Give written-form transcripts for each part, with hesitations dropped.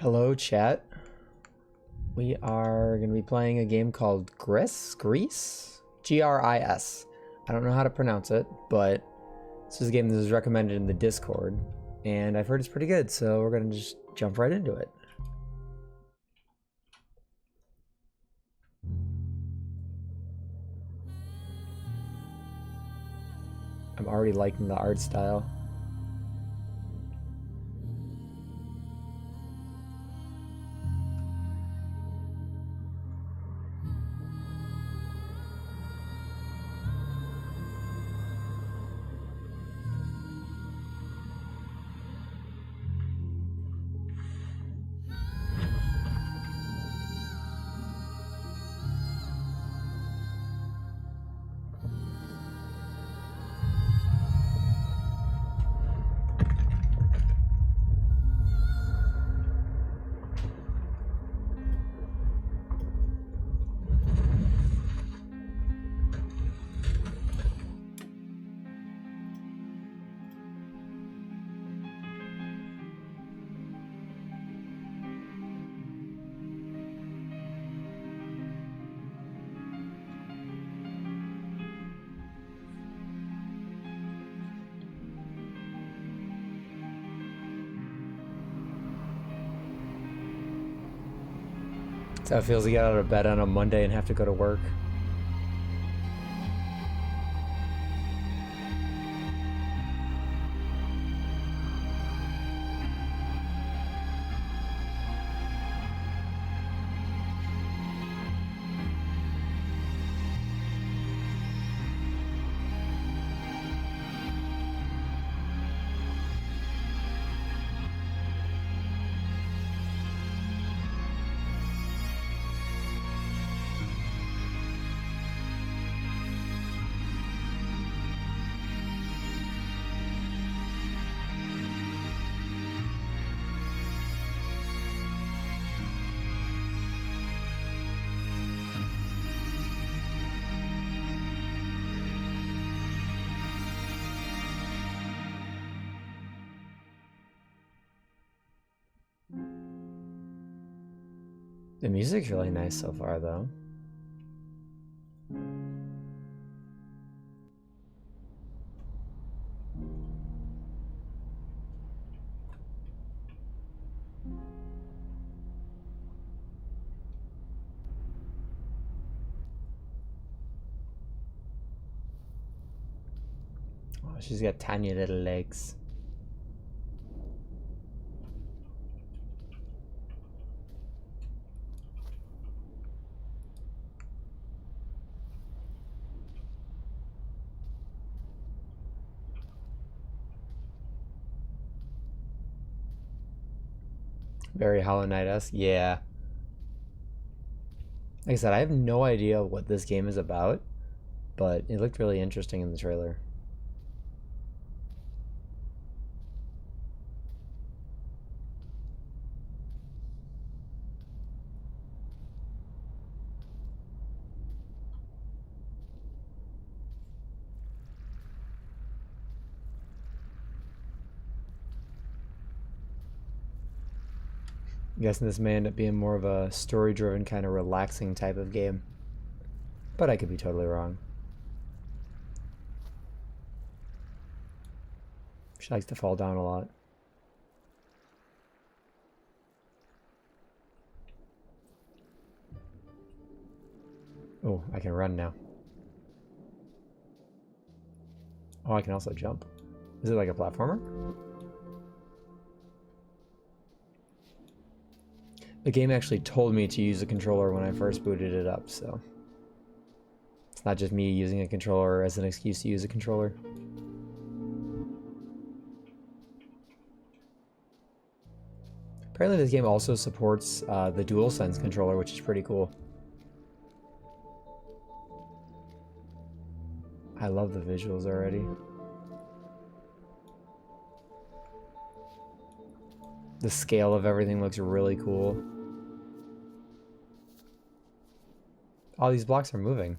Hello, chat. We are going to be playing a game called GRIS? GRIS? G-R-I-S. I don't know how to pronounce it, but this is a game that was recommended in the Discord, and I've heard it's pretty good, so we're going to just jump right into it. I'm already liking the art style. That's how it feels to get out of bed on a Monday and have to go to work. The music's really nice so far, though. Oh, she's got tiny little legs. Very Hollow Knight-esque. Yeah. Like I said, I have no idea what this game is about, but it looked really interesting in the trailer. I'm guessing this may end up being more of a story-driven, kind of relaxing type of game. But I could be totally wrong. She likes to fall down a lot. Oh, I can run now. Oh, I can also jump. Is it like a platformer? The game actually told me to use a controller when I first booted it up, so it's not just me using a controller as an excuse to use a controller. Apparently this game also supports the DualSense controller, which is pretty cool. I love the visuals already. The scale of everything looks really cool. All these blocks are moving.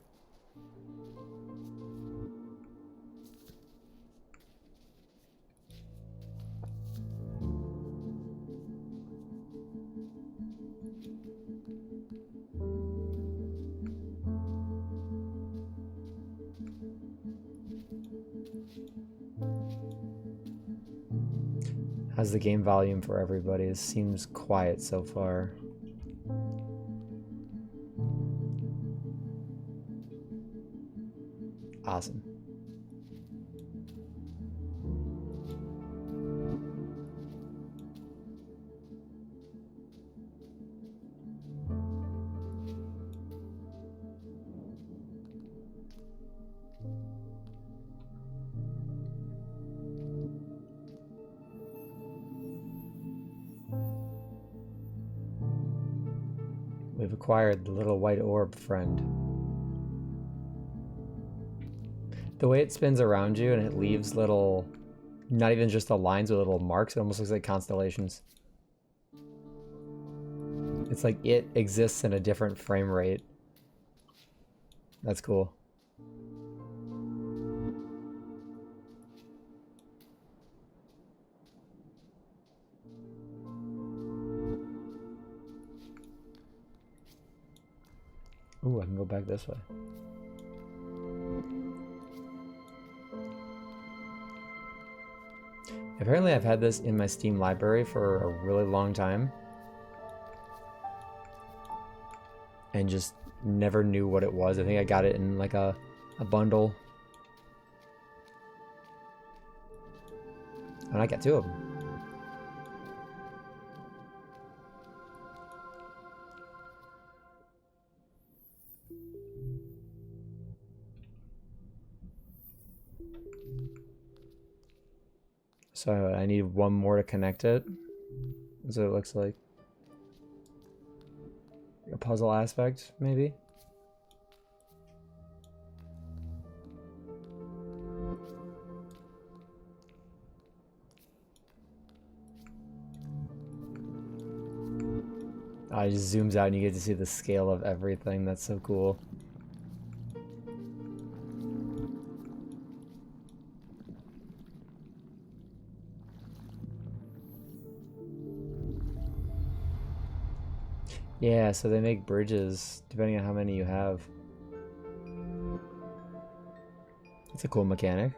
How's the game volume for everybody? It seems quiet so far. Awesome. We've acquired the little white orb friend. The way it spins around you and it leaves little, not even just the lines with little marks, it almost looks like constellations. It's like it exists in a different frame rate. That's cool. Ooh, I can go back this way. Apparently I've had this in my Steam library for a really long time. And just never knew what it was. I think I got it in like a bundle. And I got 2 of them. So I need 1 more to connect it. That's what it looks like. A puzzle aspect, maybe? Oh, it just zooms out and you get to see the scale of everything. That's so cool. Yeah, so they make bridges depending on how many you have. It's a cool mechanic.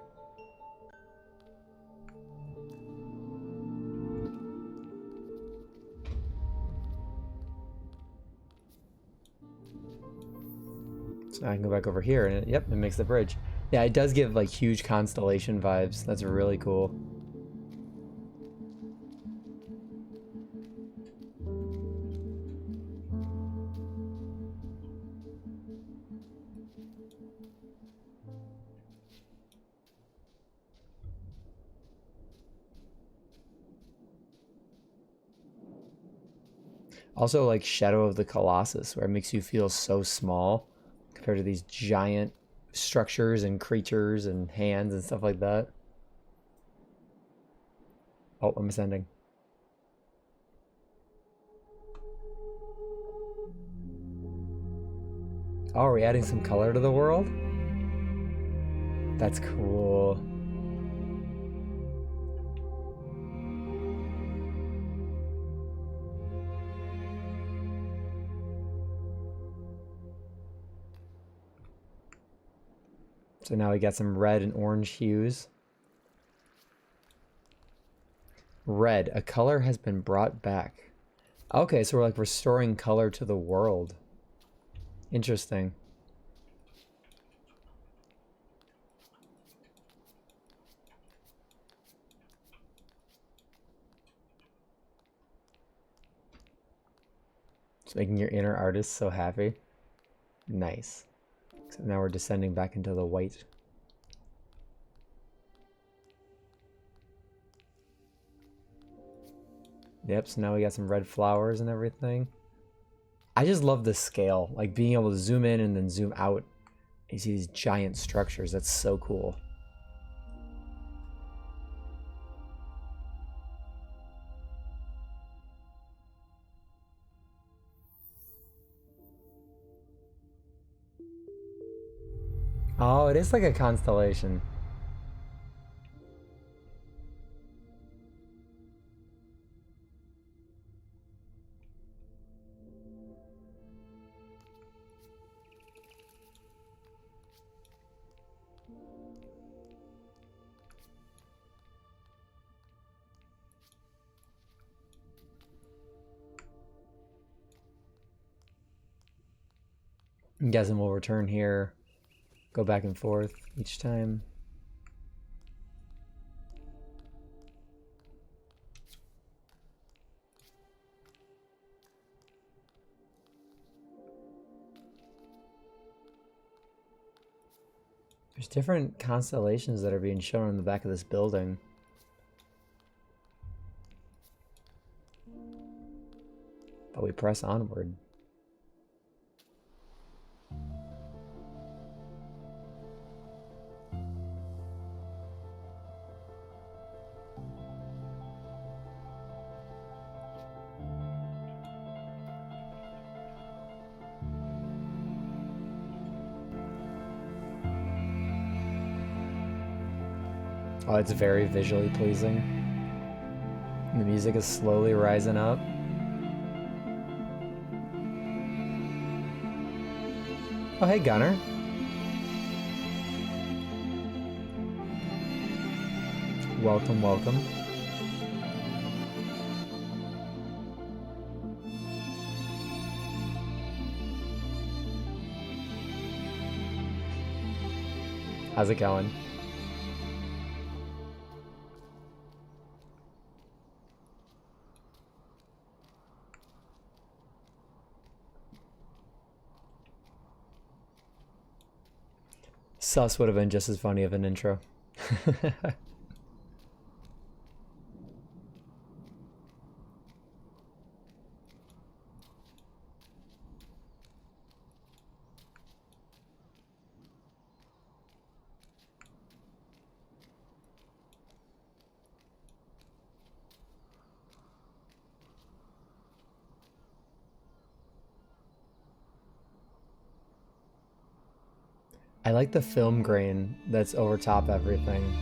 So now I can go back over here and yep, it makes the bridge. Yeah, it does give like huge constellation vibes. That's really cool. Also like Shadow of the Colossus, where it makes you feel so small compared to these giant structures and creatures and hands and stuff like that. Oh, I'm ascending. Oh, are we adding some color to the world? That's cool. So now we got some red and orange hues. Red, a color has been brought back. Okay, so we're like restoring color to the world. Interesting. It's making your inner artist so happy. Nice. So now we're descending back into the white. Yep, so now we got some red flowers and everything. I just love the scale, like being able to zoom in and then zoom out. You see these giant structures, that's so cool. Oh, it is like a constellation. I'm guessing we'll return here, go back and forth each time. There's different constellations that are being shown on the back of this building. But we press onward. Oh, it's very visually pleasing. And the music is slowly rising up. Oh, hey, Gunner. Welcome, welcome. How's it going? Sus would have been just as funny of an intro. I like the film grain that's over top everything.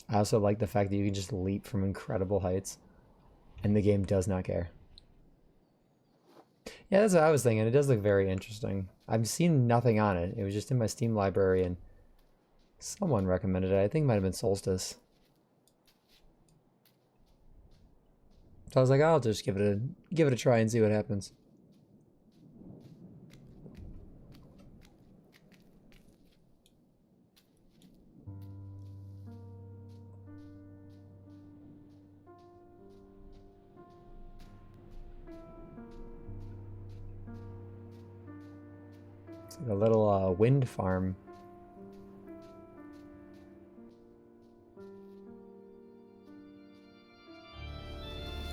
I also like the fact that you can just leap from incredible heights, and the game does not care. Yeah, that's what I was thinking. It does look very interesting. I've seen nothing on it. It was just in my Steam library, and someone recommended it. I think it might have been Solstice. So I was like, I'll just give it a try and see what happens. It's like a little wind farm.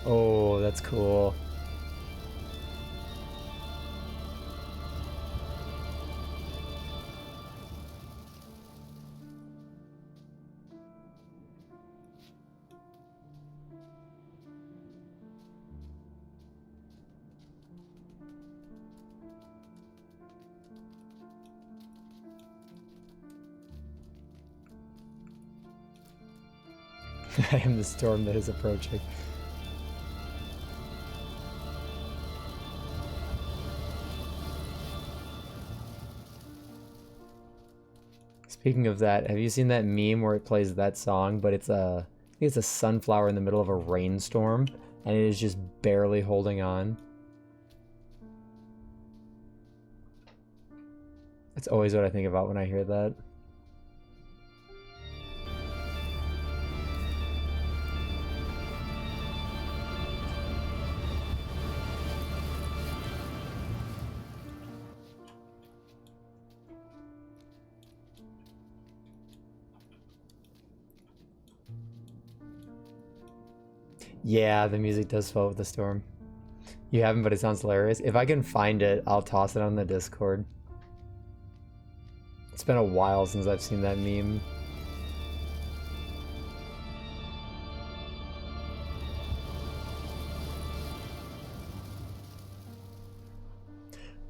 Oh, that's cool. I am the storm that is approaching. Speaking of that, have you seen that meme where it plays that song, but it's I think it's a sunflower in the middle of a rainstorm, and it is just barely holding on? That's always what I think about when I hear that. Yeah, the music does flow with the storm. You haven't, but it sounds hilarious. If I can find it, I'll toss it on the Discord. It's been a while since I've seen that meme.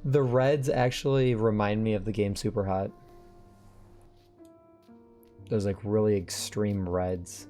The reds actually remind me of the game Super Hot. Those like really extreme reds.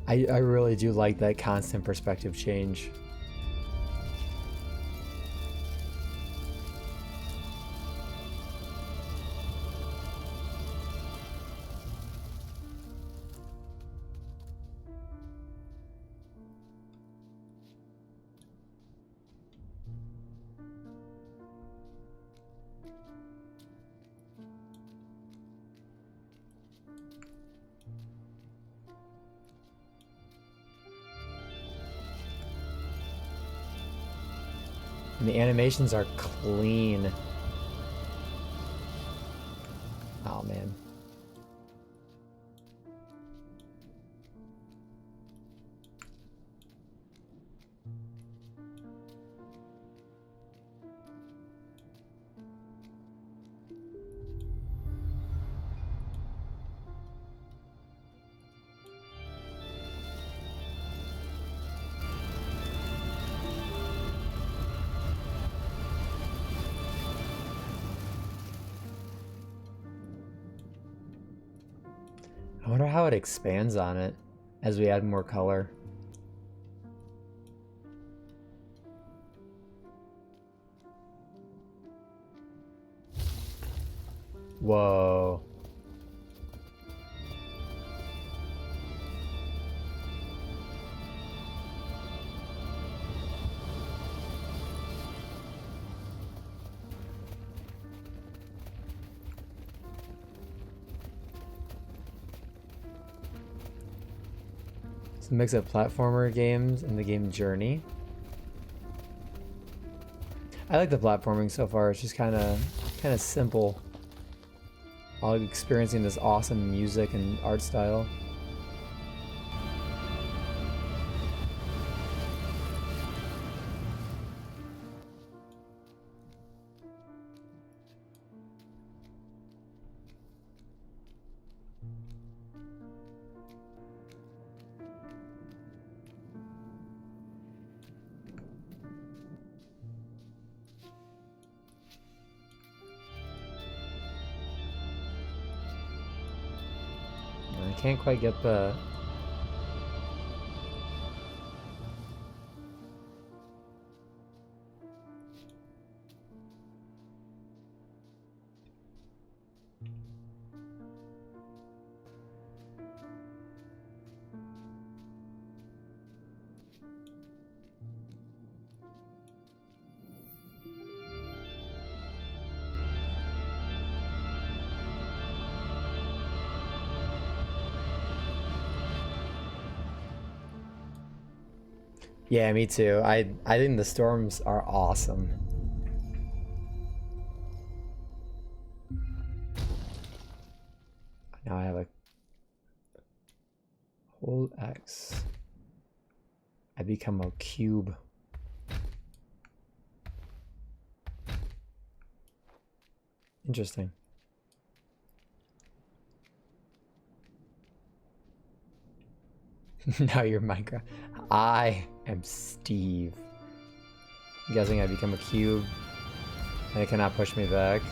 I really do like that constant perspective change. And the animations are clean. Oh man. I wonder how it expands on it as we add more color. Whoa. It's a mix of platformer games and the game Journey. I like the platforming so far. It's just kind of simple, while experiencing this awesome music and art style. I can't quite get the... Yeah, me too. I think the storms are awesome. Now I have a hold X. I become a cube. Interesting. Now you're Minecraft. I am Steve. I'm guessing I become a cube and it cannot push me back.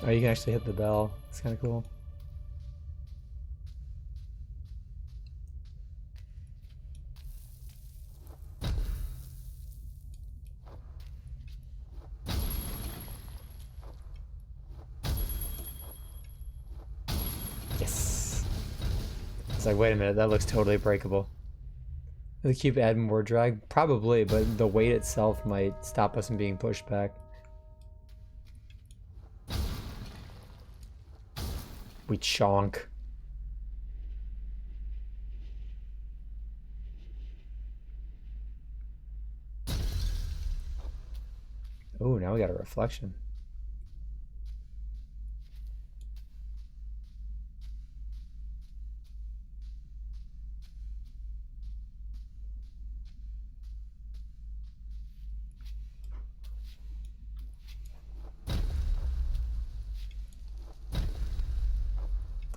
Oh, you can actually hit the bell. It's kind of cool. Yes. It's like, wait a minute, that looks totally breakable. Will they keep adding more drag? Probably, but the weight itself might stop us from being pushed back. We chonk. Oh, now we got a reflection.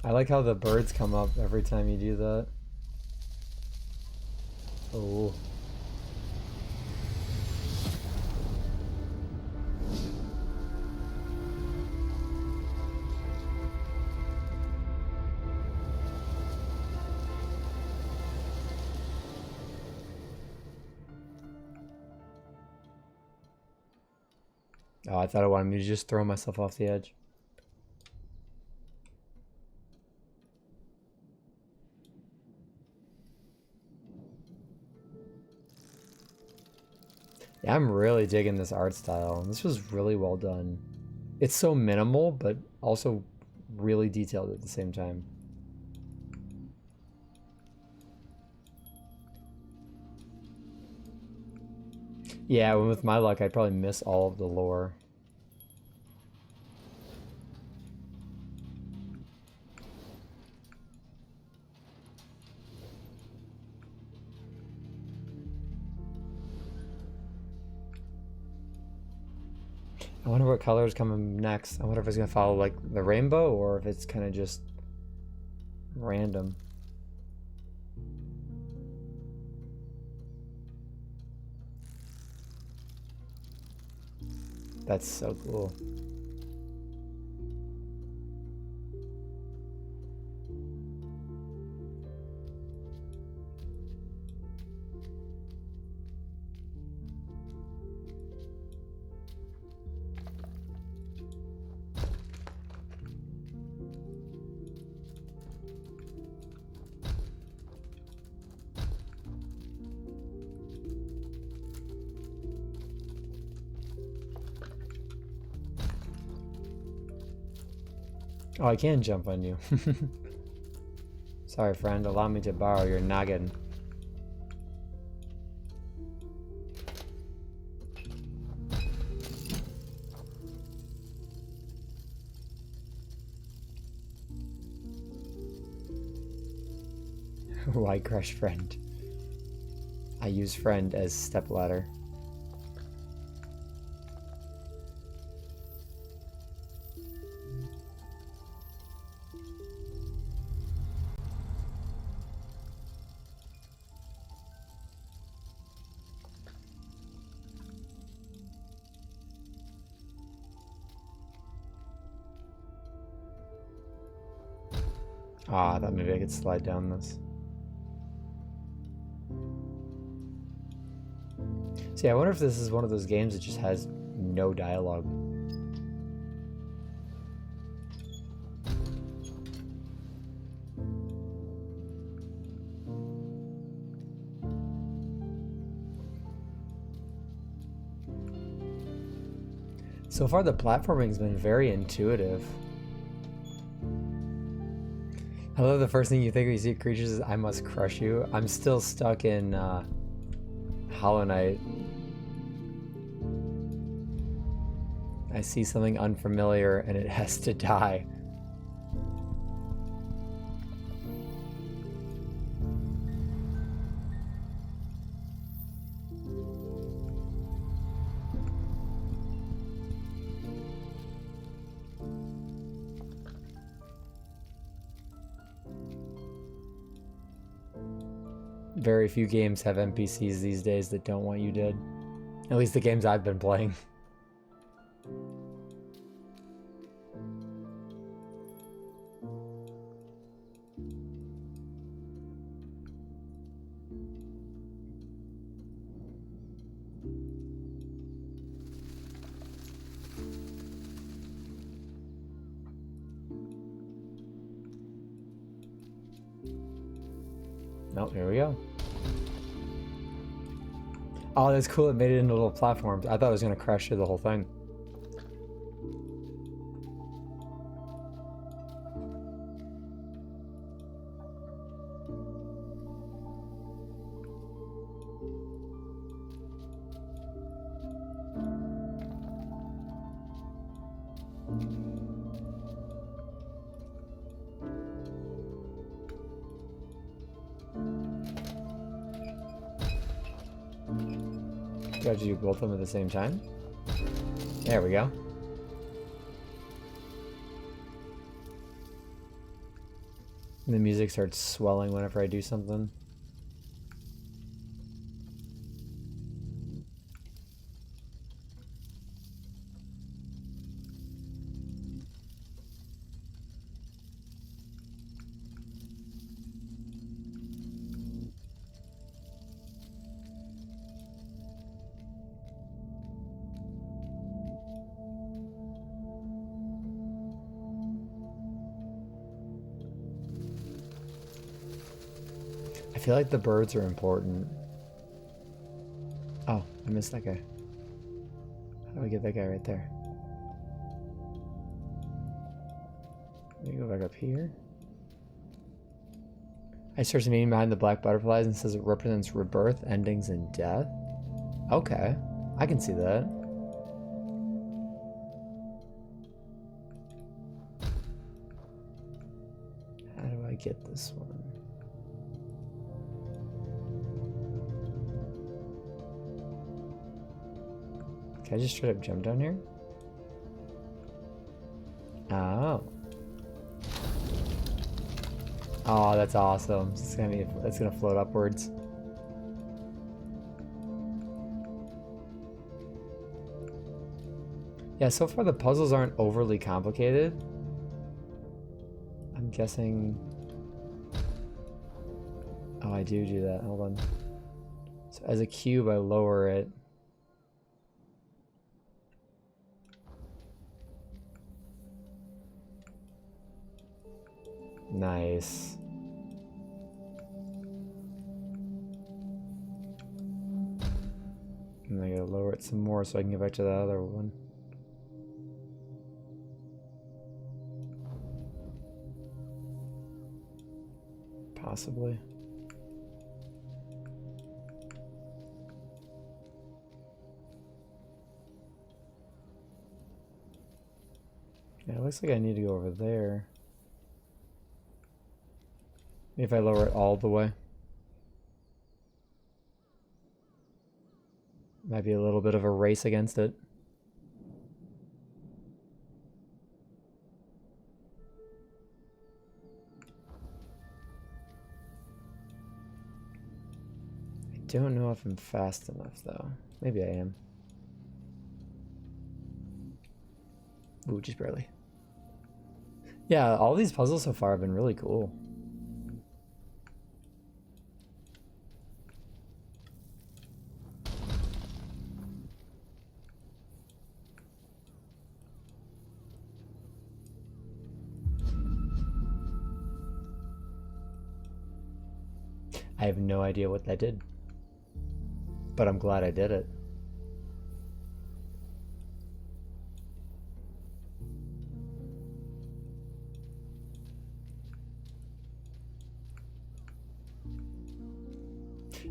I like how the birds come up every time you do that. Oh. Oh, I thought it wanted me to just throw myself off the edge. Yeah, I'm really digging this art style. This was really well done. It's so minimal, but also really detailed at the same time. Yeah, with my luck, I'd probably miss all of the lore. I wonder what color is coming next. I wonder if it's gonna follow like the rainbow or if it's kind of just random. That's so cool. Oh, I can jump on you. Sorry, friend. Allow me to borrow your noggin. Why crush friend? I use friend as stepladder. Ah, I thought maybe I could slide down this. See, I wonder if this is one of those games that just has no dialogue. So far, the platforming's been very intuitive. I love the first thing you think when you see creatures is, I must crush you. I'm still stuck in Hollow Knight. I see something unfamiliar and it has to die. Very few games have NPCs these days that don't want you dead. At least the games I've been playing. Nope, here we go. Oh, that's cool. It made it into little platforms. I thought it was going to crash through the whole thing. Do I have to do both of them at the same time? There we go. And the music starts swelling whenever I do something. I feel like the birds are important. Oh, I missed that guy. How do I get that guy right there? Let me go back up here. I search the meaning behind the black butterflies and says it represents rebirth, endings, and death. Okay, I can see that. How do I get this one? Can I just straight up jump down here? Oh. Oh, that's awesome. It's gonna float upwards. Yeah, so far the puzzles aren't overly complicated. I'm guessing. Oh, I do that. Hold on. So as a cube, I lower it. Nice. And I gotta lower it some more so I can get back to the other one. Possibly. Yeah, it looks like I need to go over there. If I lower it all the way. Might be a little bit of a race against it. I don't know if I'm fast enough though. Maybe I am. Ooh, just barely. Yeah, all these puzzles so far have been really cool. I have no idea what that did, but I'm glad I did it.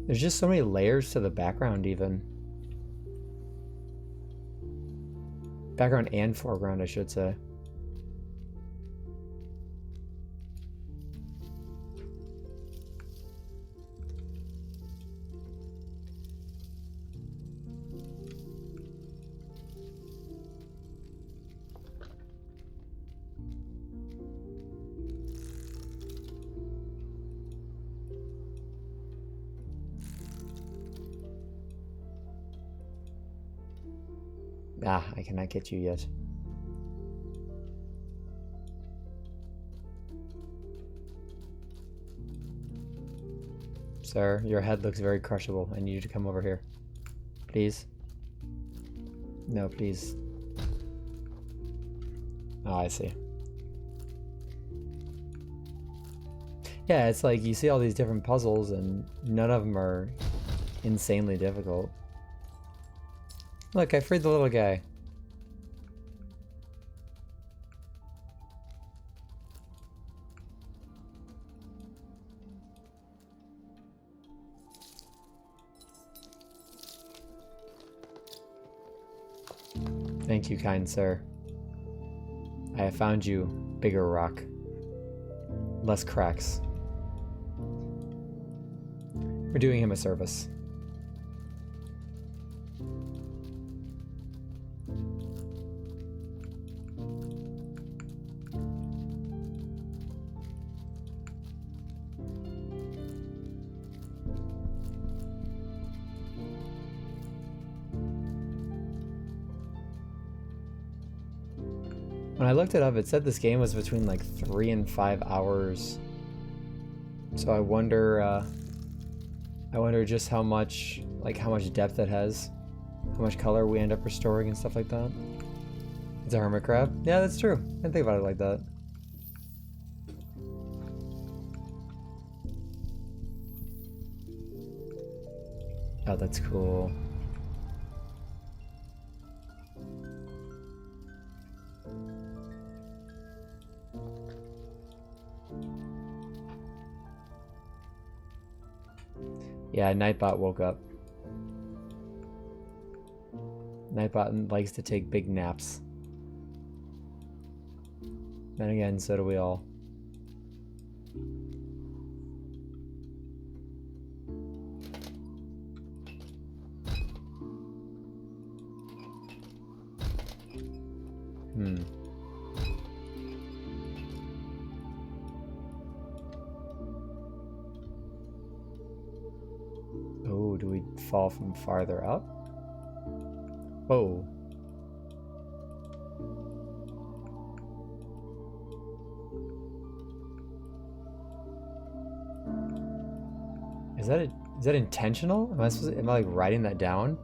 There's just so many layers to the background even. Background and foreground, I should say. Ah, I cannot get you yet. Sir, your head looks very crushable. I need you to come over here. Please. No, please. Oh, I see. Yeah, it's like you see all these different puzzles and none of them are insanely difficult. Look, I freed the little guy. Thank you, kind sir. I have found you bigger rock. Less cracks. We're doing him a service. When I looked it up, it said this game was between like 3 and 5 hours. So I wonder just how much depth it has, how much color we end up restoring and stuff like that. It's a hermit crab. Yeah, that's true. I didn't think about it like that. Oh, that's cool. Yeah, Nightbot woke up. Nightbot likes to take big naps. Then again, so do we all. Oh, do we fall from farther up? Oh. Is that intentional? Am I like writing that down?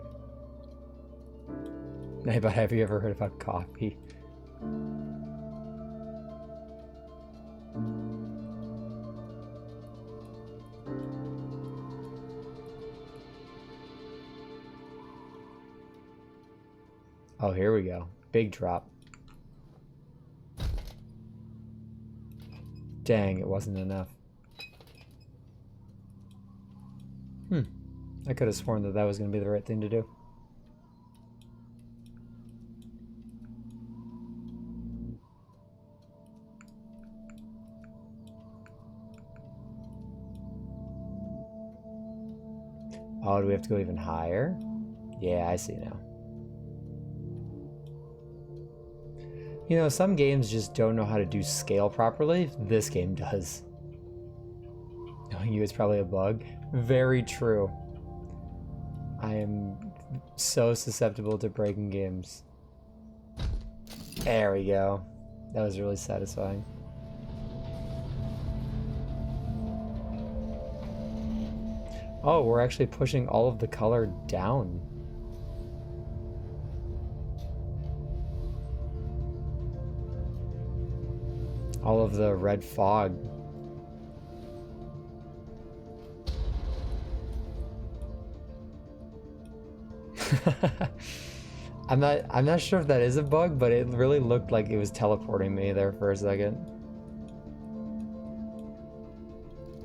But have you ever heard about coffee? Oh, here we go. Big drop. Dang, it wasn't enough. I could have sworn that was going to be the right thing to do. Oh, do we have to go even higher? Yeah, I see now. You know, some games just don't know how to do scale properly. This game does. Knowing you is probably a bug. Very true. I am so susceptible to breaking games. There we go. That was really satisfying. Oh, we're actually pushing all of the color down. All of the red fog. I'm not sure if that is a bug, but it really looked like it was teleporting me there for a second.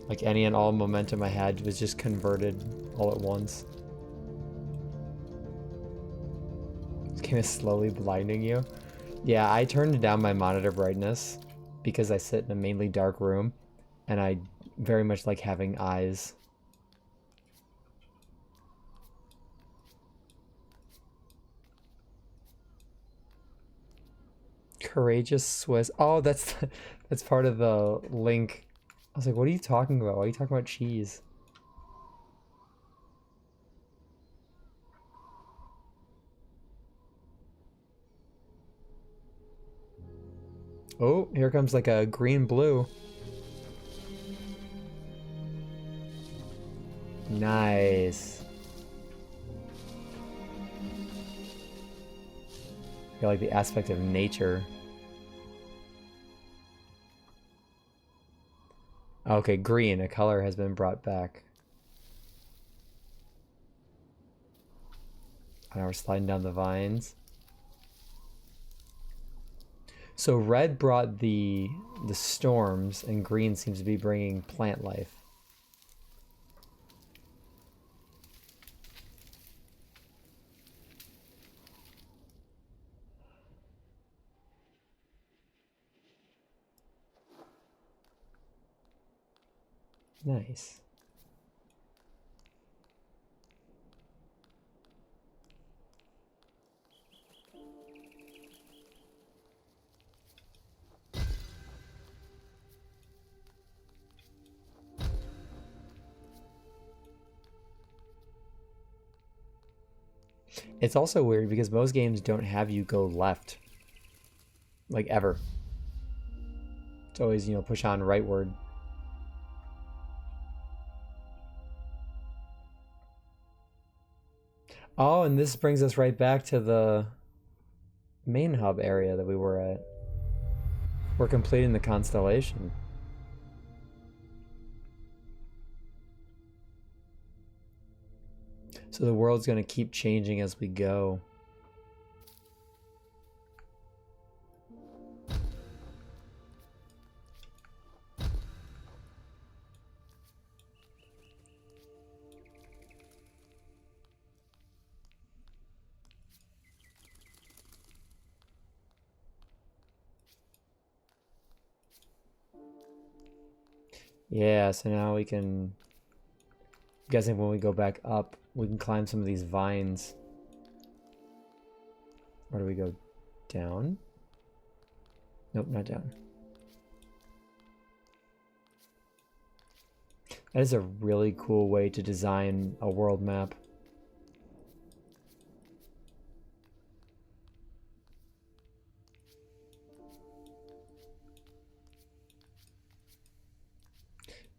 Like any and all momentum I had was just converted all at once. This game is slowly blinding you. Yeah, I turned down my monitor brightness because I sit in a mainly dark room and I very much like having eyes. Courageous Swiss. Oh, that's part of the link. I was like, what are you talking about? Why are you talking about cheese? Oh, here comes like a green-blue. Nice. I like the aspect of nature. Okay, green. A color has been brought back. Now we're sliding down the vines. So red brought the storms, and green seems to be bringing plant life. Nice. It's also weird because most games don't have you go left. like ever. It's always, you know, push on rightward. Oh, and this brings us right back to the main hub area that we were at. We're completing the constellation. So the world's going to keep changing as we go. Yeah, so now we can... I'm guessing when we go back up, we can climb some of these vines. Where do we go? Down? Nope, not down. That is a really cool way to design a world map.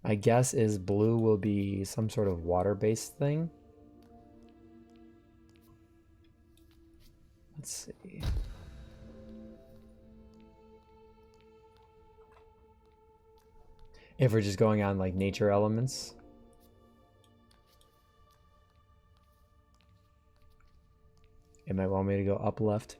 My guess is blue will be some sort of water-based thing. Let's see. If we're just going on like nature elements. It might want me to go up left.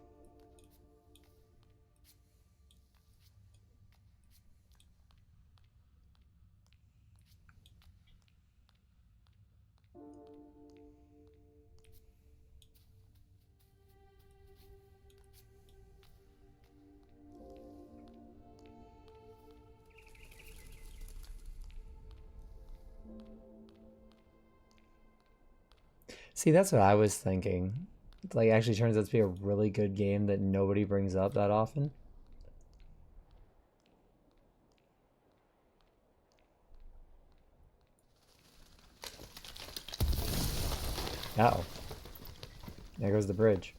See, that's what I was thinking. It like actually turns out to be a really good game that nobody brings up that often. Uh-oh. There goes the bridge.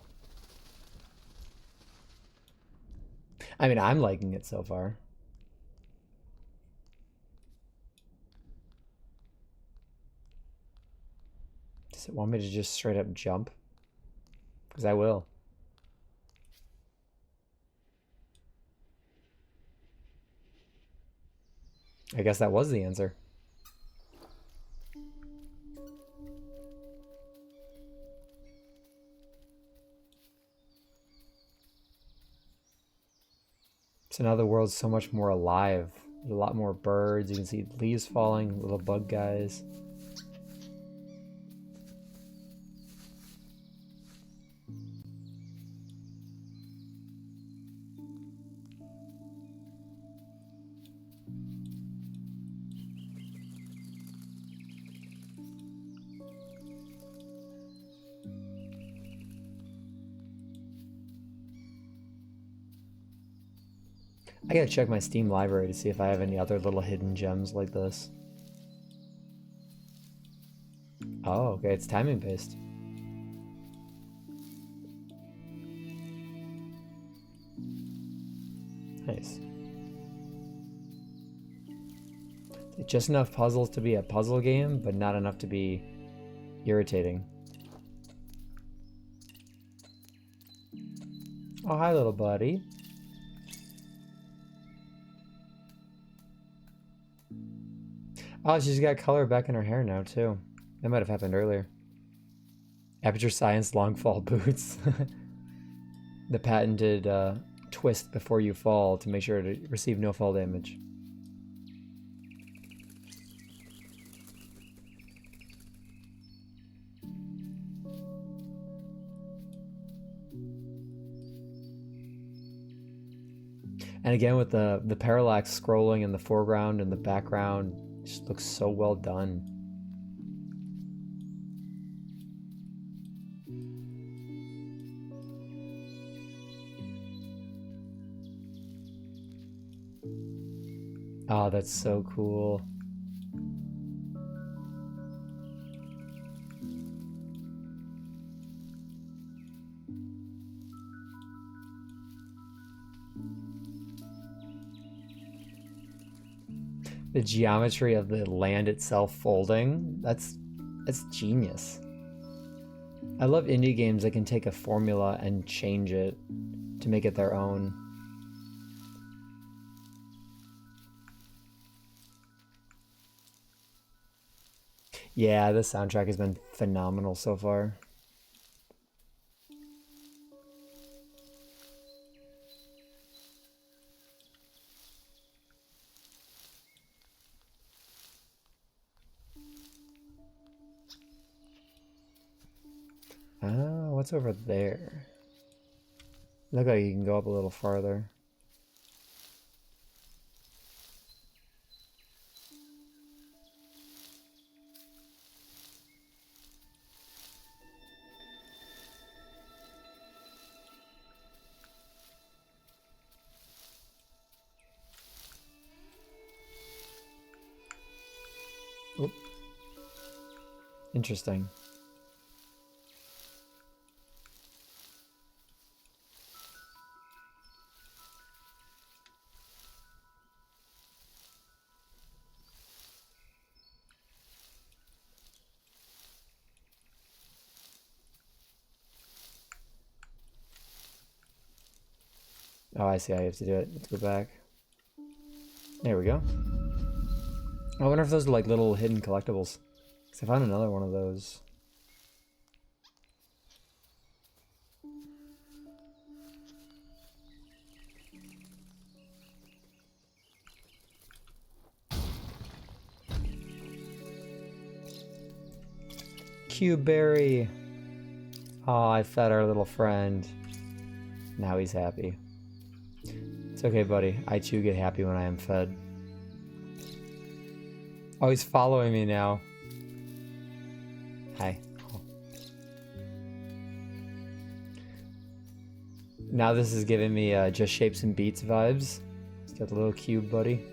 I mean, I'm liking it so far. Does it want me to just straight up jump? Because I will. I guess that was the answer. So now the world's so much more alive. There's a lot more birds. You can see leaves falling, little bug guys. I gotta check my Steam library to see if I have any other little hidden gems like this. Oh, okay, it's timing based. Nice. Just enough puzzles to be a puzzle game, but not enough to be irritating. Oh, hi, little buddy. Oh, she's got color back in her hair now, too. That might have happened earlier. Aperture Science long fall boots. The patented twist before you fall to make sure to receive no fall damage. And again, with the parallax scrolling in the foreground and the background, it just looks so well done. Oh, that's so cool. The geometry of the land itself folding, that's genius. I love indie games that can take a formula and change it to make it their own. Yeah, the soundtrack has been phenomenal so far. Oh, what's over there? Look like you can go up a little farther. Oop. Interesting. Oh, I see how you have to do it. Let's go back. There we go. I wonder if those are like little hidden collectibles. Because I found another one of those. Cube berry. Oh, I fed our little friend. Now he's happy. It's okay, buddy. I too get happy when I am fed. Oh, he's following me now. Hi. Oh. Now this is giving me just shapes and beats vibes. He's got the little cube buddy.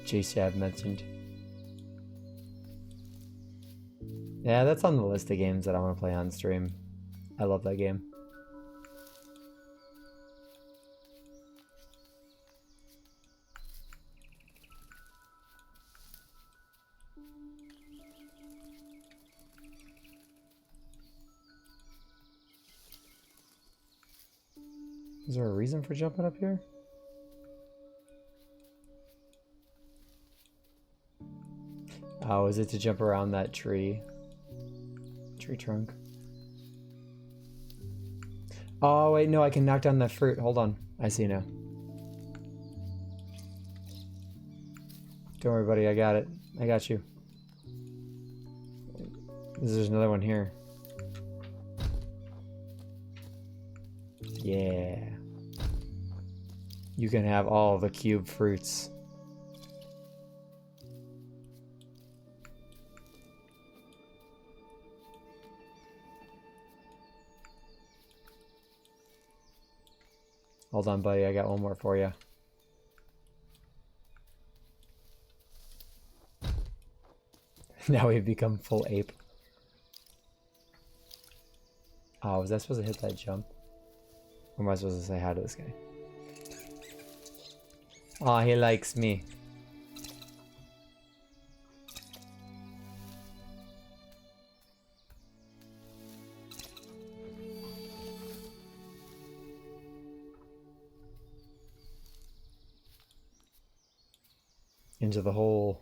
JCab mentioned. Yeah, that's on the list of games that I want to play on stream. I love that game. Is there a reason for jumping up here? Oh, is it to jump around that tree? Tree trunk. Oh, wait, no, I can knock down that fruit. Hold on. I see now. Don't worry, buddy. I got it. I got you. There's another one here. Yeah. You can have all the cube fruits. Hold on, buddy. I got one more for you. Now we've become full ape. Oh, was I supposed to hit that jump? Or am I supposed to say hi to this guy? Oh, he likes me. Into the hole.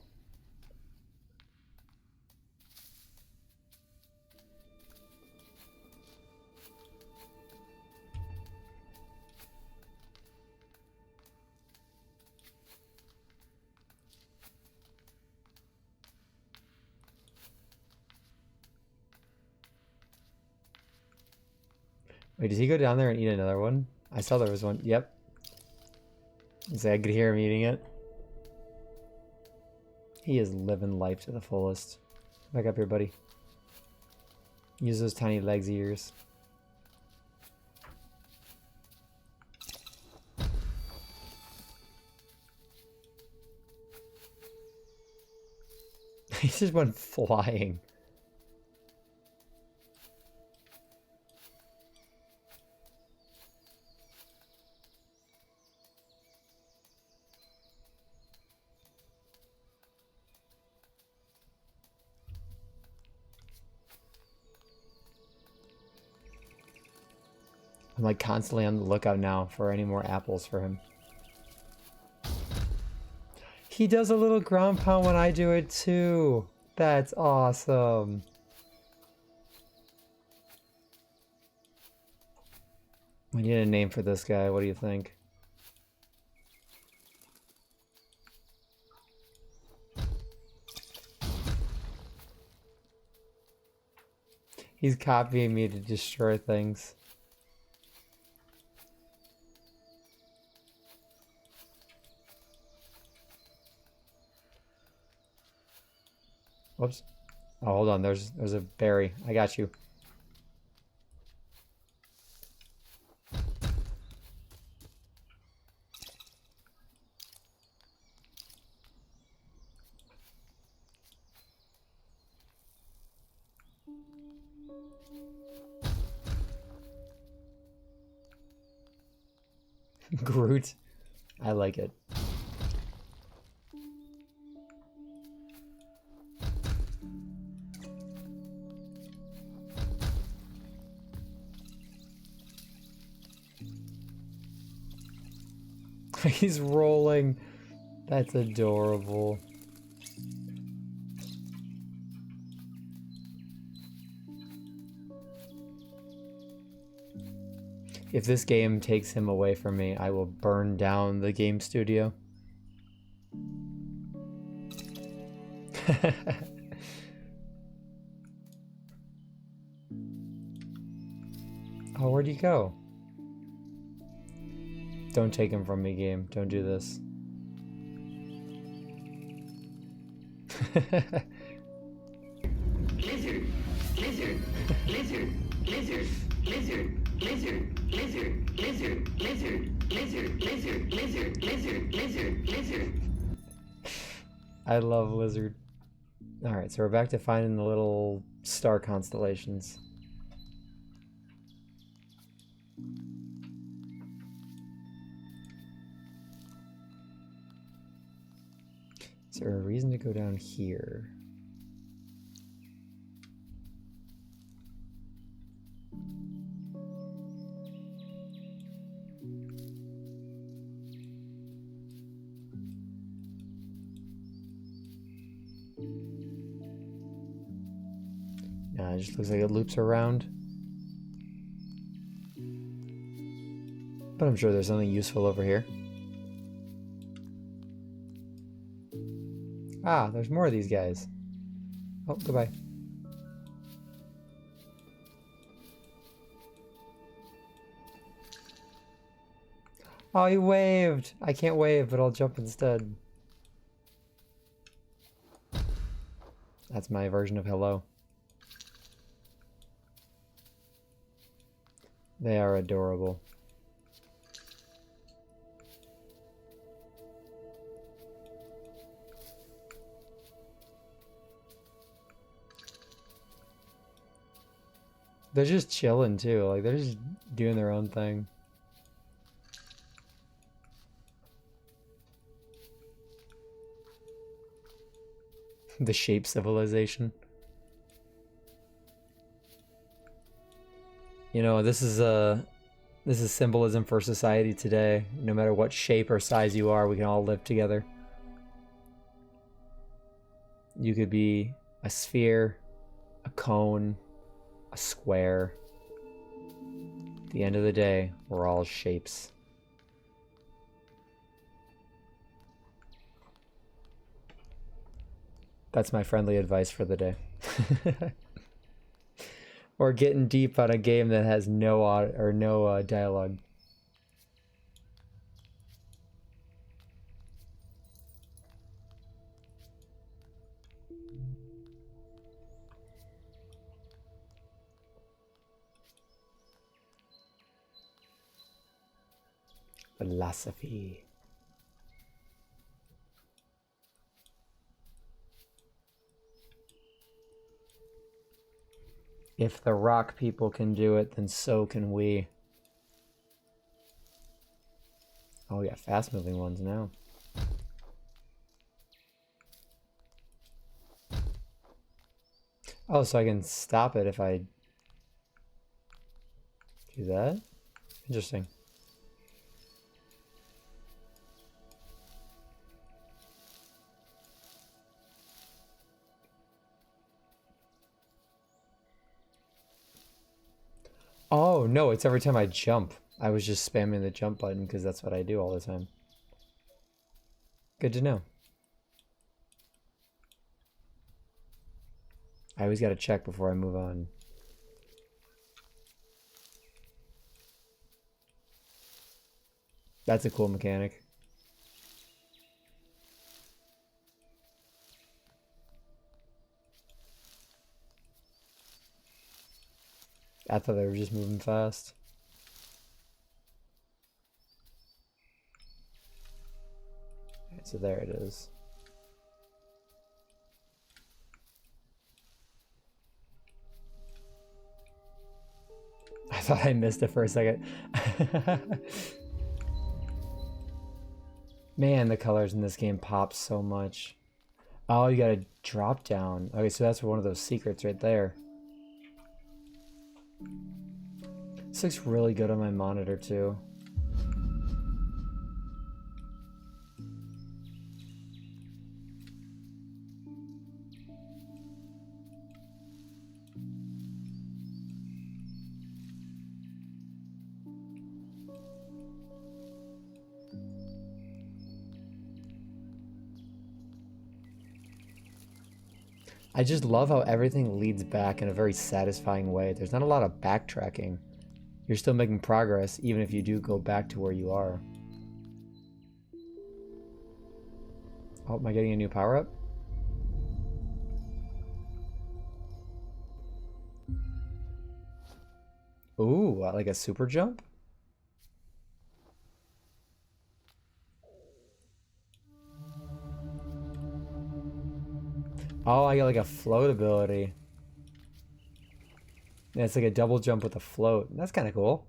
Wait, does he go down there and eat another one? I saw there was one. Yep. I could hear him eating it. He is living life to the fullest. Back up here, buddy. Use those tiny legs of yours. He just went flying. I'm like constantly on the lookout now for any more apples for him. He does a little ground pound when I do it too. That's awesome. We need a name for this guy. What do you think? He's copying me to destroy things. Whoops. Oh, hold on. There's a berry. I got you. Groot. I like it. He's rolling. That's adorable. If this game takes him away from me, I will burn down the game studio. Oh, where'd he go? Don't take him from me, game. Don't do this. Lizard, lizard, lizard, lizard, lizard, lizard, lizard, lizard, lizard, lizard, lizard, lizard, lizard, lizard, lizard. I love lizard. Alright, so we're back to finding the little star constellations. Is there a reason to go down here? Nah, it just looks like it loops around. But I'm sure there's something useful over here. Ah, there's more of these guys. Oh, goodbye. Oh, he waved! I can't wave, but I'll jump instead. That's my version of hello. They are adorable. They're just chilling too, like they're just doing their own thing. The shape civilization. You know, this is symbolism for society today. No matter what shape or size you are, we can all live together. You could be a sphere, a cone, a square. At the end of the day, we're all shapes. That's my friendly advice for the day. Or getting deep on a game that has no dialogue. Philosophy. If the rock people can do it, then so can we. Oh, we got fast-moving ones now. Oh, so I can stop it if I do that? Interesting. Oh, no, it's every time I jump. I was just spamming the jump button because that's what I do all the time. Good to know. I always got to check before I move on. That's a cool mechanic. I thought they were just moving fast. Okay, so there it is. I thought I missed it for a second. Man, the colors in this game pop so much. Oh, you got a drop down. Okay, so that's one of those secrets right there. This looks really good on my monitor too. I just love how everything leads back in a very satisfying way. There's not a lot of backtracking. You're still making progress even if you do go back to where you are. Oh, am I getting a new power-up? Ooh, like a super jump? Oh, I got like a float ability. Yeah, it's like a double jump with a float. That's kind of cool.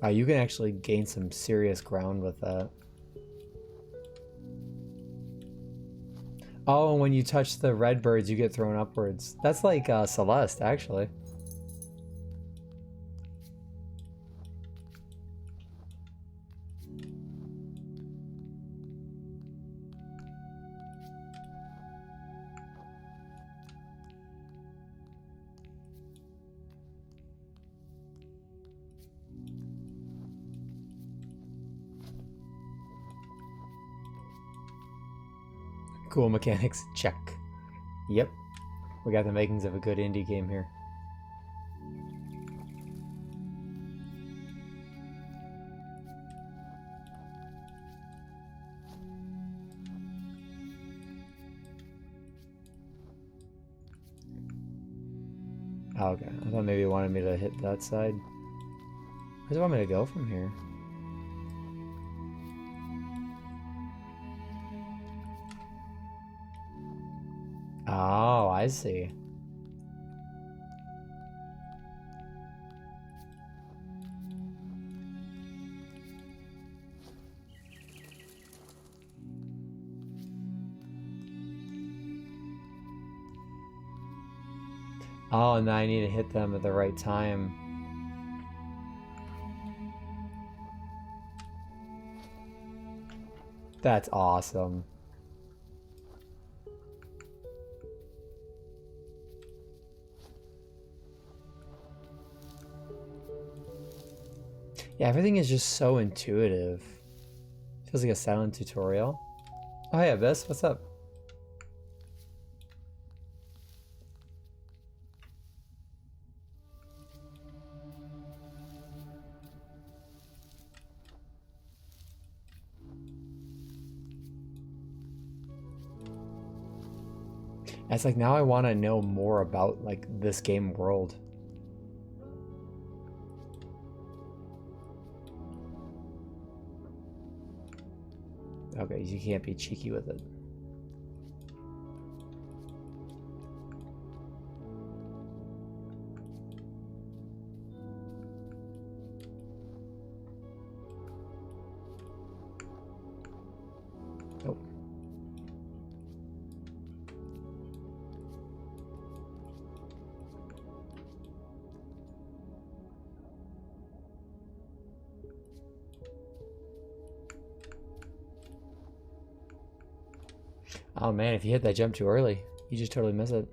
You can actually gain some serious ground with that. Oh, and when you touch the red birds, you get thrown upwards. That's like Celeste, actually. Cool mechanics, check. Yep, we got the makings of a good indie game here. Oh, okay, I thought maybe it wanted me to hit that side. Where does it want me to go from here? Oh, I see. Oh, and then I need to hit them at the right time. That's awesome. Yeah, everything is just so intuitive. Feels like a silent tutorial. Oh, hey, Abyss, what's up? It's like now I want to know more about like this game world. Okay, you can't be cheeky with it. Nope. Oh man, if you hit that jump too early, you just totally miss it.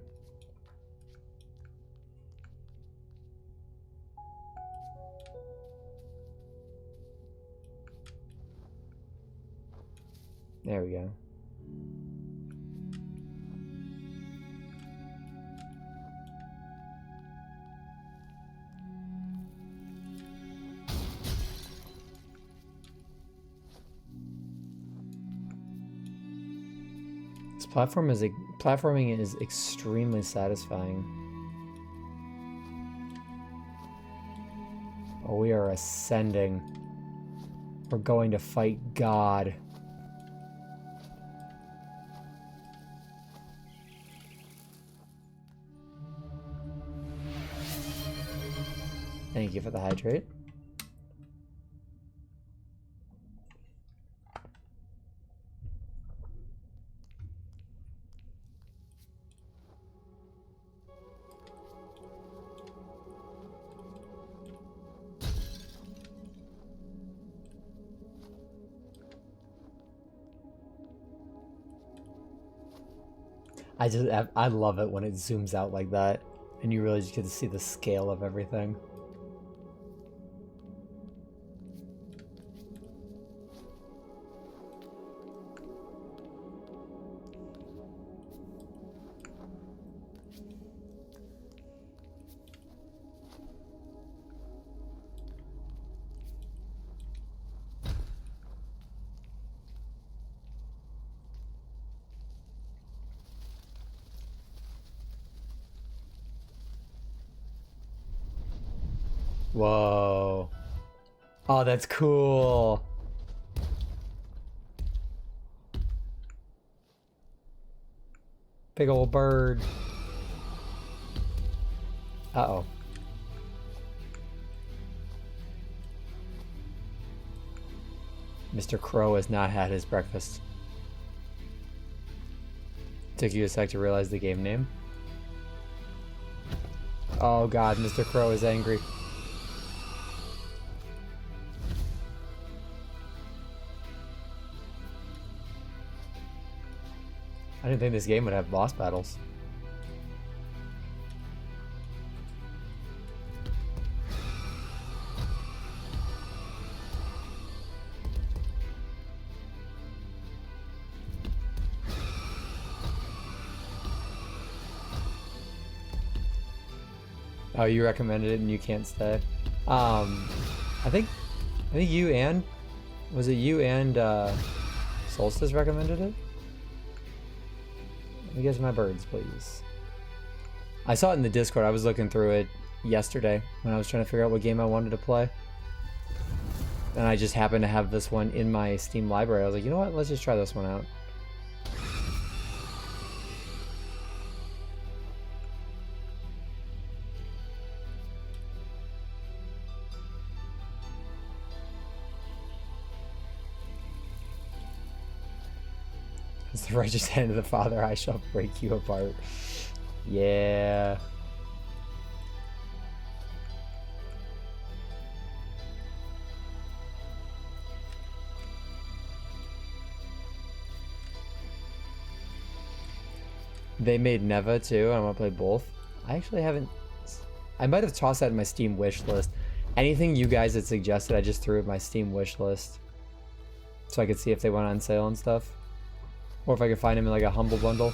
There we go. This platforming is extremely satisfying. Oh, we are ascending. We're going to fight God. Thank you for the hydrate. I love it when it zooms out like that and you really just get to see the scale of everything. Whoa. Oh, that's cool. Big old bird. Uh-oh. Mr. Crow has not had his breakfast. Took you a sec to realize the game name. Oh god, Mr. Crow is angry. I didn't think this game would have boss battles. Oh, you recommended it and you can't stay. I think you and was it you and Solstice recommended it? Let me get my birds, please. I saw it in the Discord. I was looking through it yesterday when I was trying to figure out what game I wanted to play. And I just happened to have this one in my Steam library. I was like, you know what? Let's just try this one out. It's the righteous hand of the Father, I shall break you apart. Yeah. They made Neva too. I want to play both. I actually haven't. I might have tossed that in my Steam wish list. Anything you guys had suggested, I just threw in my Steam wish list. So I could see if they went on sale and stuff. Or if I could find them in like a humble bundle.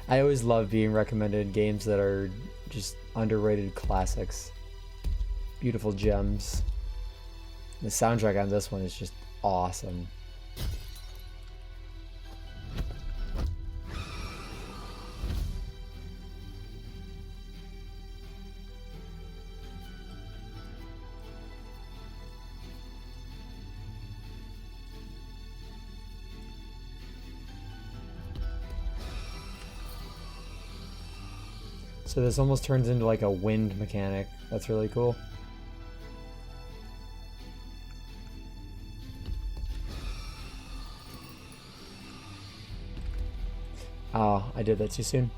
I always love being recommended games that are just underrated classics. Beautiful gems. The soundtrack on this one is just awesome. So this almost turns into like a wind mechanic. That's really cool. Oh, I did that too soon.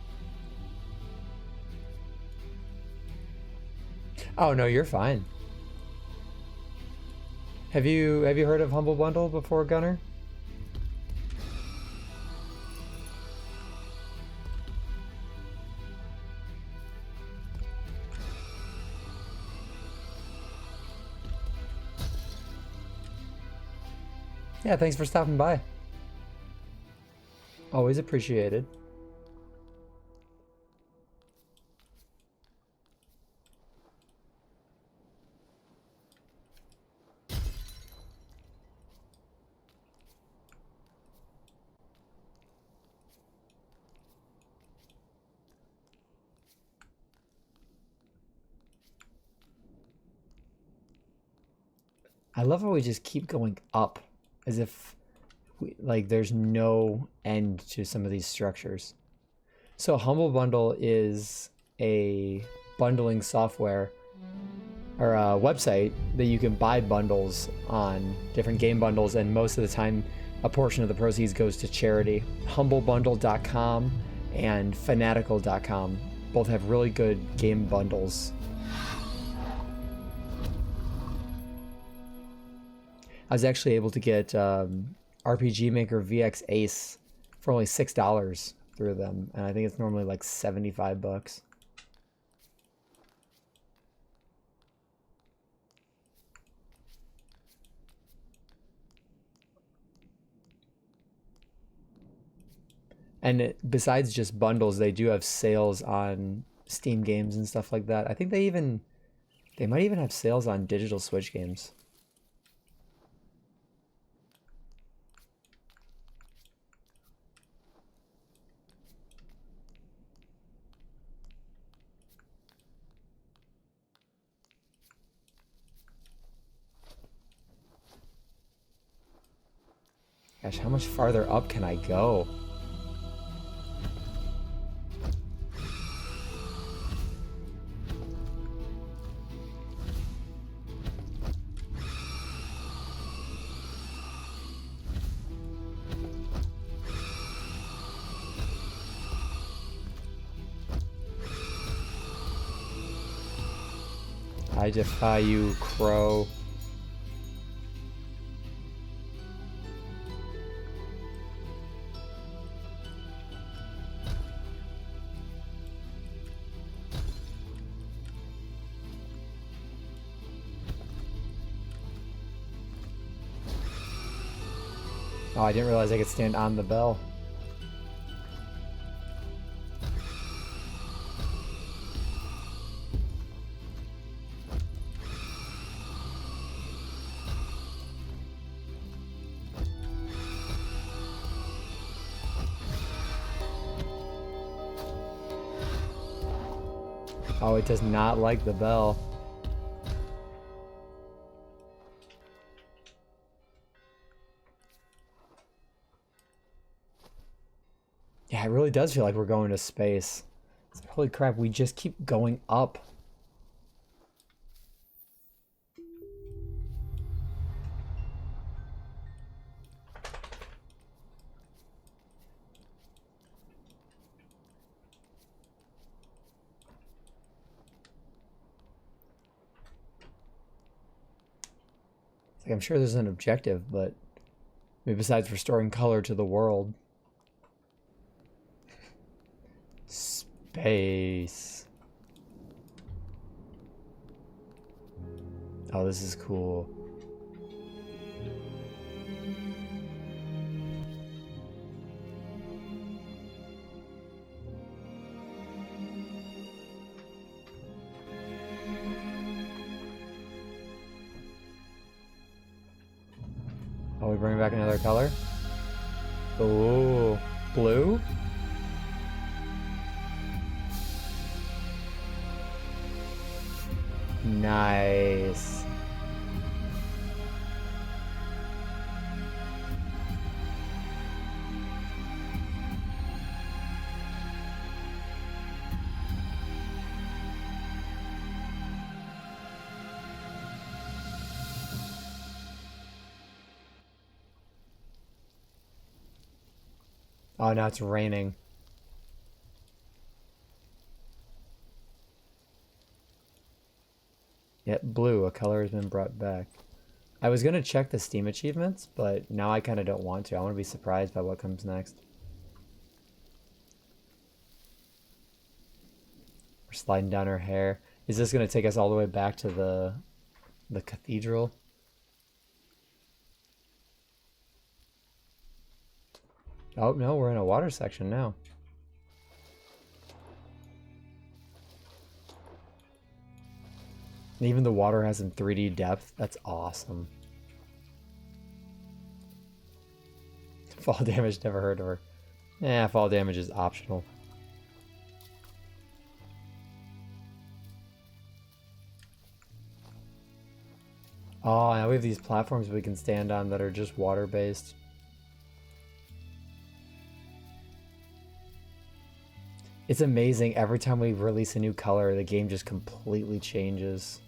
Oh no, you're fine. Have you heard of Humble Bundle before, Gunner? Yeah, thanks for stopping by. Always appreciated. I love how we just keep going up as if like there's no end to some of these structures. So Humble Bundle is a bundling software or a website that you can buy bundles on, different game bundles, and most of the time a portion of the proceeds goes to charity. Humblebundle.com and Fanatical.com both have really good game bundles. I was actually able to get RPG Maker VX Ace for only $6 through them, and I think it's normally like 75 bucks. And besides just bundles, they do have sales on Steam games and stuff like that. I think they might even have sales on digital Switch games. Gosh, how much farther up can I go? I defy you, Crow. Oh, I didn't realize I could stand on the bell. Oh, it does not like the bell. Yeah, it really does feel like we're going to space. It's like, holy crap, we just keep going up. Like, I'm sure there's an objective, but maybe besides restoring color to the world. Space. Oh, this is cool. Oh, we bring back another color? Ooh, blue? Nice. Oh, now it's raining. Yep, blue, a color has been brought back. I was gonna check the Steam achievements, but now I kind of don't want to. I want to be surprised by what comes next. We're sliding down her hair. Is this gonna take us all the way back to the cathedral? Oh no, we're in a water section now. And even the water has some 3D depth. That's awesome. Fall damage, never heard of her. Eh, fall damage is optional. Oh, now we have these platforms we can stand on that are just water-based. It's amazing. Every time we release a new color, the game just completely changes.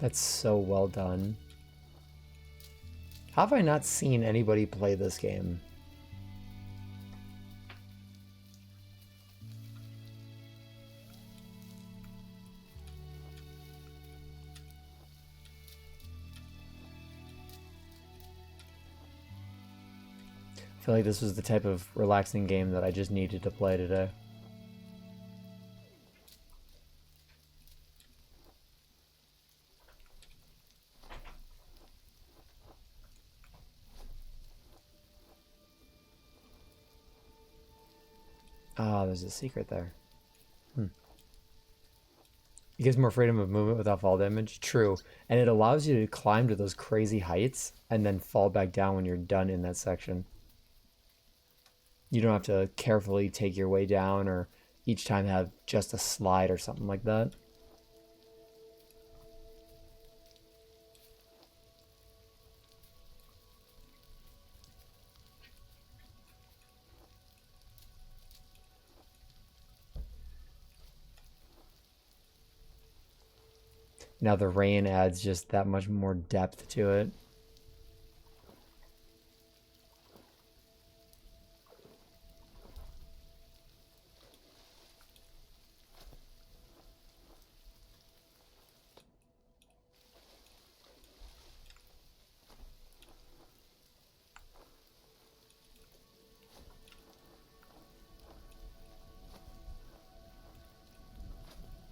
That's so well done. How have I not seen anybody play this game? I feel like this was the type of relaxing game that I just needed to play today. Ah, there's a secret there. It gives more freedom of movement without fall damage. True. And it allows you to climb to those crazy heights and then fall back down when you're done in that section. You don't have to carefully take your way down or each time have just a slide or something like that. Now the rain adds just that much more depth to it.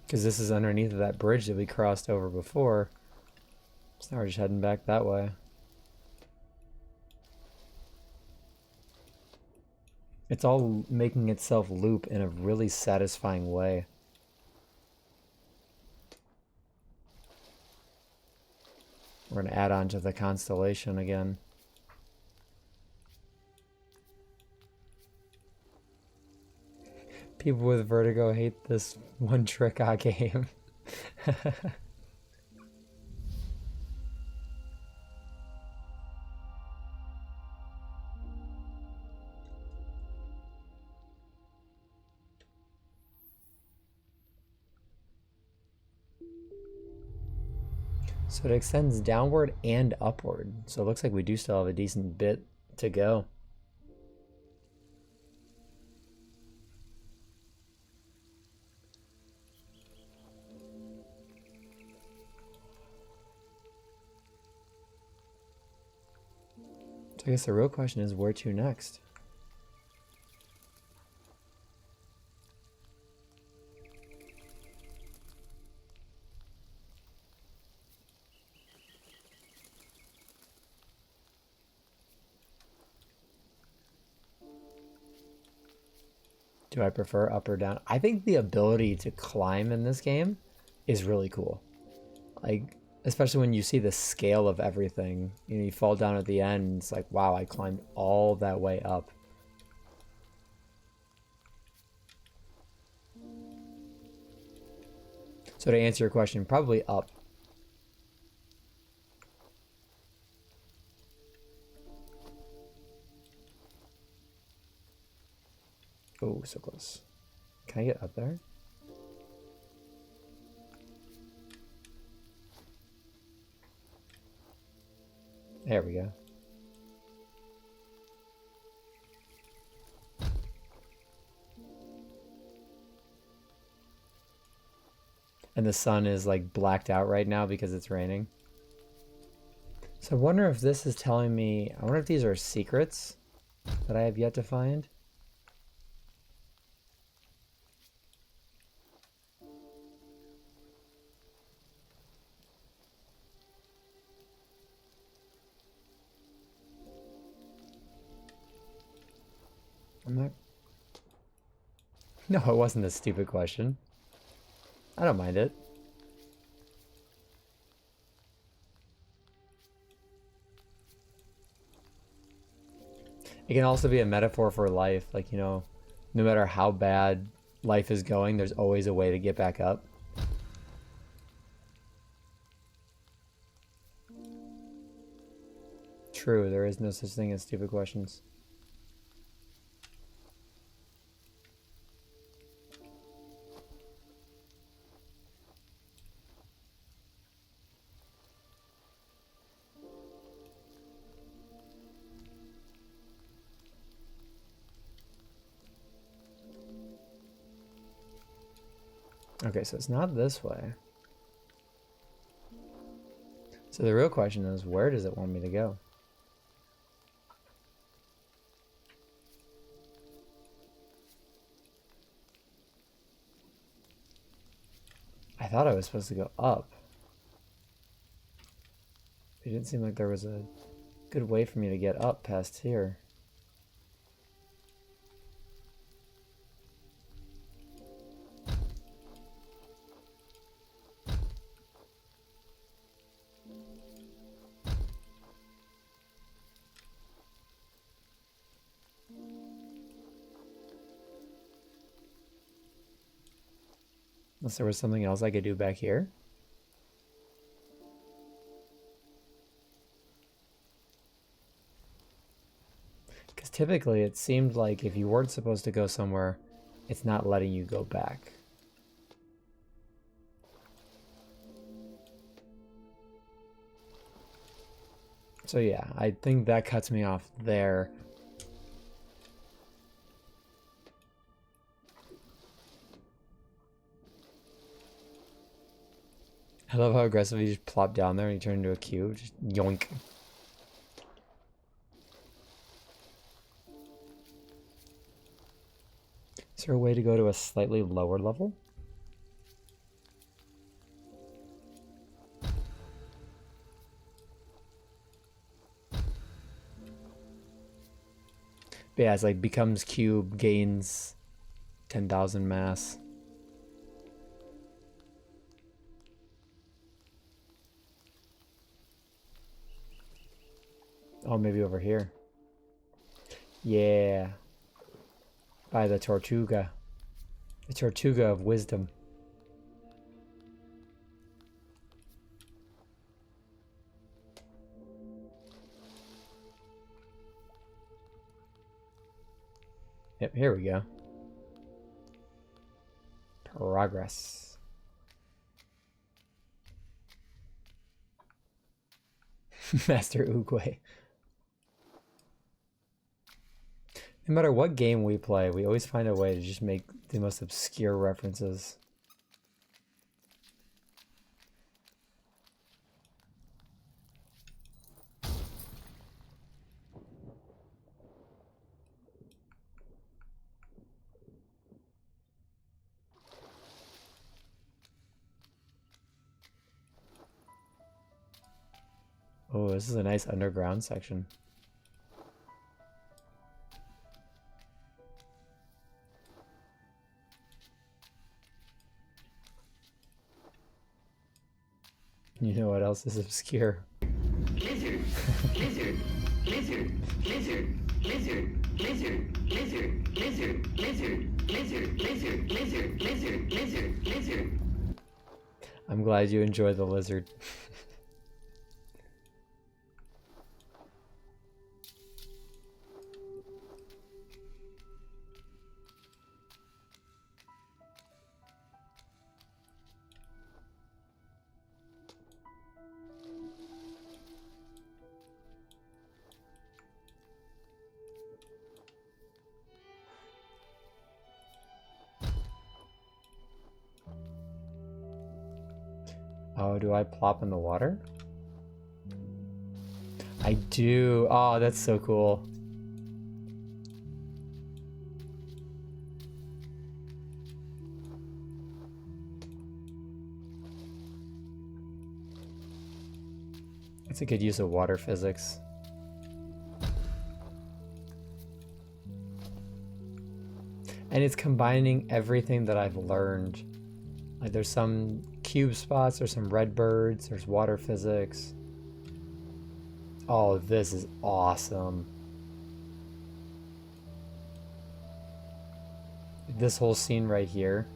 Because this is underneath of that bridge that we crossed over before. So now we're just heading back that way. It's all making itself loop in a really satisfying way. We're going to add on to the constellation again. People with vertigo hate this one-trick game. So it extends downward and upward. So it looks like we do still have a decent bit to go. So I guess the real question is where to next? Do I prefer up or down? I think the ability to climb in this game is really cool. Like, especially when you see the scale of everything. You know, you fall down at the end, and it's like, wow, I climbed all that way up. So to answer your question, probably up. Oh, so close. Can I get up there? There we go. And the sun is like blacked out right now because it's raining. So I wonder if this is telling me, I wonder if these are secrets that I have yet to find. I'm not... No, it wasn't a stupid question. I don't mind it. It can also be a metaphor for life. Like, you know, no matter how bad life is going, there's always a way to get back up. True, there is no such thing as stupid questions. Okay, so it's not this way. So the real question is, where does it want me to go? I thought I was supposed to go up. It didn't seem like there was a good way for me to get up past here. Unless there was something else I could do back here. Because typically it seemed like if you weren't supposed to go somewhere, it's not letting you go back. So yeah, I think that cuts me off there. I love how aggressively you just plop down there and you turn into a cube. Just yoink. Is there a way to go to a slightly lower level? But yeah, it's like becomes cube, gains 10,000 mass. Oh, maybe over here. Yeah. By the Tortuga. The Tortuga of wisdom. Yep, here we go. Progress. Master Oogway. No matter what game we play, we always find a way to just make the most obscure references. Oh, this is a nice underground section. You know what else is obscure? Lizard, lizard, lizard, lizard, lizard, lizard, lizard, lizard, lizard, lizard, lizard, lizard, lizard, lizard, lizard. I'm glad you enjoy the lizard. Oh, do I plop in the water? I do. Oh, that's so cool. It's a good use of water physics. And it's combining everything that I've learned. Like there's some cube spots, there's some red birds, there's water physics. Oh, this is awesome. This whole scene right here.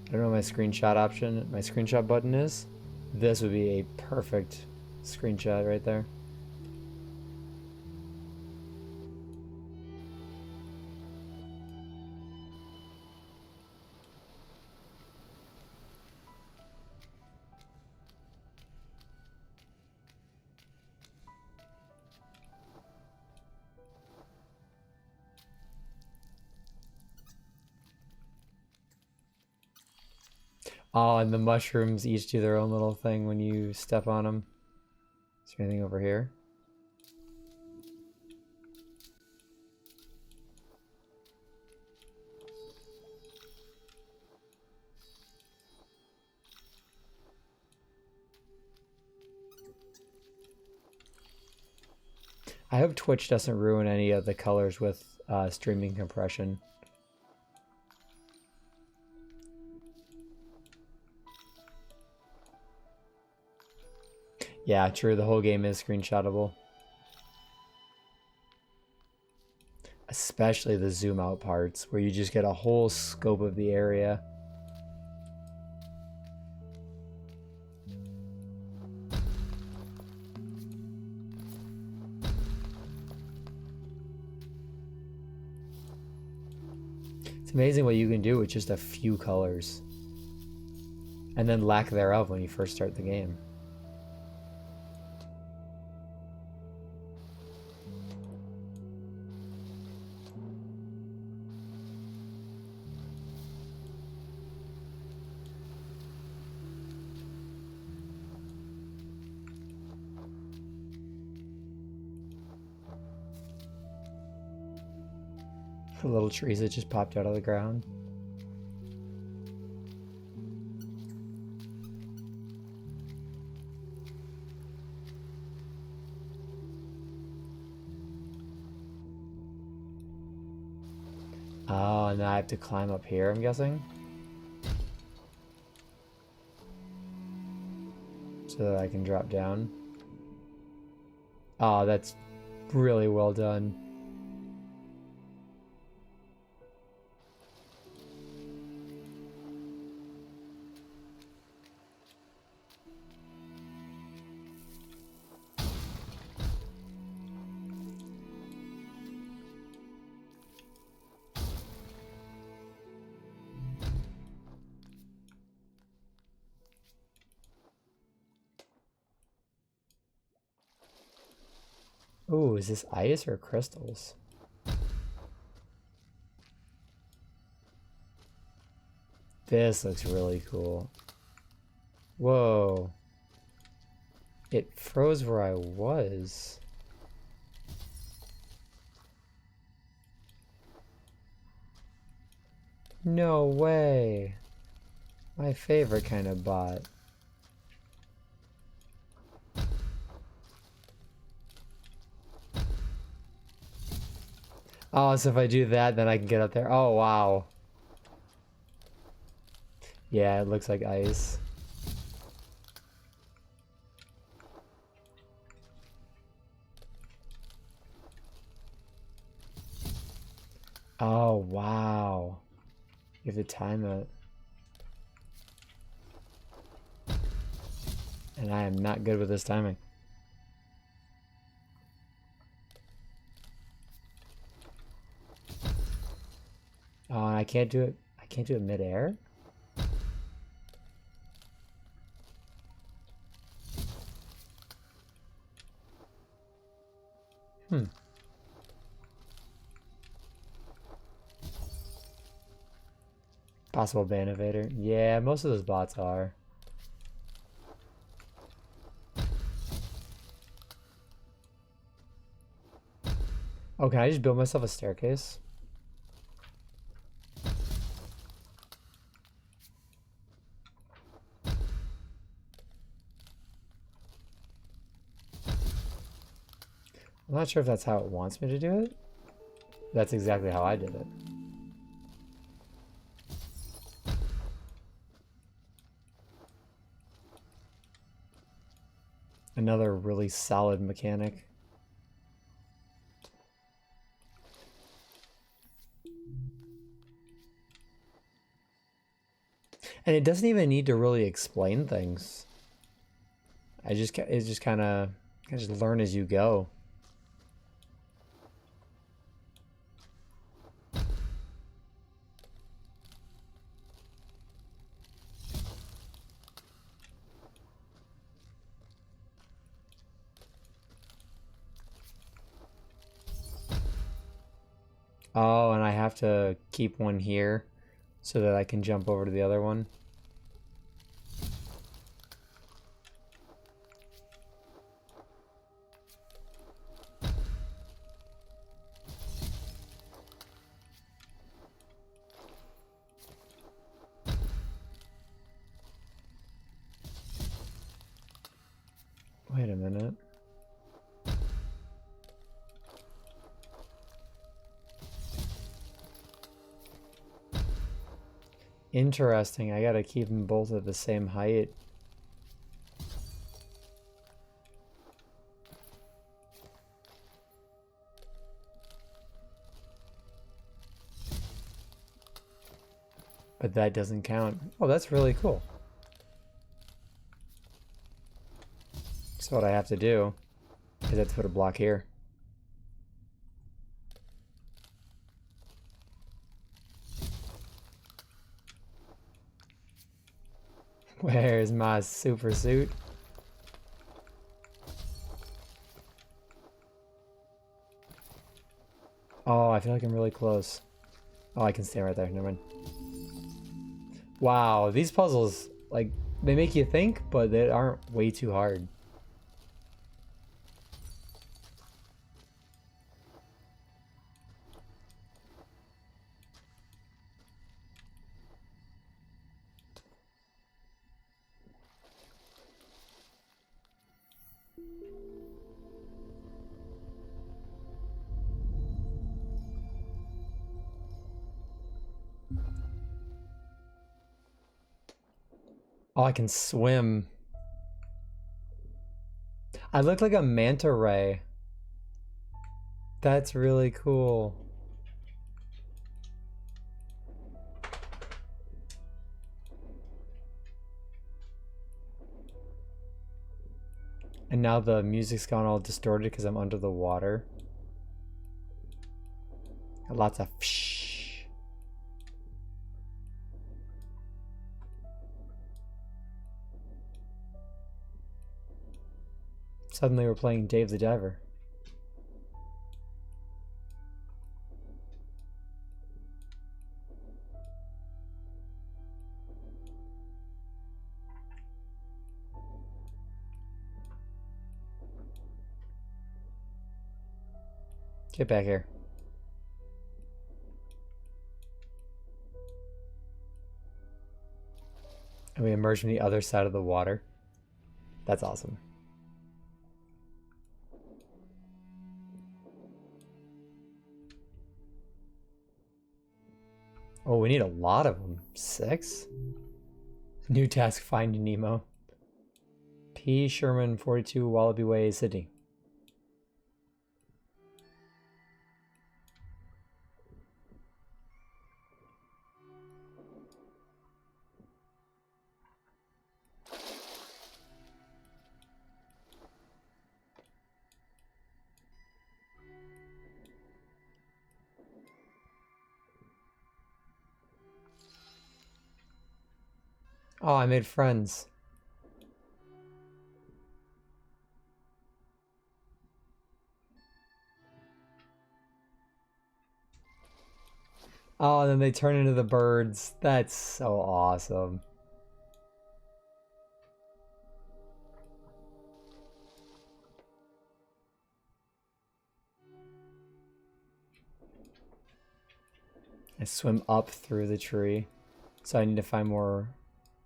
I don't know what my screenshot button is. This would be a perfect screenshot right there. Oh, and the mushrooms each do their own little thing when you step on them. Is there anything over here? I hope Twitch doesn't ruin any of the colors with streaming compression. Yeah, true. The whole game is screenshotable. Especially the zoom out parts where you just get a whole scope of the area. It's amazing what you can do with just a few colors. And then lack thereof when you first start the game. The little trees that just popped out of the ground. Oh, and now I have to climb up here, I'm guessing? So that I can drop down. Oh, that's really well done. Oh, is this ice or crystals? This looks really cool. Whoa. It froze where I was. No way. My favorite kind of bot. Oh, so if I do that, then I can get up there. Oh, wow. Yeah, it looks like ice. Oh, wow. You have to time it. And I am not good with this timing. Oh, and I can't do it. I can't do it mid-air? Hmm. Possible ban evader. Yeah, most of those bots are. Oh, can I just build myself a staircase? I'm not sure if that's how it wants me to do it. That's exactly how I did it. Another really solid mechanic. And it doesn't even need to really explain things. It's just kind of just learn as you go. Oh, and I have to keep one here so that I can jump over to the other one. Wait a minute. Interesting. I gotta keep them both at the same height. But that doesn't count. Oh, that's really cool. So what I have to do is I have to put a block here. Where's my super suit? Oh, I feel like I'm really close. Oh, I can stand right there. Never mind. Wow, these puzzles, like, they make you think, but they aren't way too hard. Oh, I can swim. I look like a manta ray. That's really cool. And now the music's gone all distorted because I'm under the water. Lots of psh. Suddenly we're playing Dave the Diver. Get back here. And we emerge from the other side of the water. That's awesome. Oh, we need a lot of them. 6? New task, find Nemo. P. Sherman, 42 Wallaby Way, Sydney. Oh, I made friends. Oh, and then they turn into the birds. That's so awesome. I swim up through the tree. So I need to find more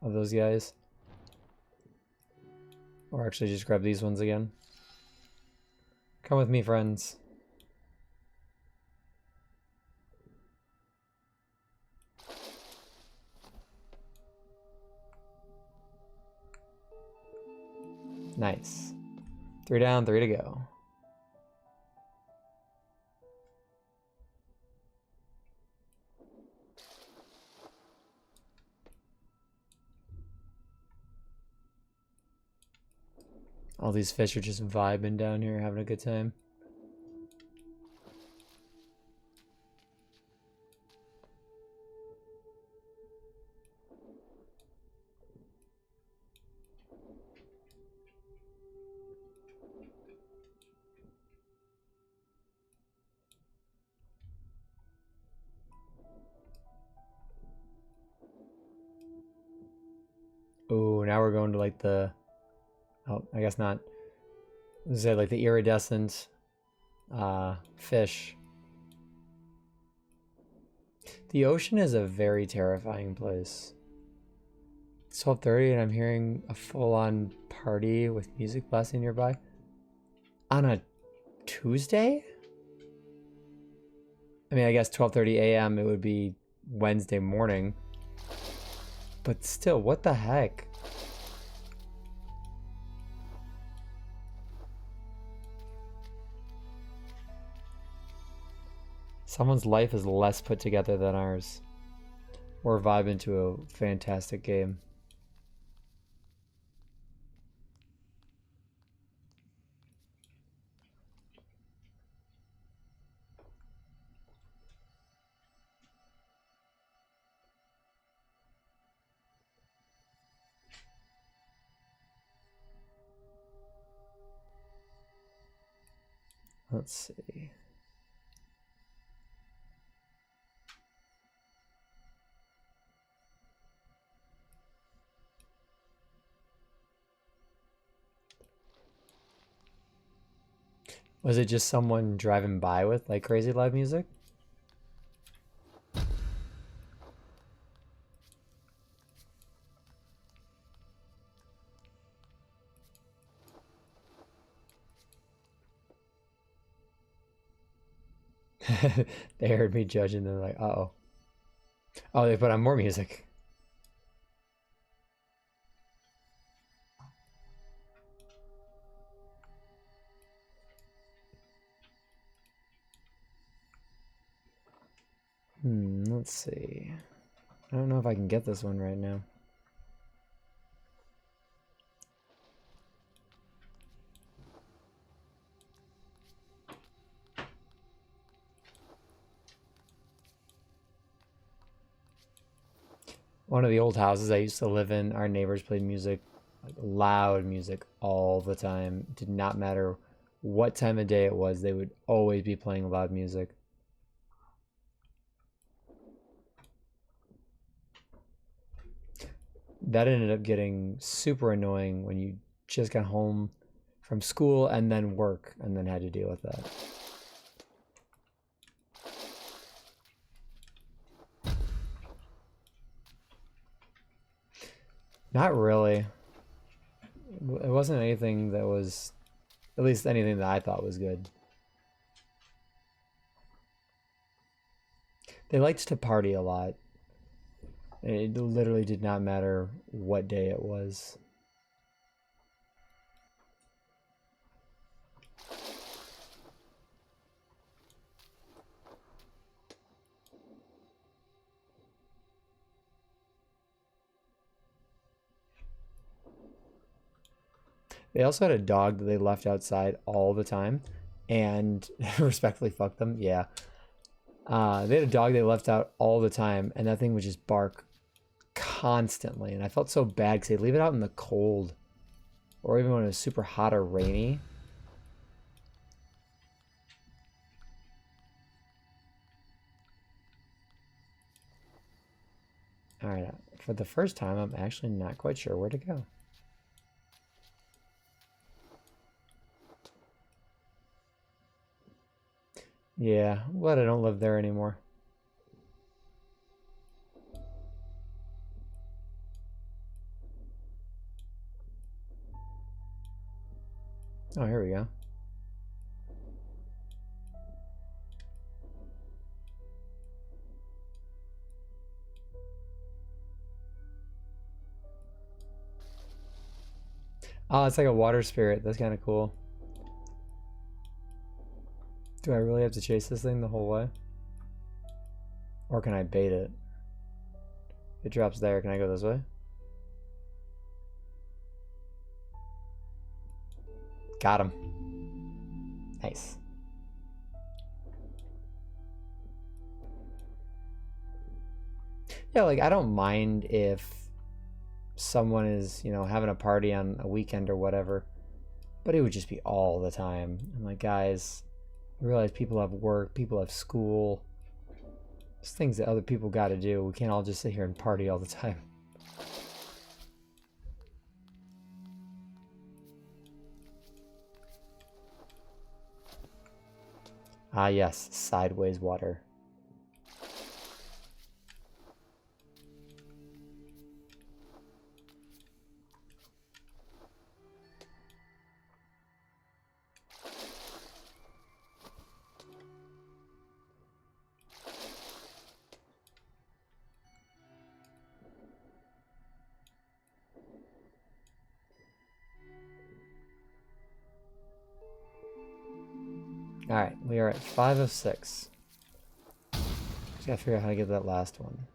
of those guys. Or actually just grab these ones again. Come with me, friends. Nice. 3 down, 3 to go. All these fish are just vibing down here, having a good time. Oh, now we're going to like the... Oh, I guess not. Is it like the iridescent fish? The ocean is a very terrifying place. It's 12:30 and I'm hearing a full-on party with music blasting nearby. On a Tuesday? I mean, I guess 12:30 a.m. it would be Wednesday morning. But still, what the heck? Someone's life is less put together than ours. We're vibing to a fantastic game. Let's see. Was it just someone driving by with like crazy live music? They heard me judging, they're like, uh-oh. Oh, they put on more music. Let's see. I don't know if I can get this one right now. One of the old houses I used to live in, our neighbors played music, like loud music all the time. It did not matter what time of day it was, they would always be playing loud music. That ended up getting super annoying when you just got home from school and then work and then had to deal with that. Not really. It wasn't anything that was, at least anything that I thought was good. They liked to party a lot. It literally did not matter what day it was. They also had a dog that they left outside all the time, and respectfully fuck them. Yeah. They had a dog they left out all the time, and that thing would just bark constantly. And I felt so bad because they leave it out in the cold, or even when it was super hot or rainy. All right, for the first time, I'm actually not quite sure where to go. Yeah, I'm glad I don't live there anymore. Oh, here we go. Oh, it's like a water spirit. That's kind of cool. Do I really have to chase this thing the whole way? Or can I bait it? It drops there. Can I go this way? Got him. Nice. Yeah, like I don't mind if someone is, you know, having a party on a weekend or whatever, but it would just be all the time. I'm like, guys, I realize people have work, people have school. There's things that other people got to do. We can't all just sit here and party all the time. Ah, yes, sideways water. Alright, we are at 5 of 6. Just gotta figure out how to get that last one.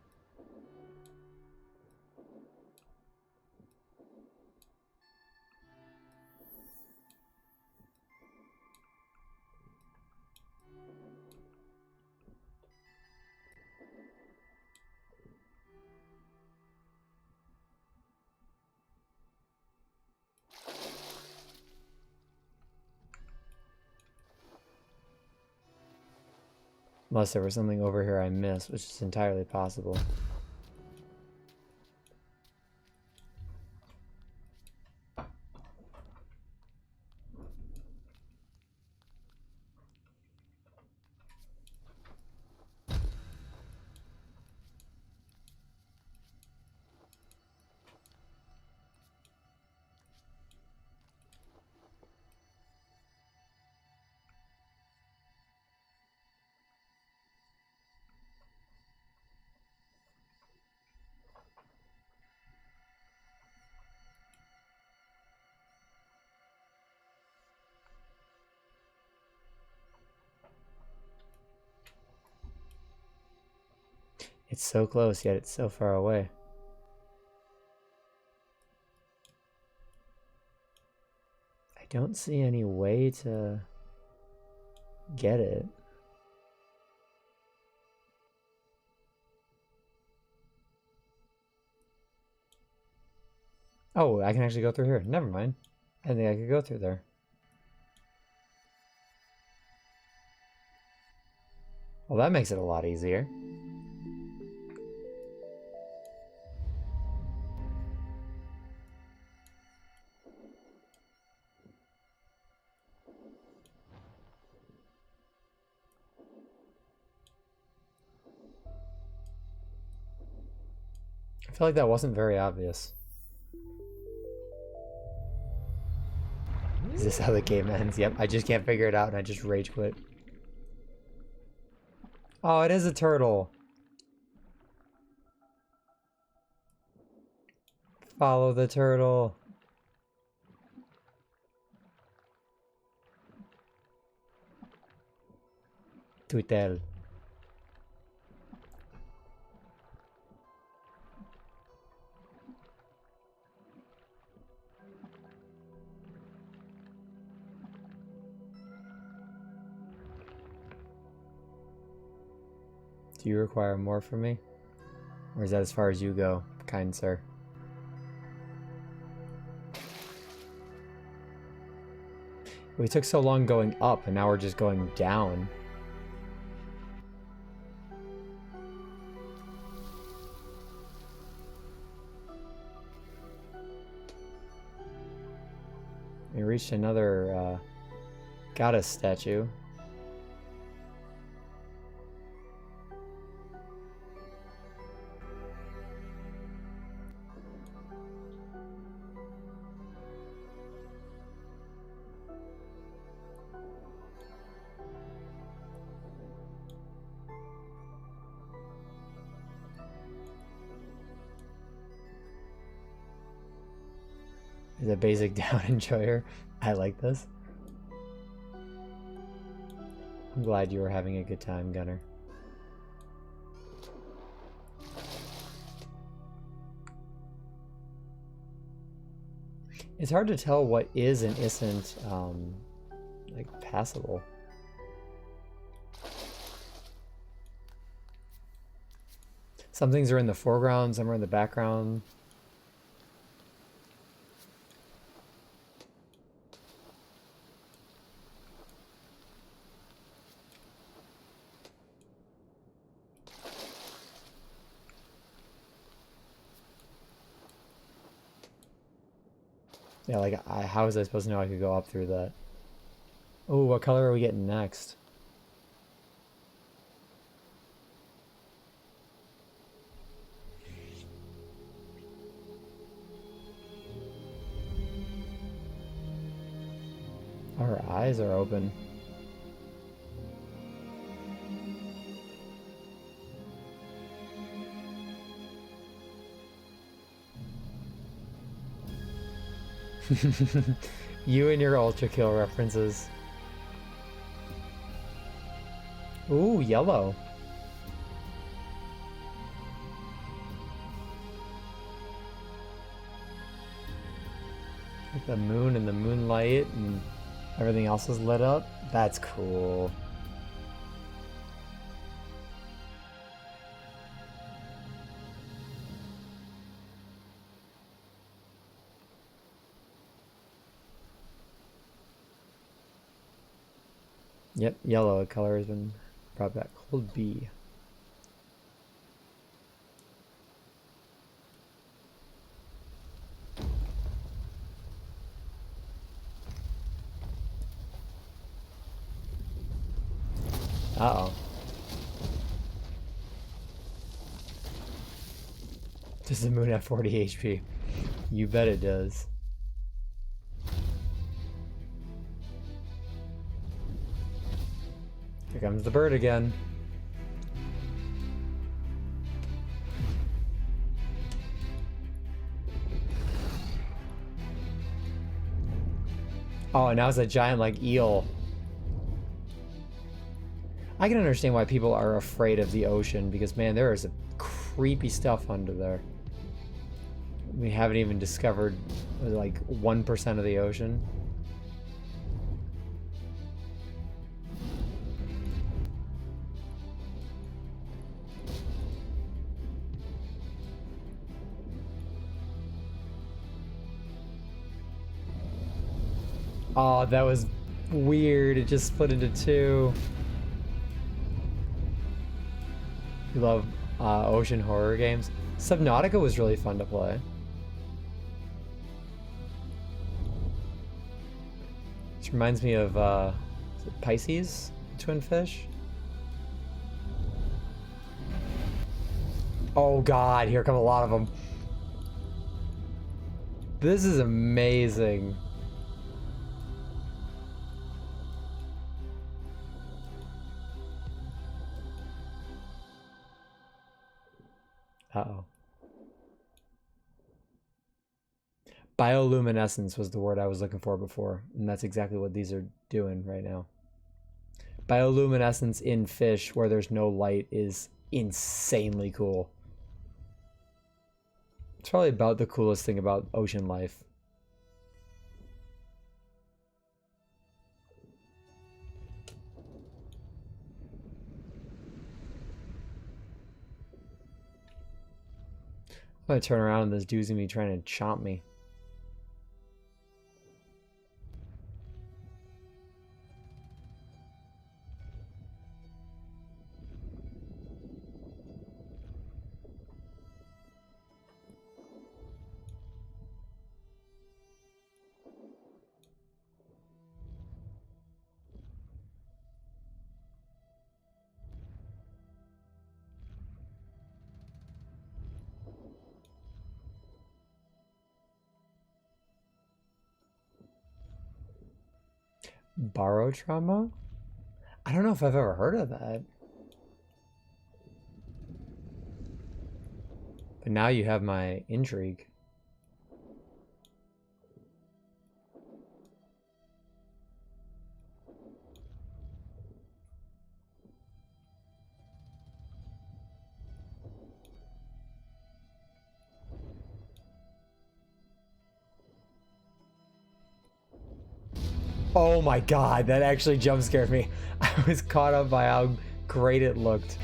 Unless there was something over here I missed, which is entirely possible. It's so close, yet it's so far away. I don't see any way to get it. Oh, I can actually go through here. Never mind. I think I could go through there. Well, that makes it a lot easier. I feel like that wasn't very obvious. Is this how the game ends? Yep, I just can't figure it out and I just rage quit. Oh, it is a turtle. Follow the turtle. Tutel. Do you require more from me? Or is that as far as you go, kind sir? We took so long going up, and now we're just going down. We reached another goddess statue. Is a basic down enjoyer. I like this. I'm glad you were having a good time, Gunner. It's hard to tell what is and isn't like passable. Some things are in the foreground, some are in the background. Yeah, like, how was I supposed to know I could go up through that? Oh, what color are we getting next? Our eyes are open. You and your ultra kill references. Ooh, yellow. Like the moon and the moonlight and everything else is lit up. That's cool. Yep, yellow color has been brought back. Hold B. Uh-oh. Does the moon have 40 HP? You bet it does. Here comes the bird again. Oh, and now it's a giant, like, eel. I can understand why people are afraid of the ocean, because, man, there is some creepy stuff under there. We haven't even discovered, like, 1% of the ocean. Oh, that was weird. It just split into two. You love ocean horror games. Subnautica was really fun to play. This reminds me of is it Pisces, twin fish. Oh god, here come a lot of them. This is amazing. Uh-oh. Bioluminescence was the word I was looking for before, and that's exactly what these are doing right now. Bioluminescence in fish where there's no light is insanely cool. It's probably about the coolest thing about ocean life. I'm gonna turn around and this dude's gonna be trying to chomp me. Barotrauma? I don't know if I've ever heard of that. But now you have my intrigue. Oh my god, that actually jump scared me. I was caught up by how great it looked.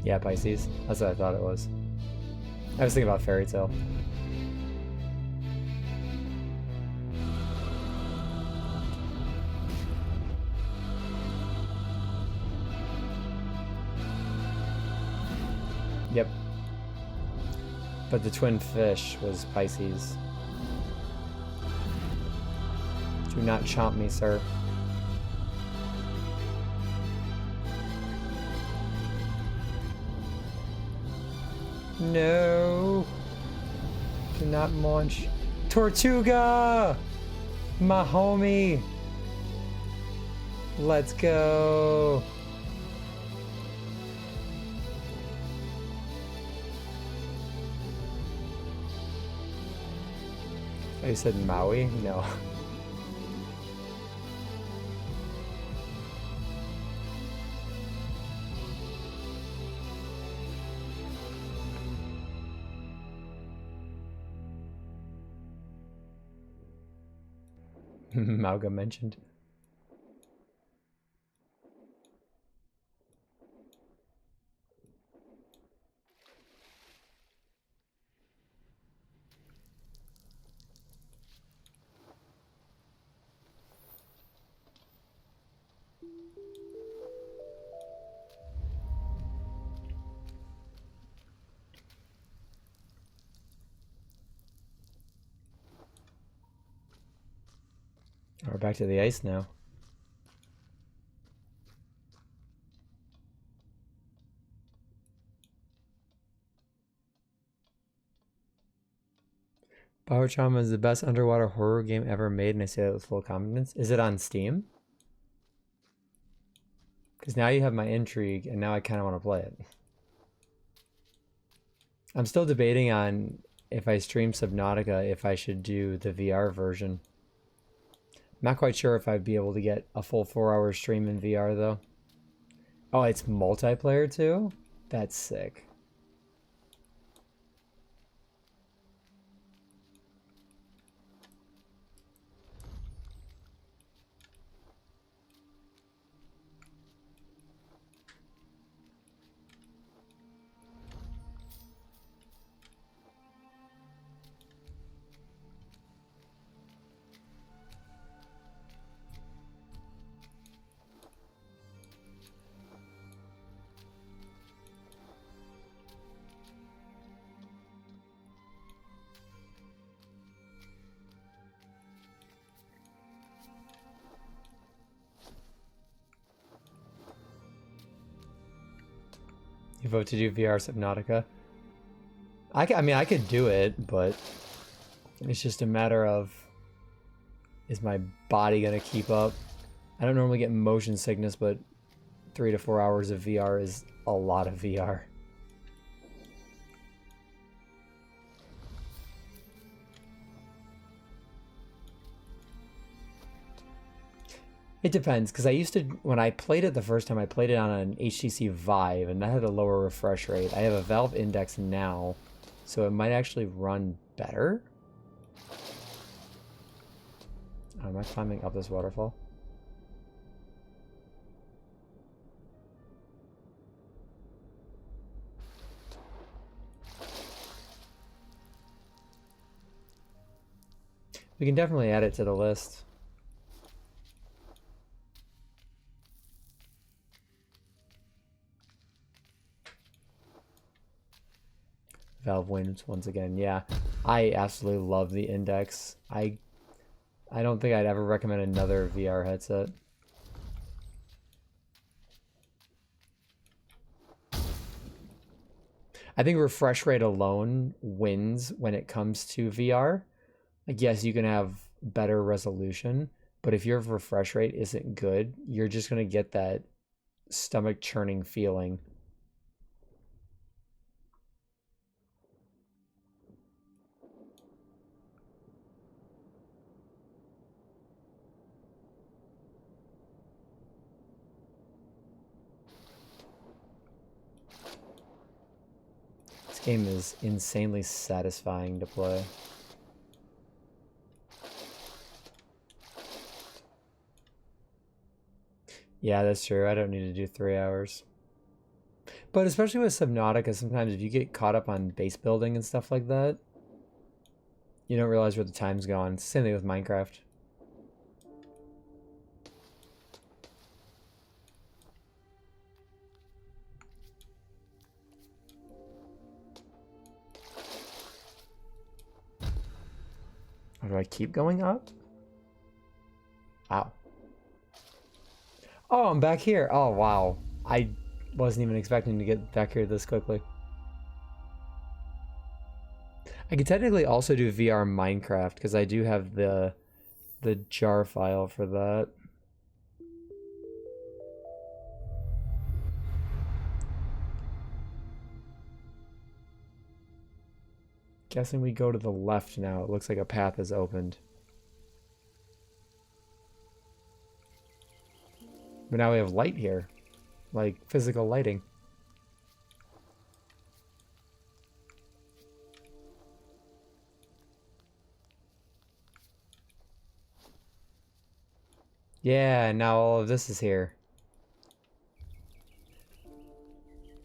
Yeah, Pisces. That's what I thought it was. I was thinking about Fairy Tale. Yep. But the twin fish was Pisces. Do not chomp me, sir. No. Do not munch. Tortuga! My homie! Let's go! Oh, you said Maui? No. Mauga mentioned. We're back to the ice now. Barotrauma is the best underwater horror game ever made, and I say that with full confidence. Is it on Steam? Because now you have my intrigue, and now I kind of want to play it. I'm still debating on if I stream Subnautica, if I should do the VR version. Not quite sure if I'd be able to get a full 4-hour stream in VR though. Oh, it's multiplayer too? That's sick. You vote to do VR Subnautica? I mean, I could do it, but it's just a matter of, is my body gonna keep up? I don't normally get motion sickness, but 3 to 4 hours of VR is a lot of VR. It depends, because I used to, when I played it the first time, I played it on an HTC Vive, and that had a lower refresh rate. I have a Valve Index now, so it might actually run better. Oh, am I climbing up this waterfall? We can definitely add it to the list. Valve wins once again. Yeah, I absolutely love the Index. I don't think I'd ever recommend another VR headset. I think refresh rate alone wins when it comes to VR. Like, yes, you can have better resolution, but if your refresh rate isn't good, you're just going to get that stomach churning feeling. This game is insanely satisfying to play. Yeah, that's true. I don't need to do 3 hours. But especially with Subnautica, sometimes if you get caught up on base building and stuff like that, you don't realize where the time's gone. It's the same thing with Minecraft. Or do I keep going up? Wow. Oh, I'm back here. Oh, wow. I wasn't even expecting to get back here this quickly. I could technically also do VR Minecraft because I do have the jar file for that. Guessing we go to the left now. It looks like a path is opened. But now we have light here. Like physical lighting. Yeah, now all of this is here.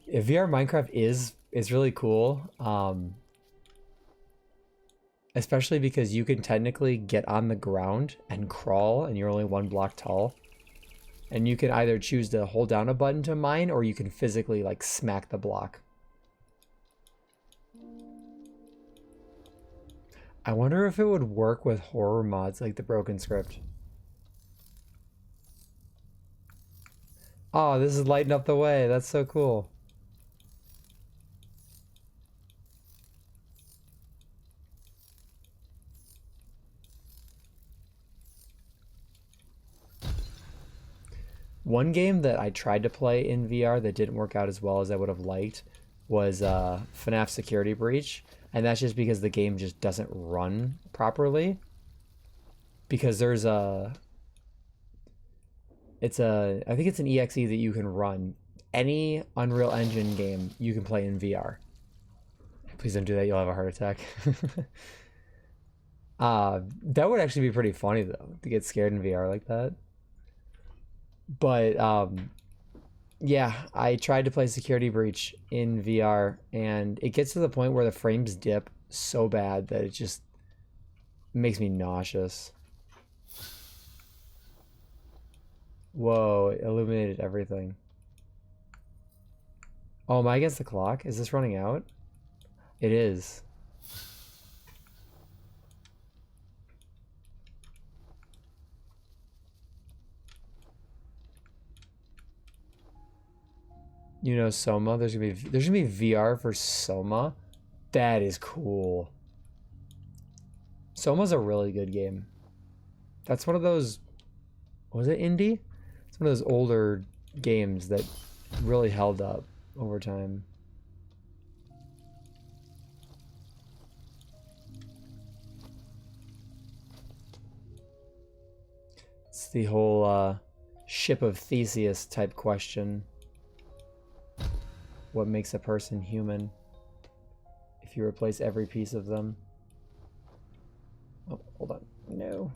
If VR Minecraft is really cool. Especially because you can technically get on the ground and crawl and you're only 1 block tall. And you can either choose to hold down a button to mine or you can physically like smack the block. I wonder if it would work with horror mods like the Broken Script. Oh, this is lighting up the way. That's so cool. One game that I tried to play in VR that didn't work out as well as I would have liked was FNAF Security Breach. And that's just because the game just doesn't run properly. Because there's I think it's an EXE that you can run. Any Unreal Engine game you can play in VR. Please don't do that, you'll have a heart attack. That would actually be pretty funny though, to get scared in VR like that. But yeah, I tried to play Security Breach in VR and it gets to the point where the frames dip so bad that it just makes me nauseous. Whoa, it illuminated everything. Oh, am I against the clock? Is this running out? It is. You know Soma? There's gonna be VR for Soma. That is cool. Soma's a really good game. That's one of those, was it indie? It's one of those older games that really held up over time. It's the whole ship of Theseus type question. What makes a person human? If you replace every piece of them. Oh, hold on. No.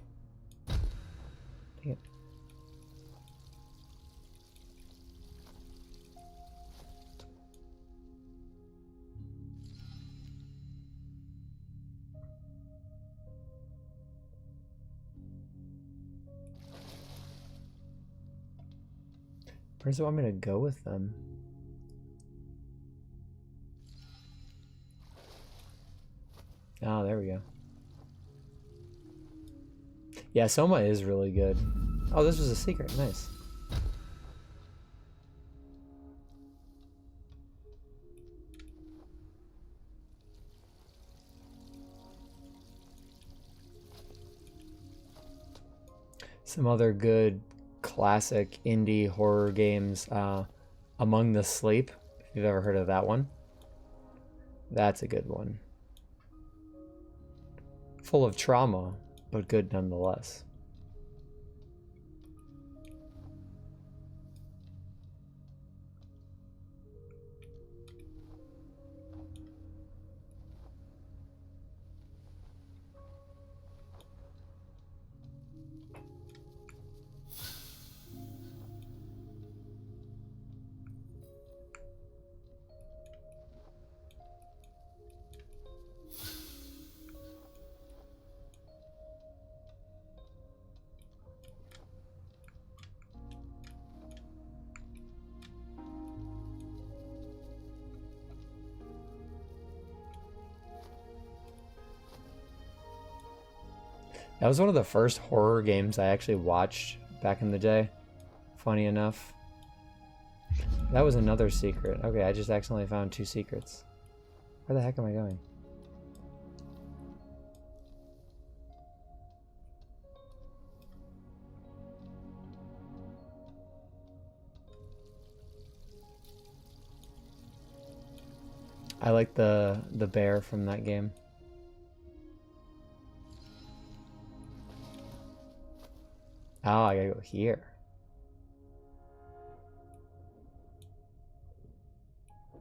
Dang it. Where does it want me to go with them? Oh, there we go. Yeah, Soma is really good. Oh, this was a secret. Nice. Some other good classic indie horror games. Among the Sleep, if you've ever heard of that one. That's a good one. Full of trauma, but good nonetheless. That was one of the first horror games I actually watched back in the day. Funny enough. That was another secret. Okay, I just accidentally found 2 secrets. Where the heck am I going? I like the bear from that game. Oh, I gotta go here.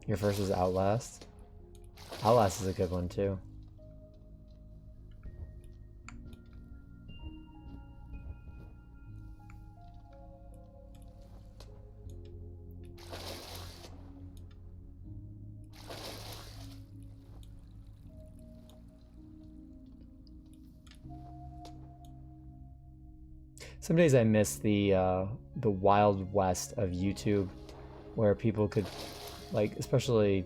Your first is Outlast. Outlast is a good one too. Some days I miss the wild west of YouTube, where people could, like, especially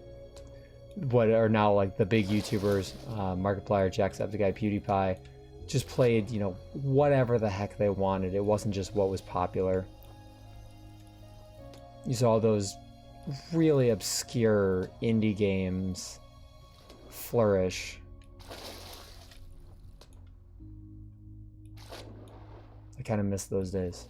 what are now like the big YouTubers, Markiplier, Jacksepticeye, PewDiePie, just played, you know, whatever the heck they wanted. It wasn't just what was popular. You saw those really obscure indie games flourish. I kind of miss those days.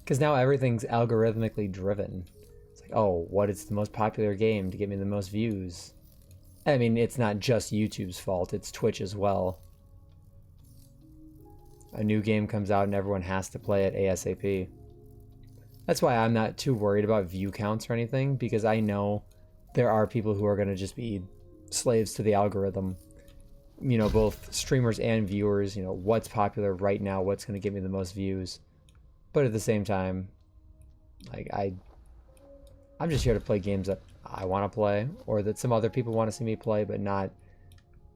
Because now everything's algorithmically driven. It's like, oh, what is the most popular game to get me the most views? I mean, it's not just YouTube's fault, it's Twitch as well. A new game comes out and everyone has to play it ASAP. That's why I'm not too worried about view counts or anything, because I know there are people who are going to just be slaves to the algorithm. You know, both streamers and viewers, you know, what's popular right now, what's going to get me the most views. But at the same time, like, I'm just here to play games that I want to play, or that some other people want to see me play, but not,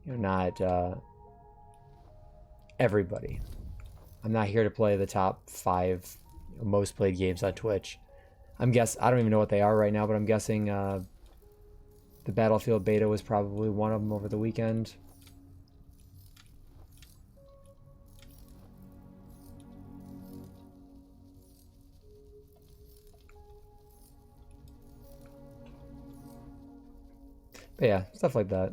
you know, not everybody. I'm not here to play the top 5 most played games on Twitch. I don't even know what they are right now, but I'm guessing the Battlefield beta was probably one of them over the weekend. But yeah, stuff like that.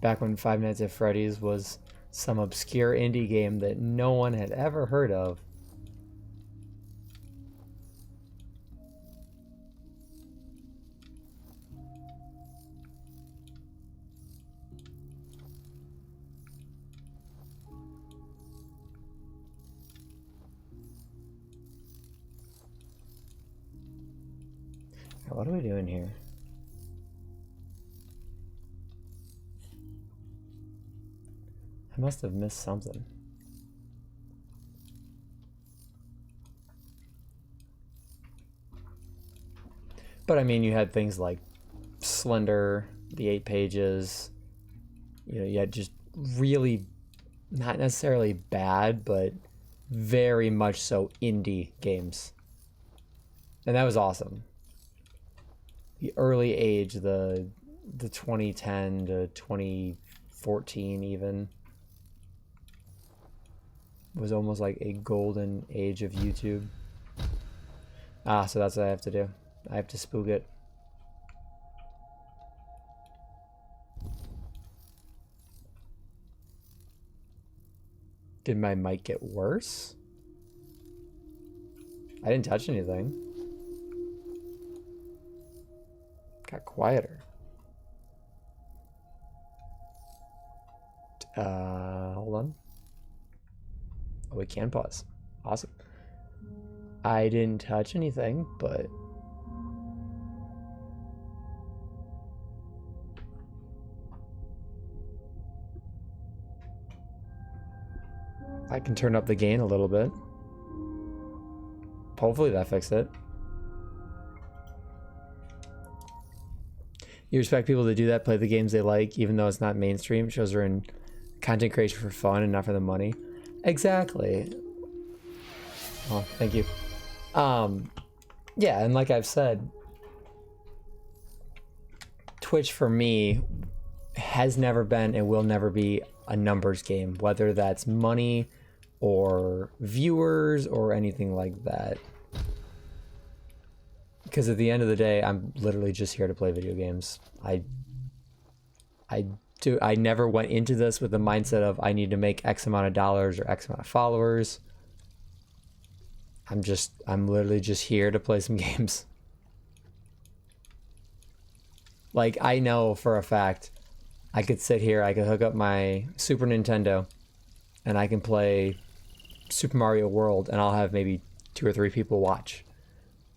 Back when Five Nights at Freddy's was some obscure indie game that no one had ever heard of. What are we doing here? I must have missed something. But I mean, you had things like Slender, the 8 pages. You know, you had just really not necessarily bad, but very much so indie games. And that was awesome. The early age, the 2010 to 2014 even, was almost like a golden age of YouTube. Ah, so that's what I have to do. I have to spook it. Did my mic get worse? I didn't touch anything. Got quieter. Hold on. Oh, we can pause. Awesome. I didn't touch anything, but I can turn up the gain a little bit. Hopefully that fixed it. You expect people to do that, play the games they like, even though it's not mainstream. It shows they're in content creation for fun and not for the money. Exactly. Oh, thank you. Yeah, and like I've said, Twitch for me has never been and will never be a numbers game, whether that's money or viewers or anything like that. Because at the end of the day, I'm literally just here to play video games. I never went into this with the mindset of I need to make X amount of dollars or X amount of followers. I'm literally just here to play some games. Like, I know for a fact I could sit here, I could hook up my Super Nintendo and I can play Super Mario World and I'll have maybe 2 or 3 people watch.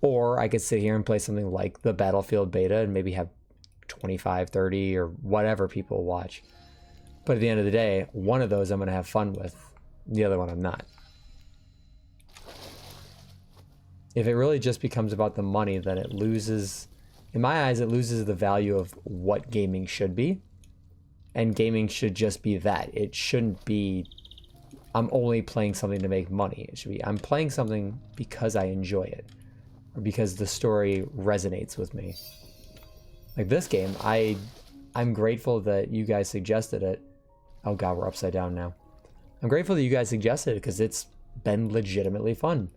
Or I could sit here and play something like the Battlefield beta and maybe have 25, 30 or whatever people watch. But at the end of the day, one of those I'm going to have fun with. The other one I'm not. If it really just becomes about the money, then it loses, in my eyes, it loses the value of what gaming should be. And gaming should just be that. It shouldn't be, I'm only playing something to make money. It should be, I'm playing something because I enjoy it. Or because the story resonates with me. Like this game, I'm grateful that you guys suggested it. Oh god, we're upside down now. I'm grateful that you guys suggested it because it's been legitimately fun.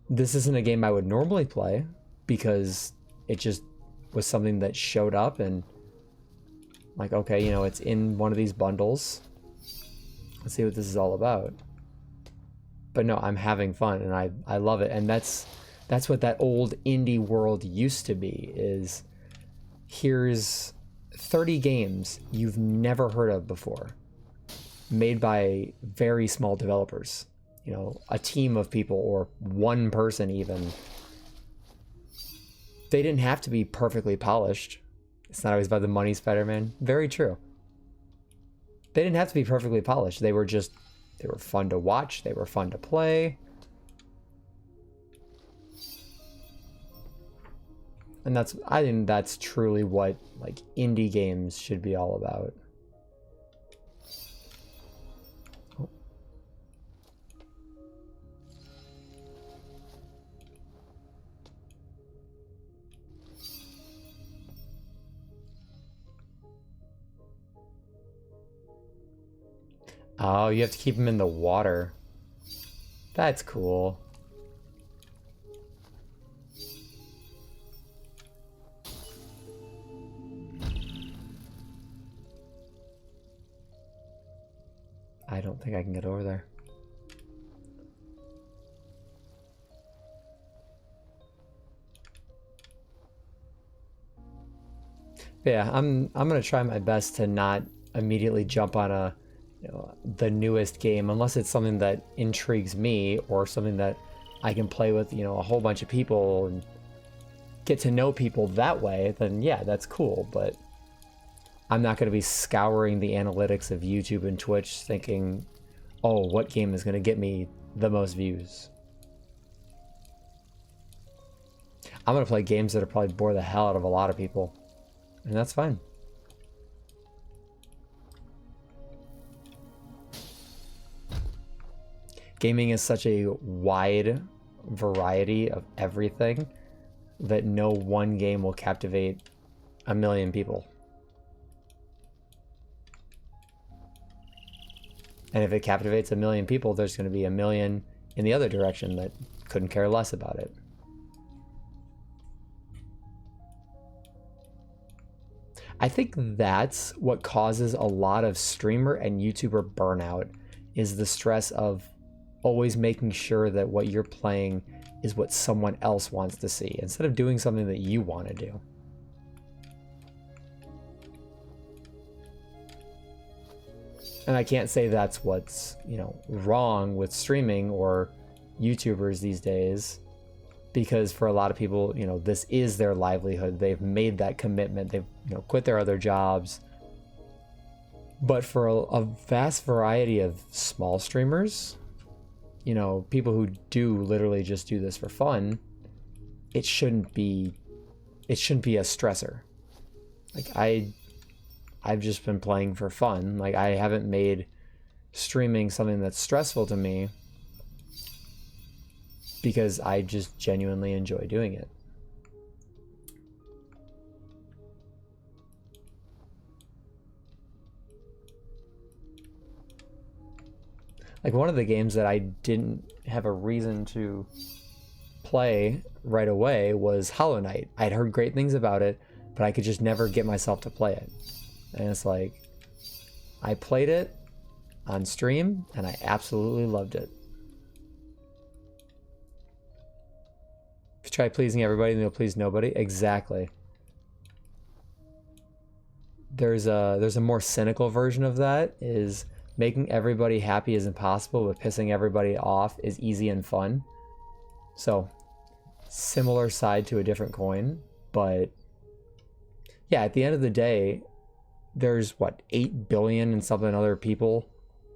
This isn't a game I would normally play because it just was something that showed up and like, okay, you know, it's in one of these bundles. Let's see what this is all about. But no, I'm having fun and I love it. And that's what that old indie world used to be, is here's 30 games you've never heard of before, made by very small developers. You know, a team of people or one person even. They didn't have to be perfectly polished. It's not always about the money, Spider-Man. Very true. They didn't have to be perfectly polished. They were fun to watch. They were fun to play. And I think that's truly what like indie games should be all about. Oh, you have to keep them in the water. That's cool. I don't think I can get over there. But yeah, I'm gonna try my best to not immediately jump on a the newest game unless it's something that intrigues me or something that I can play with a whole bunch of people and get to know people that way. Then yeah, that's cool. But I'm not going to be scouring the analytics of YouTube and Twitch thinking, oh, what game is going to get me the most views. I'm going to play games that'll probably bore the hell out of a lot of people, and that's fine. Gaming is such a wide variety of everything that no one game will captivate a million people. And if it captivates a million people, there's going to be a million in the other direction that couldn't care less about it. I think that's what causes a lot of streamer and YouTuber burnout, is the stress of always making sure that what you're playing is what someone else wants to see, instead of doing something that you want to do. And I can't say that's what's, wrong with streaming or YouTubers these days, because for a lot of people, this is their livelihood. They've made that commitment. They've, quit their other jobs. But for a vast variety of small streamers, people who do literally just do this for fun, it shouldn't be a stressor. Like I've just been playing for fun. Like I haven't made streaming something that's stressful to me because I just genuinely enjoy doing it. Like one of the games that I didn't have a reason to play right away was Hollow Knight. I'd heard great things about it, but I could just never get myself to play it. And it's like, I played it on stream and I absolutely loved it. If you try pleasing everybody, then you'll please nobody. Exactly. There's a more cynical version of that, is making everybody happy is impossible, but pissing everybody off is easy and fun. So, similar side to a different coin, but yeah, at the end of the day, there's 8 billion and something other people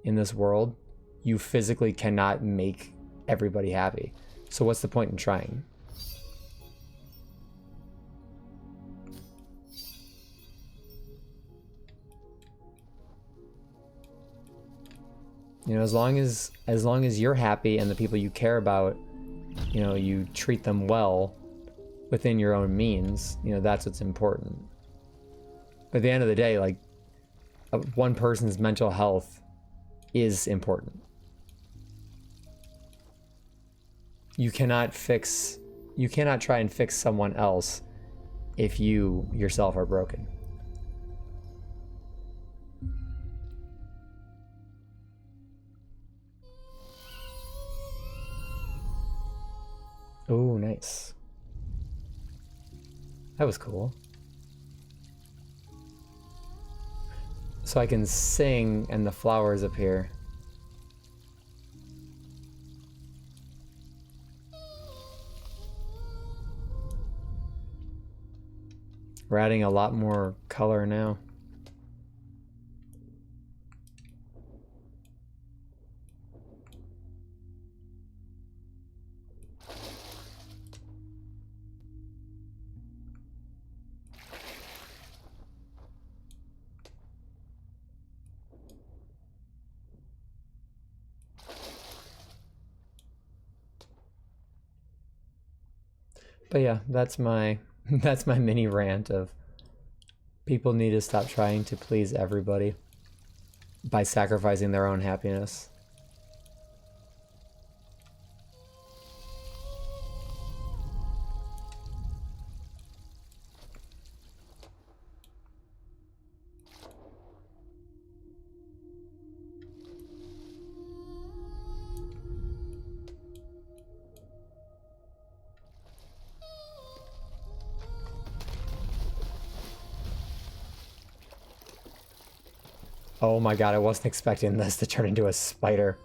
in this world. You physically cannot make everybody happy. So what's the point in trying? As long as you're happy and the people you care about, you treat them well within your own means, that's what's important. But at the end of the day, one person's mental health is important. You cannot try and fix someone else if you yourself are broken. Oh, nice. That was cool. So I can sing and the flowers appear. We're adding a lot more color now. But yeah, that's my mini rant of people need to stop trying to please everybody. by sacrificing their own happiness. Oh my god, I wasn't expecting this to turn into a spider.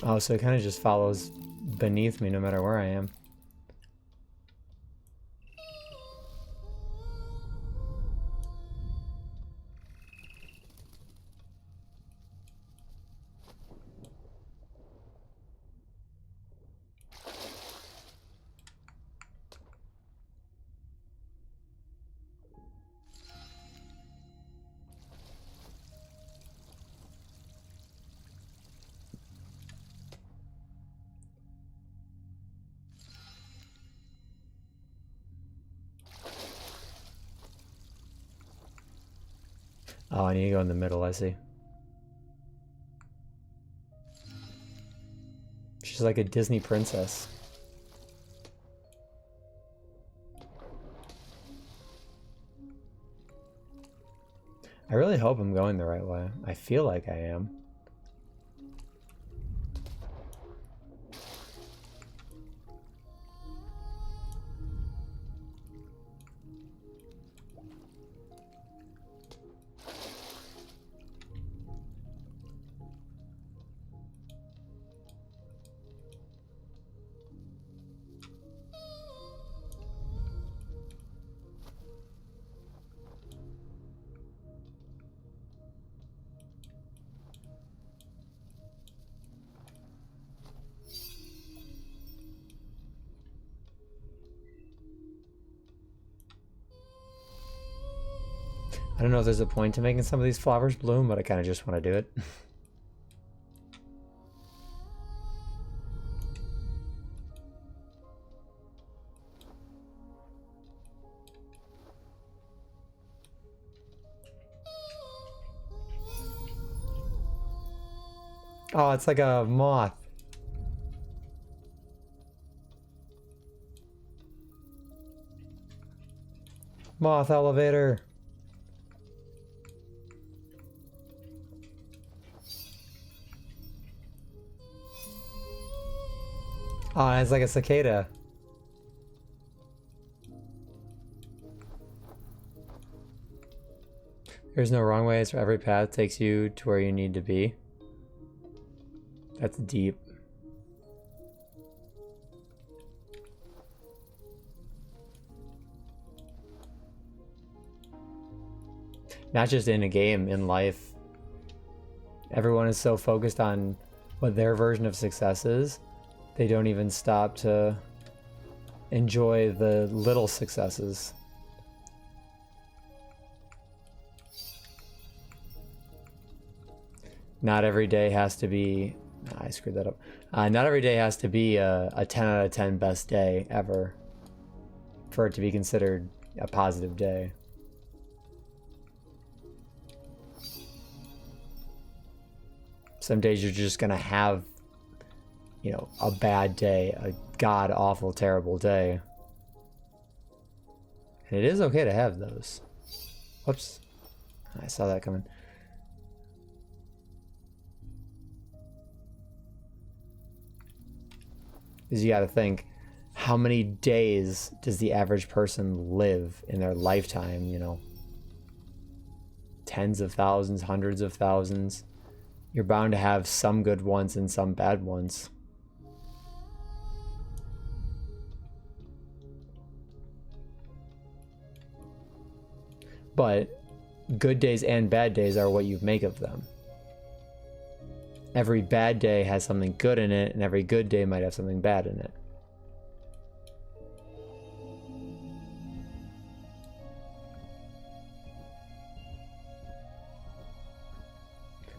Oh, so it kind of just follows beneath me no matter where I am. Oh, I need to go in the middle, I see. She's like a Disney princess. I really hope I'm going the right way. I feel like I am. I don't know if there's a point to making some of these flowers bloom, but I kind of just want to do it. Oh, it's like a moth. Moth elevator. Oh, it's like a cicada. There's no wrong ways, for every path takes you to where you need to be. That's deep. Not just in a game, in life. Everyone is so focused on what their version of success is, they don't even stop to enjoy the little successes. Not every day has to be... I screwed that up. Not every day has to be a 10 out of 10 best day ever for it to be considered a positive day. Some days you're just gonna have, you know, a bad day, a god-awful, terrible day. And it is okay to have those. Whoops. I saw that coming. Because you gotta think, how many days does the average person live in their lifetime, you know? Tens of thousands, hundreds of thousands. You're bound to have some good ones and some bad ones. But good days and bad days are what you make of them. Every bad day has something good in it, and every good day might have something bad in it.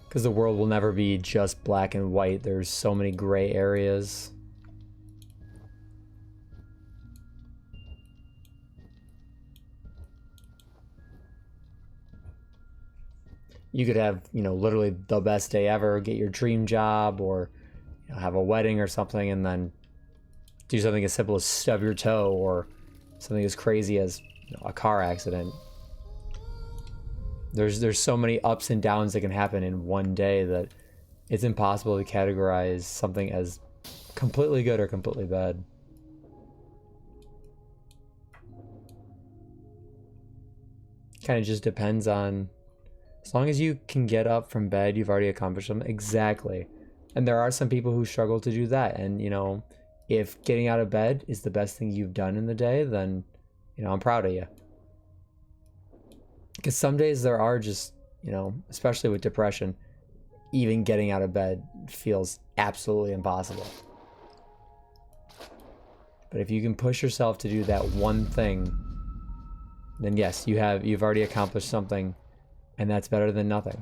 Because the world will never be just black and white. There's so many gray areas. You could have, you know, literally the best day ever, get your dream job, or you know, have a wedding or something, and then do something as simple as stub your toe, or something as crazy as, you know, a car accident. There's so many ups and downs that can happen in one day that it's impossible to categorize something as completely good or completely bad. Kind of just depends on, as long as you can get up from bed, you've already accomplished something. Exactly. And there are some people who struggle to do that. And, you know, if getting out of bed is the best thing you've done in the day, then, you know, I'm proud of you. Because some days there are just, you know, especially with depression, even getting out of bed feels absolutely impossible. But if you can push yourself to do that one thing, then yes, you've already accomplished something, and that's better than nothing.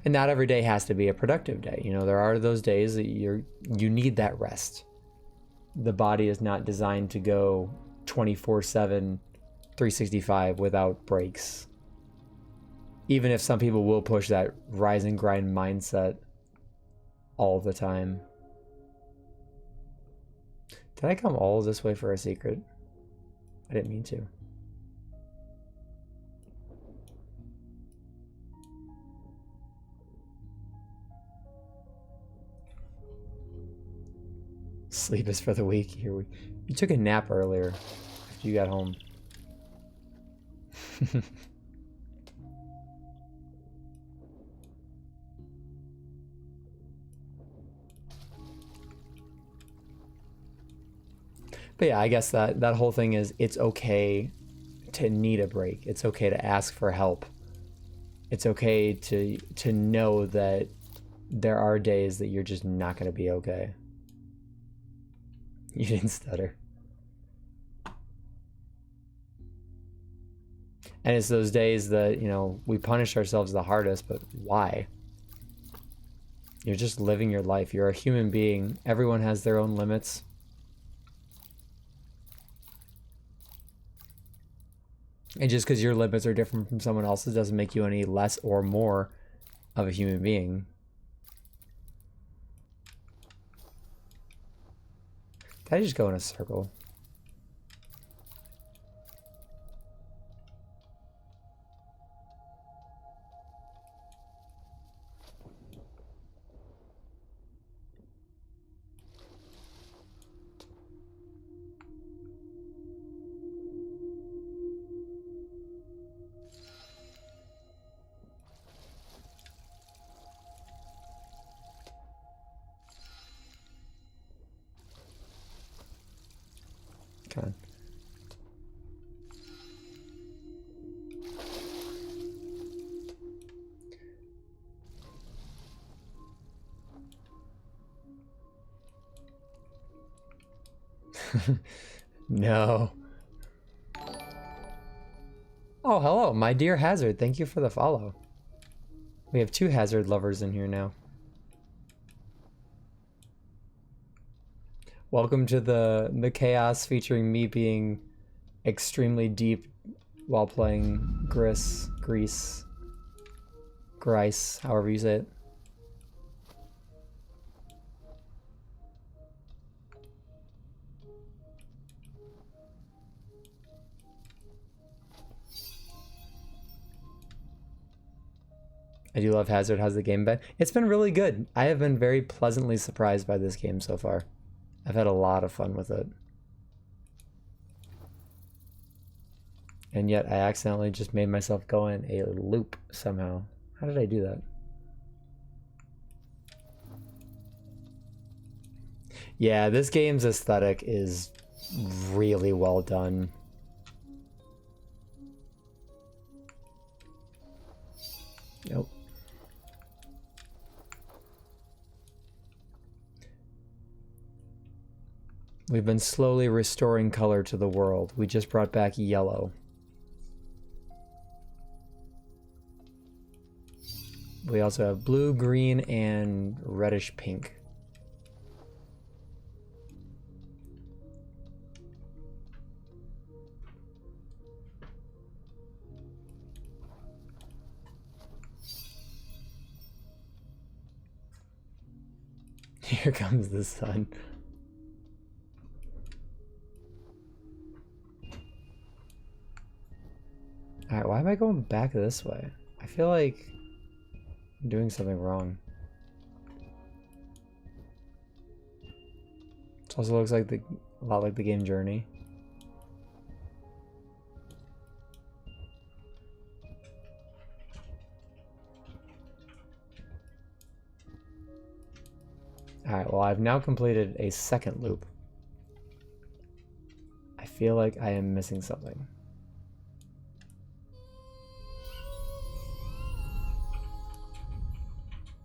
And not every day has to be a productive day. You know, there are those days that you need that rest. The body is not designed to go 24/7, 365 without breaks. Even if some people will push that rise and grind mindset all the time. Did I come all this way for a secret? I didn't mean to. Sleep is for the weak. Here you took a nap earlier after you got home. But yeah, I guess that whole thing is, it's okay to need a break. It's okay to ask for help. It's okay to know that there are days that you're just not going to be okay. You didn't stutter. And it's those days that, you know, we punish ourselves the hardest, but why? You're just living your life. You're a human being. Everyone has their own limits. And just because your limits are different from someone else's doesn't make you any less or more of a human being. Did I just go in a circle? Okay. No. Oh, hello, my dear Hazard. Thank you for the follow. We have 2 Hazard lovers in here now. Welcome to the chaos featuring me being extremely deep while playing GRIS, however you say it. I do love Hazard. How's the game been? It's been really good. I have been very pleasantly surprised by this game so far. I've had a lot of fun with it. And yet I accidentally just made myself go in a loop somehow. How did I do that? Yeah, this game's aesthetic is really well done. Nope. We've been slowly restoring color to the world. We just brought back yellow. We also have blue, green, and reddish pink. Here comes the sun. Alright, why am I going back this way? I feel like I'm doing something wrong. It also looks like a lot like the game Journey. Alright, well, I've now completed a second loop. I feel like I am missing something.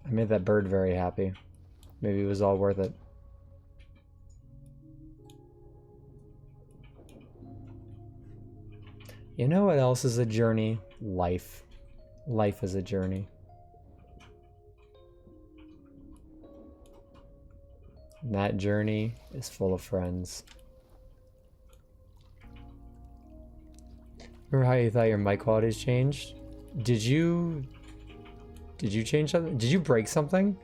I made that bird very happy. Maybe it was all worth it. You know what else is a journey? Life. Life is a journey. And that journey is full of friends. Remember how you thought your mic quality's changed? Did you change something? Did you break something?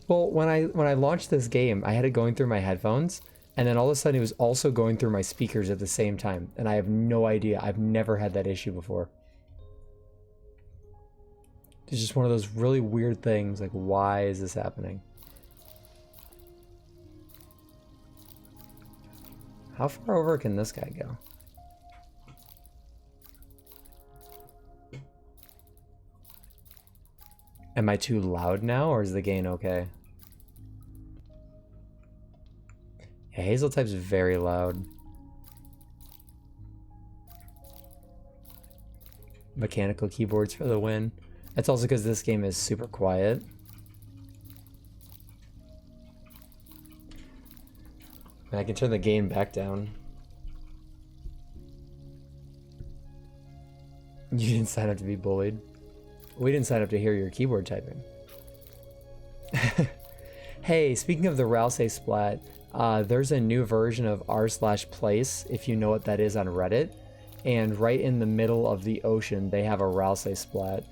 Well, when I launched this game, I had it going through my headphones, and then all of a sudden it was also going through my speakers at the same time, and I have no idea. I've never had that issue before. It's just one of those really weird things, like, why is this happening? How far over can this guy go? Am I too loud now, or is the gain okay? Yeah, Hazel type's very loud. Mechanical keyboards for the win. That's also because this game is super quiet. And I can turn the gain back down. You didn't sign up to be bullied. We didn't sign up to hear your keyboard typing. Hey, speaking of the Rousey splat, there's a new version of r/place, if you know what that is, on Reddit. And right in the middle of the ocean, they have a Rousey splat.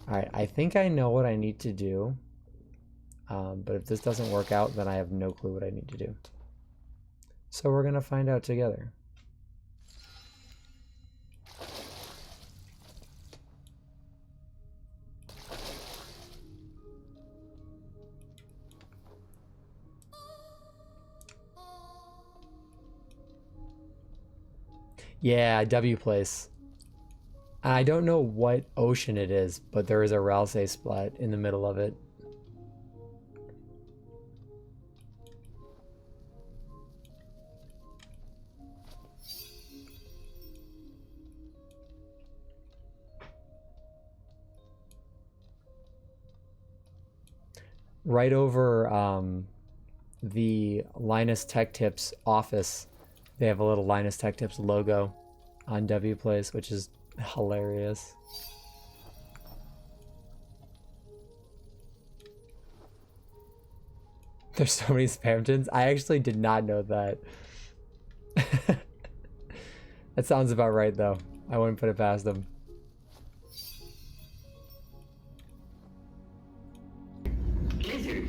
Alright, I think I know what I need to do. But if this doesn't work out, then I have no clue what I need to do. So we're gonna find out together. Yeah, W place. I don't know what ocean it is, but there is a Rousey splat in the middle of it. Right over the Linus Tech Tips office, they have a little Linus Tech Tips logo on W Place, which is hilarious. There's so many Spamtons. I actually did not know that. That sounds about right, though. I wouldn't put it past them. Lizard,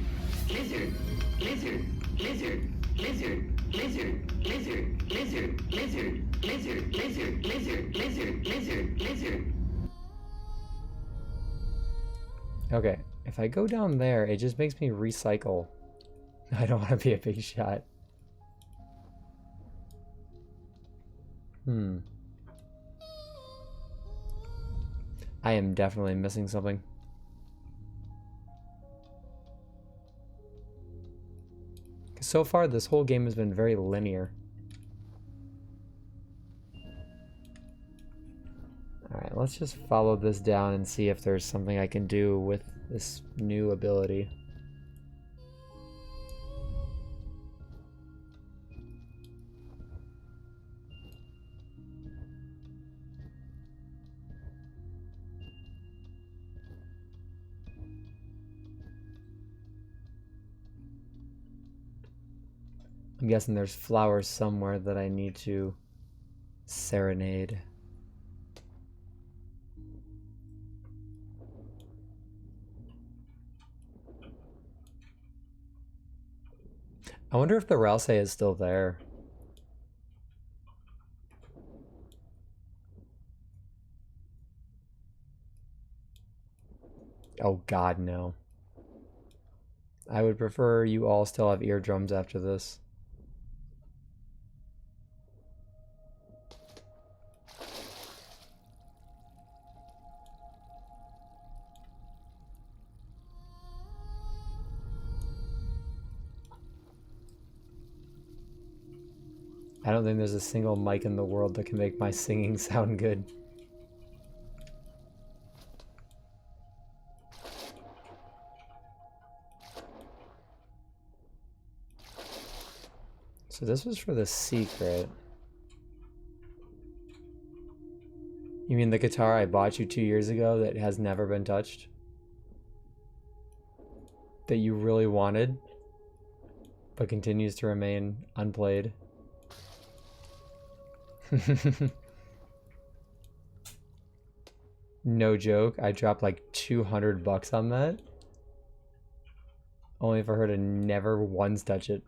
lizard, lizard, lizard, lizard, lizard, lizard, lizard, lizard, lizard, lizard, lizard, lizard, lizard, lizard. Okay, if I go down there, it just makes me recycle. I don't want to be a big shot. I am definitely missing something. So far, this whole game has been very linear. Alright, let's just follow this down and see if there's something I can do with this new ability. I'm guessing there's flowers somewhere that I need to serenade. I wonder if the Ralse is still there. Oh god, no. I would prefer you all still have eardrums after this. I don't think there's a single mic in the world that can make my singing sound good. So this was for the secret. You mean the guitar I bought you 2 years ago that has never been touched? That you really wanted, but continues to remain unplayed? No joke, I dropped like $200 on that. Only for her to never once touch it.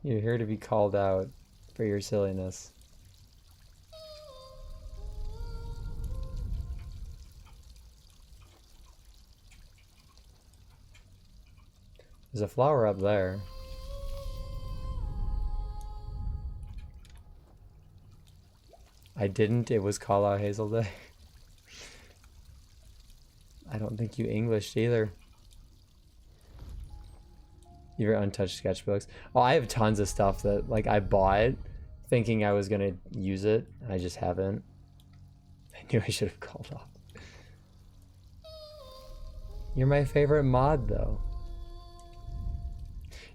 You're here to be called out for your silliness. There's a flower up there. I didn't, it was Call Out Hazel Day. I don't think you Englished either. Your untouched sketchbooks. Oh, I have tons of stuff that like I bought thinking I was gonna use it. I just haven't. I knew I should have called off. You're my favorite mod though.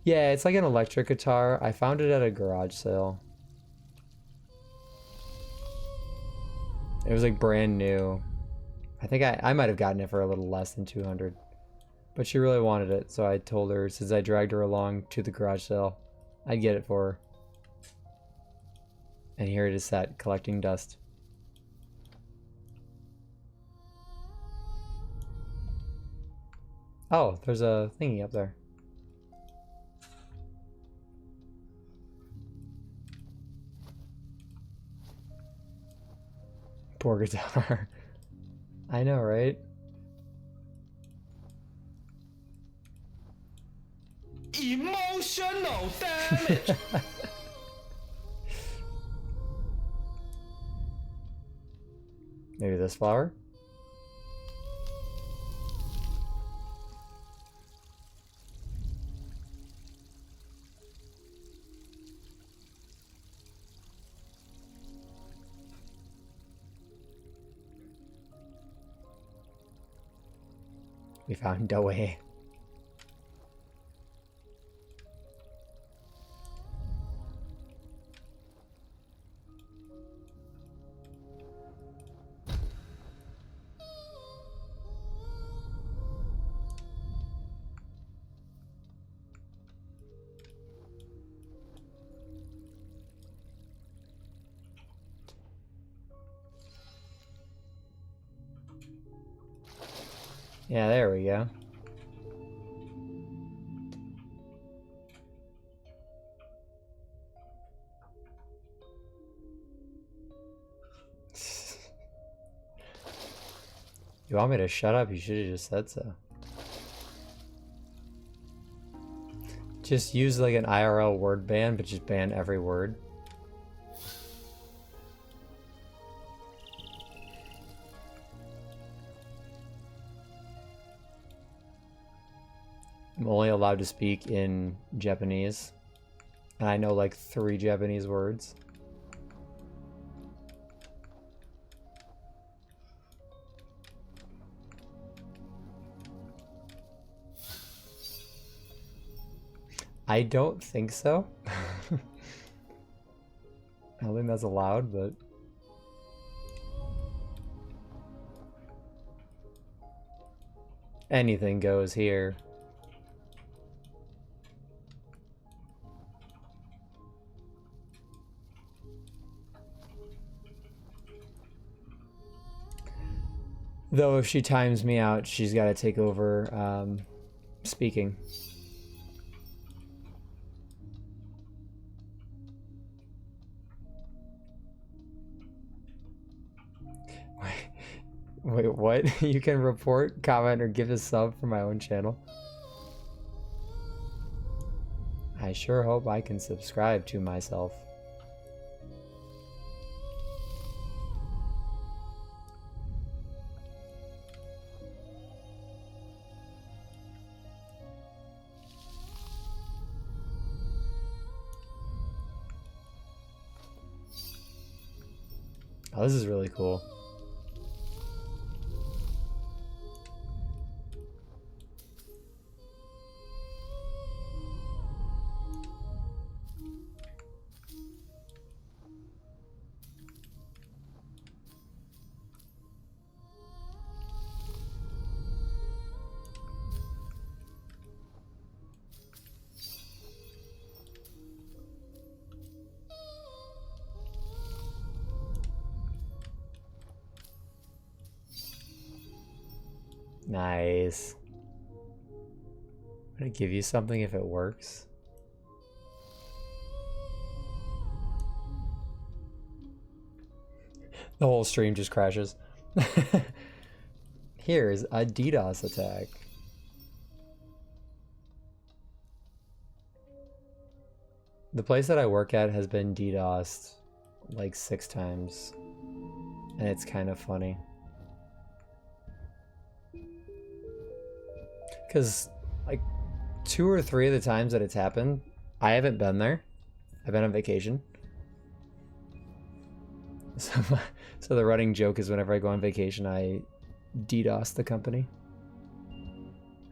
Yeah, it's like an electric guitar. I found it at a garage sale. It was like brand new. I think I might have gotten it for a little less than 200. But she really wanted it, so I told her, since I dragged her along to the garage sale, I'd get it for her. And here it is set, collecting dust. Oh, there's a thingy up there. Poor guitar. I know, right? Emotional damage. Maybe this flower? We found a way. Yeah, there we go. You want me to shut up? You should have just said so. Just use like an IRL word ban, but just ban every word. I'm only allowed to speak in Japanese. And I know like 3 Japanese words. I don't think so. I don't think that's allowed, but... anything goes here. Though if she times me out, she's got to take over speaking. Wait, what? You can report, comment, or give a sub for my own channel? I sure hope I can subscribe to myself. Oh, this is really cool. Nice. I'm gonna give you something if it works. The whole stream just crashes. Here's a DDoS attack. The place that I work at has been DDoSed like 6 times. And it's kind of funny. Because like 2 or 3 of the times that it's happened, I haven't been there. I've been on vacation. So the running joke is whenever I go on vacation, I DDoS the company.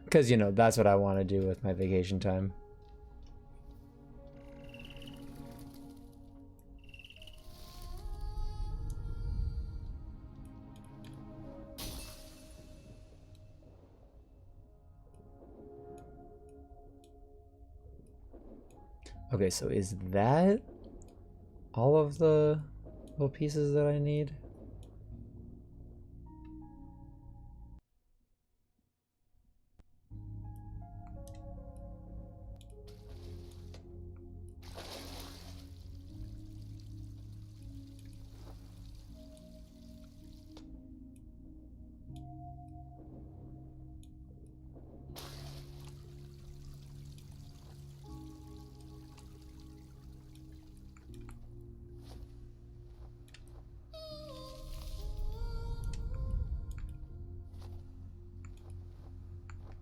Because, you know, that's what I want to do with my vacation time. Okay, so is that all of the little pieces that I need?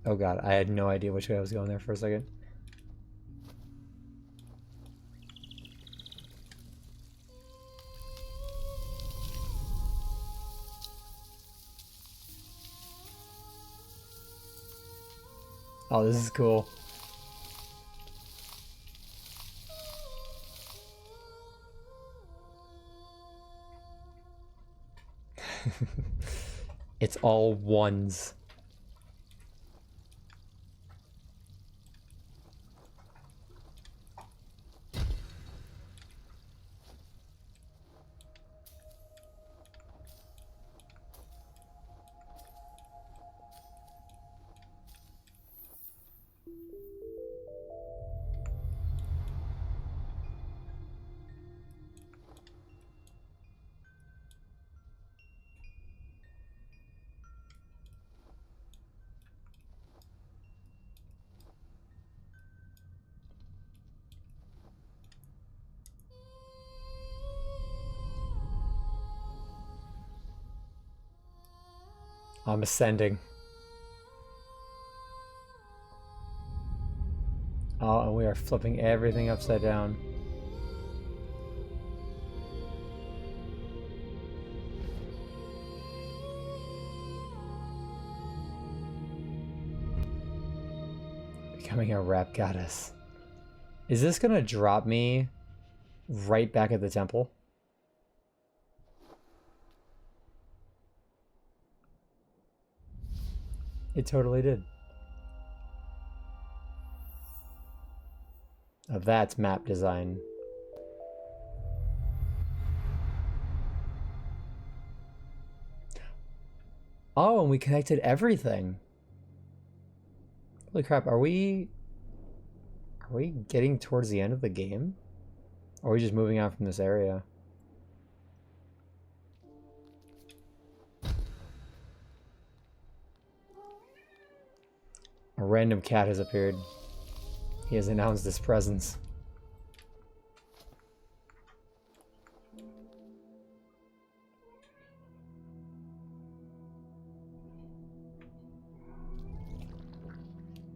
Oh god, I had no idea which way I was going there for a second. Oh, this is cool. It's all ones. I'm ascending. Oh, and we are flipping everything upside down. Becoming a rap goddess. Is this gonna drop me right back at the temple? It totally did. Now that's map design. Oh, and we connected everything. Holy crap, are we getting towards the end of the game? Or are we just moving on from this area? A random cat has appeared. He has announced his presence.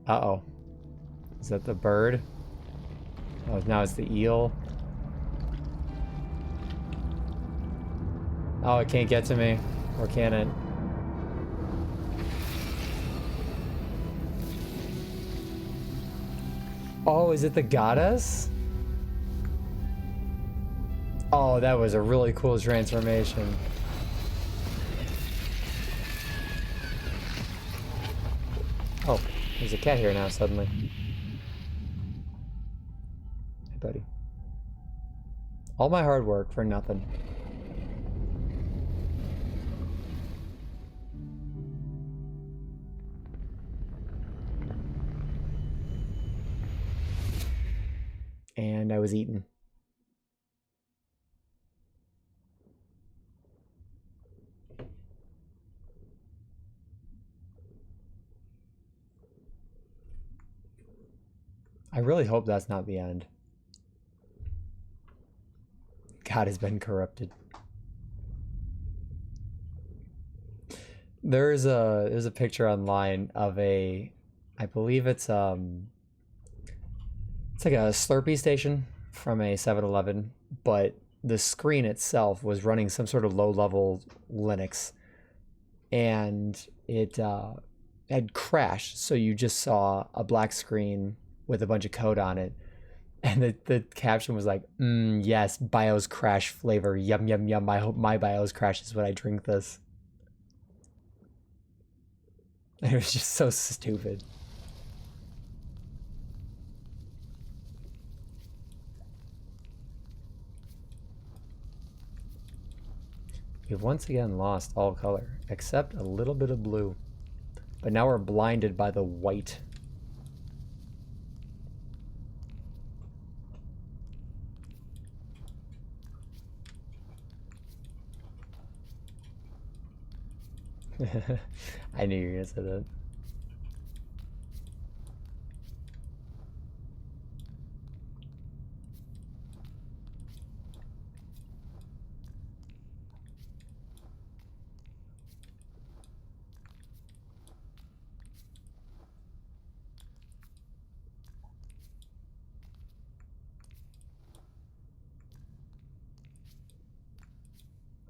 Uh-oh. Is that the bird? Oh, now it's the eel. Oh, it can't get to me. Or can it? Oh, is it the goddess? Oh, that was a really cool transformation. Oh, there's a cat here now suddenly. Hey, buddy. All my hard work for nothing. And I was eaten. I really hope that's not the end. God has been corrupted. There's a picture online of I believe it's like a Slurpee station from a 7-Eleven, but the screen itself was running some sort of low-level Linux, and it had crashed. So you just saw a black screen with a bunch of code on it, and the caption was like, yes, BIOS crash flavor, yum yum yum. I hope my BIOS crashes when I drink this. It was just so stupid. We've once again lost all color, except a little bit of blue. But now we're blinded by the white. I knew you were gonna say that.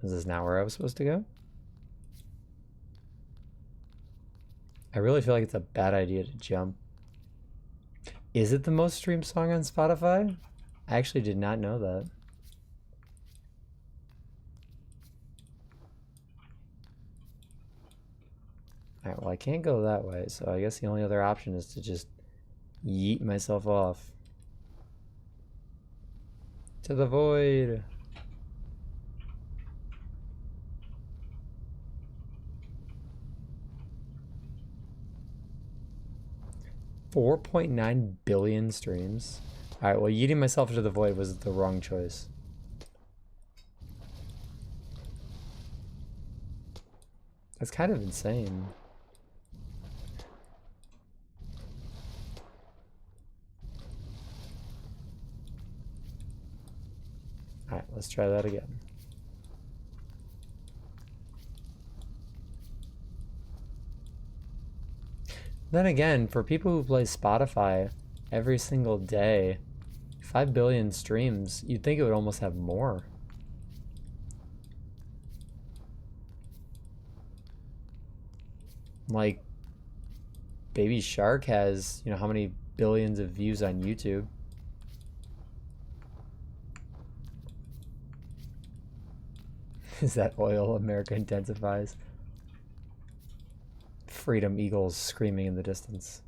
Is this not where I was supposed to go? I really feel like it's a bad idea to jump. Is it the most streamed song on Spotify? I actually did not know that. Alright, well I can't go that way, so I guess the only other option is to just yeet myself off. To the void! 4.9 billion streams. Alright, well, yeeting myself into the void was the wrong choice. That's kind of insane. Alright, let's try that again. Then again, for people who play Spotify every single day, 5 billion streams, you'd think it would almost have more. Like, Baby Shark has, you know, how many billions of views on YouTube? Is that oil? America intensifies. Freedom eagles screaming in the distance.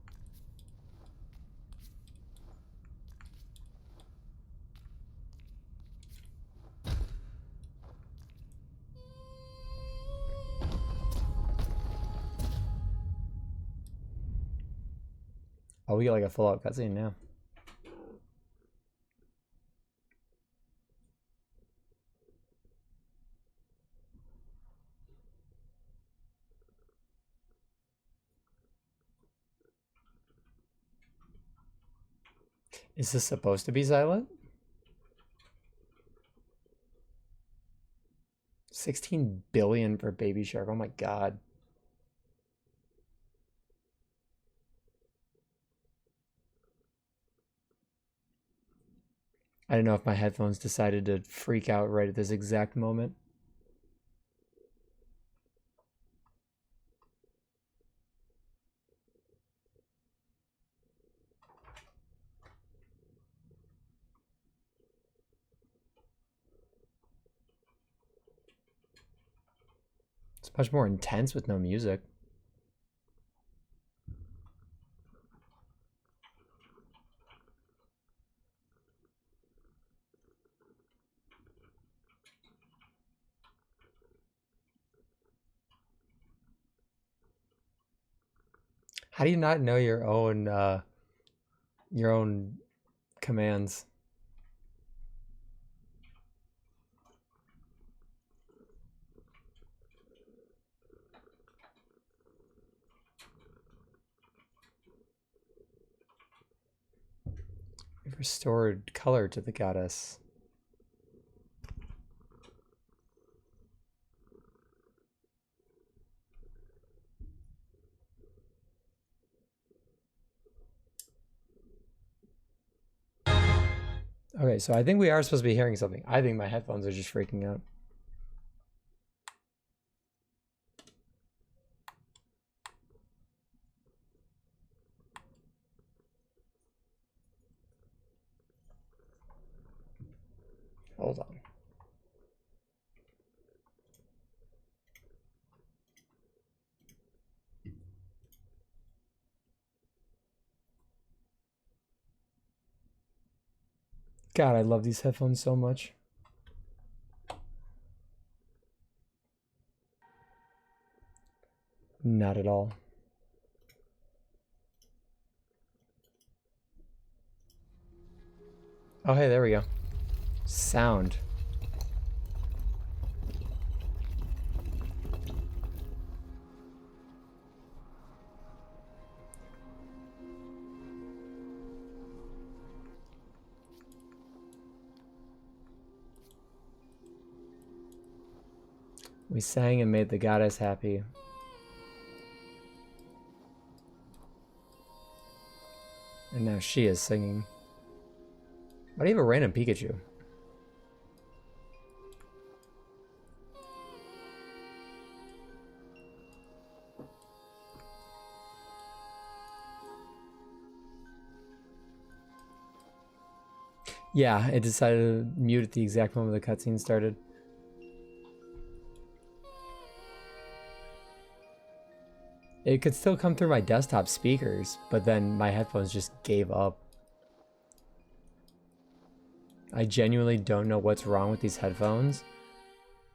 Oh, we got like a full out cutscene now. Is this supposed to be silent? 16 billion for Baby Shark. Oh my god. I don't know if my headphones decided to freak out right at this exact moment. It's much more intense with no music. How do you not know your own commands? We've restored color to the goddess. Okay, so I think we are supposed to be hearing something. I think my headphones are just freaking out. Hold on. God, I love these headphones so much. Not at all. Oh, hey, there we go. Sound. We sang and made the goddess happy. And now she is singing. Why do you have a random Pikachu? Yeah, it decided to mute at the exact moment the cutscene started. It could still come through my desktop speakers, but then my headphones just gave up. I genuinely don't know what's wrong with these headphones,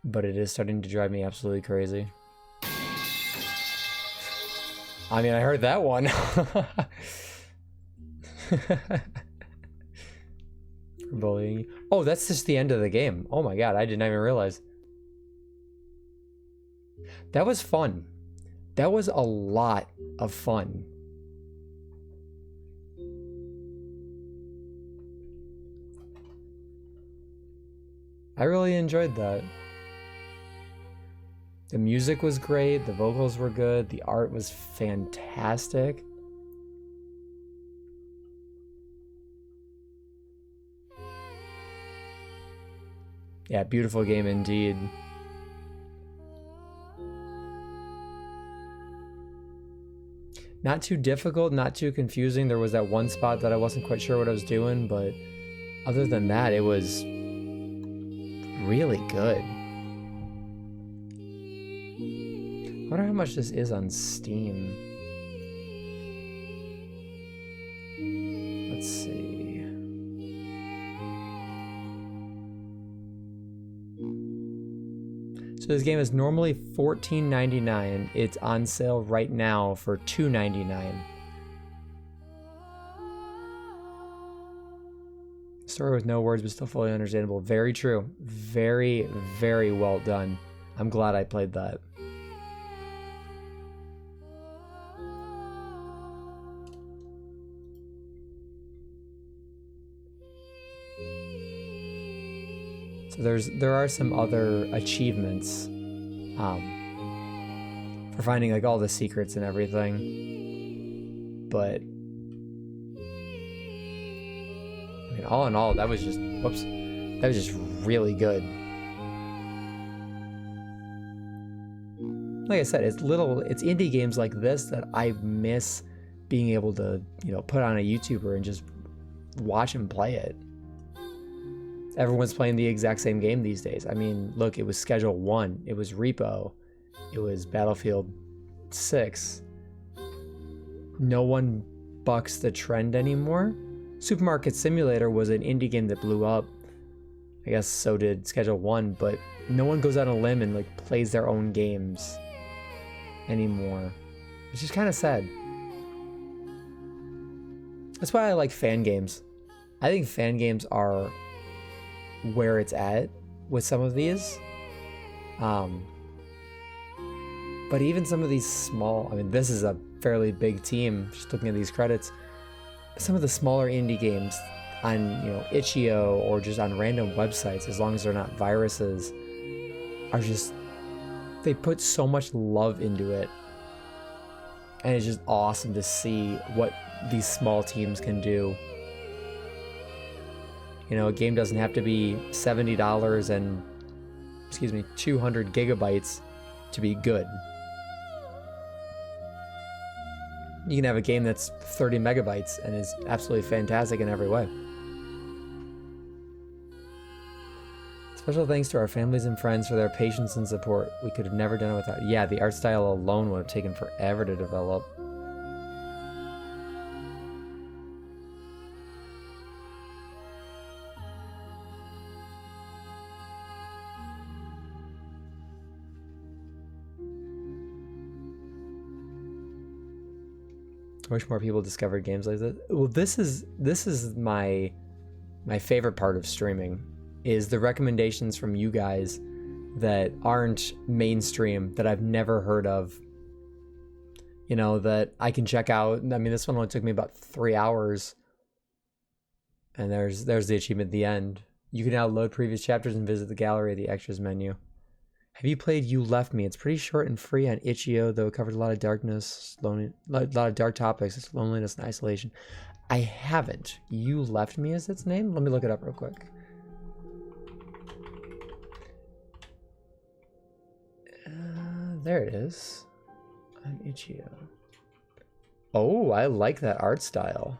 but it is starting to drive me absolutely crazy. I mean, I heard that one. Bullying. Oh, that's just the end of the game. Oh my god, I didn't even realize. That was fun. That was a lot of fun. I really enjoyed that. The music was great, the vocals were good, the art was fantastic. Yeah, beautiful game indeed. Not too difficult, not too confusing. There was that one spot that I wasn't quite sure what I was doing, but other than that, it was really good. I wonder how much this is on Steam. Let's see. So this game is normally $14.99. It's on sale right now for $2.99. Story with no words, but still fully understandable. Very true. Very, very well done. I'm glad I played that. So there are some other achievements for finding like all the secrets and everything, but I mean, all in all, that was just really good. Like I said, it's indie games like this that I miss being able to, put on a YouTuber and just watch him play it. Everyone's playing the exact same game these days. I mean, look, it was Schedule 1, it was Repo, it was Battlefield 6. No one bucks the trend anymore. Supermarket Simulator was an indie game that blew up. I guess so did Schedule 1, but no one goes out on a limb and like plays their own games anymore. Which is kind of sad. That's why I like fan games. I think fan games are where it's at with some of these. But even some of these small, I mean, this is a fairly big team, just looking at these credits. Some of the smaller indie games on, itch.io or just on random websites, as long as they're not viruses, are just, they put so much love into it. And it's just awesome to see what these small teams can do. A game doesn't have to be $70 and, 200 gigabytes to be good. You can have a game that's 30 megabytes and is absolutely fantastic in every way. Special thanks to our families and friends for their patience and support. We could have never done it without. Yeah, the art style alone would have taken forever to develop. I wish more people discovered games like this. Well, this is my favorite part of streaming, is the recommendations from you guys that aren't mainstream, that I've never heard of. That I can check out. I mean, this one only took me about 3 hours. And there's the achievement at the end. You can now load previous chapters and visit the gallery of the extras menu. Have you played You Left Me? It's pretty short and free on itch.io, though it covers a lot of darkness, a lot of dark topics. It's loneliness and isolation. I haven't. You Left Me is its name? Let me look it up real quick. There it is. On itch.io. Oh, I like that art style.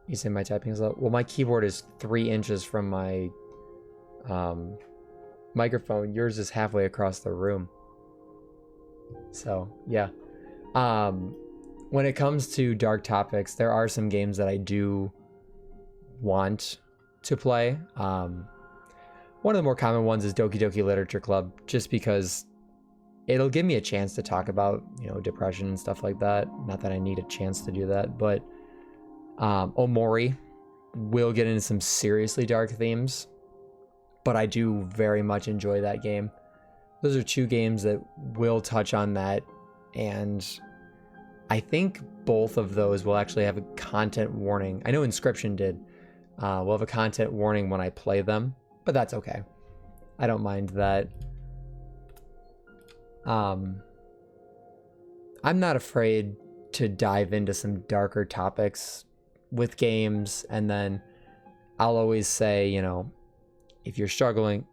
You say my typing is low? Well, my keyboard is 3 inches from my microphone. Yours is halfway across the room. So, yeah. When it comes to dark topics, there are some games that I do want to play. One of the more common ones is Doki Doki Literature Club, just because it'll give me a chance to talk about, depression and stuff like that. Not that I need a chance to do that, but Omori will get into some seriously dark themes, but I do very much enjoy that game. Those are 2 games that will touch on that, and I think both of those will actually have a content warning. I know Inscription did. We'll have a content warning when I play them, but that's okay. I don't mind that. I'm not afraid to dive into some darker topics with games, and then I'll always say, you know, if you're struggling,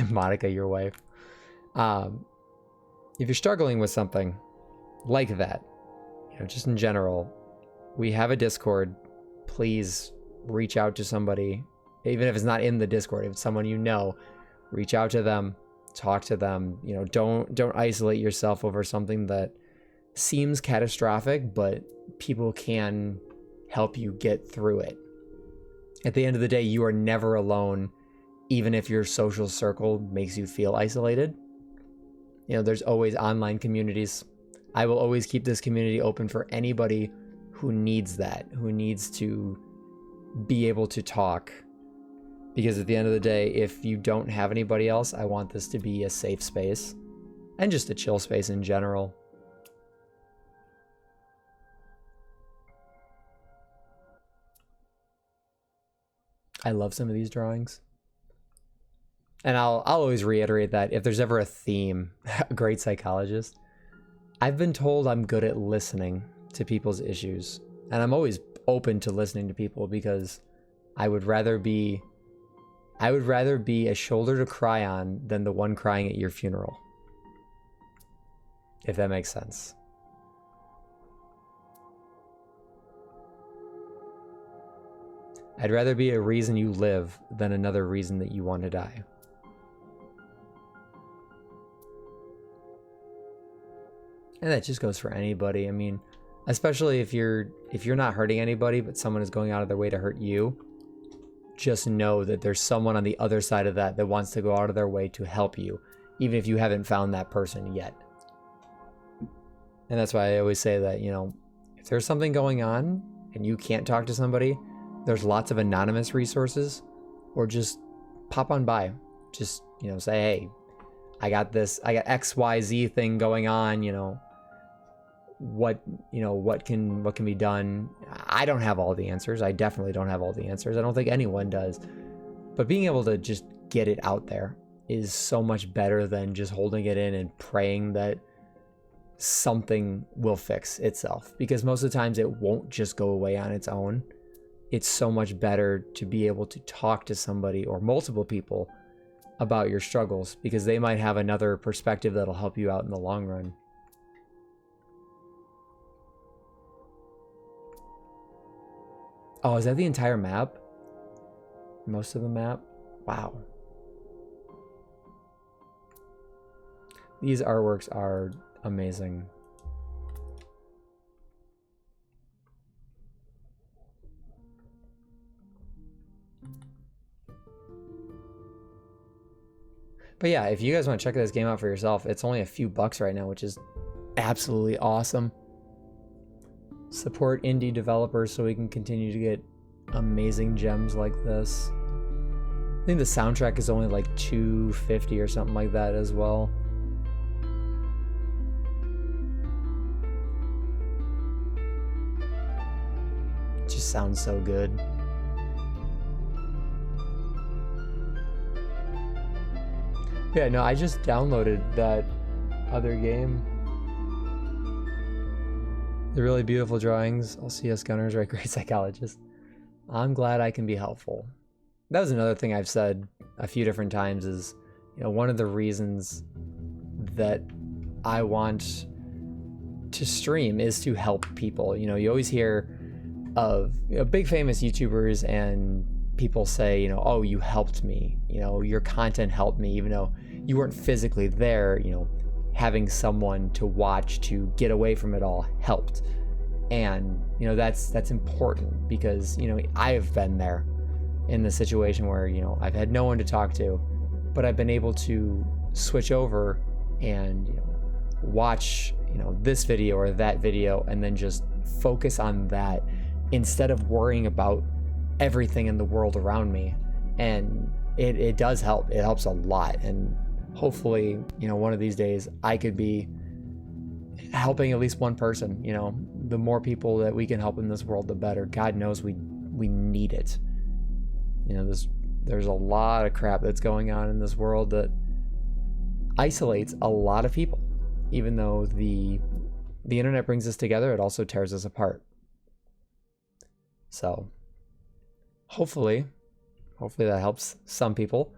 Monica, your wife, if you're struggling with something like that, you know, just in general, we have a Discord. Please reach out to somebody, even if it's not in the Discord. If it's someone you know, reach out to them, talk to them. You know, don't isolate yourself over something that seems catastrophic, but people can help you get through it. At the end of the day, you are never alone, even if your social circle makes you feel isolated. You know, there's always online communities. I will always keep this community open for anybody who needs that, who needs to be able to talk. Because at the end of the day, if you don't have anybody else, I want this to be a safe space and just a chill space in general. I love some of these drawings. And I'll always reiterate that if there's ever a theme, a great psychologist, I've been told I'm good at listening to people's issues. And I'm always open to listening to people because I would rather be a shoulder to cry on than the one crying at your funeral. If that makes sense. I'd rather be a reason you live than another reason that you want to die. And that just goes for anybody. I mean, especially if you're not hurting anybody, but someone is going out of their way to hurt you, just know that there's someone on the other side of that that wants to go out of their way to help you, even if you haven't found that person yet. And that's why I always say that, you know, if there's something going on and you can't talk to somebody, there's lots of anonymous resources, or just pop on by. Just, you know, say, hey, I got XYZ thing going on, you know, what can be done. I don't have all the answers. I definitely don't have all the answers. I don't think anyone does. But being able to just get it out there is so much better than just holding it in and praying that something will fix itself, because most of the times it won't just go away on its own. It's so much better to be able to talk to somebody or multiple people about your struggles, because they might have another perspective that'll help you out in the long run. Oh, is that the entire map? Most of the map? Wow. These artworks are amazing. But yeah, if you guys want to check this game out for yourself, it's only a few bucks right now, which is absolutely awesome. Support indie developers so we can continue to get amazing gems like this. I think the soundtrack is only like $2.50 or something like that as well. It just sounds so good. Yeah, no, I just downloaded that other game. The really beautiful drawings. I'll see us Gunners, right? Great psychologist. I'm glad I can be helpful. That was another thing I've said a few different times is, you know, one of the reasons that I want to stream is to help people. You know, you always hear of, you know, big famous YouTubers and people say, you know, oh, you helped me. You know, your content helped me, even though you weren't physically there. You know, having someone to watch to get away from it all helped. And, you know, that's important because, you know, I've been there in the situation where, you know, I've had no one to talk to, but I've been able to switch over and, you know, watch, you know, this video or that video and then just focus on that instead of worrying about everything in the world around me. And it does help. It helps a lot. And hopefully, you know, one of these days I could be helping at least one person. You know, the more people that we can help in this world, the better. God knows we need it. You know, there's a lot of crap that's going on in this world that isolates a lot of people, even though the the internet brings us together, it also tears us apart. So hopefully that helps some people.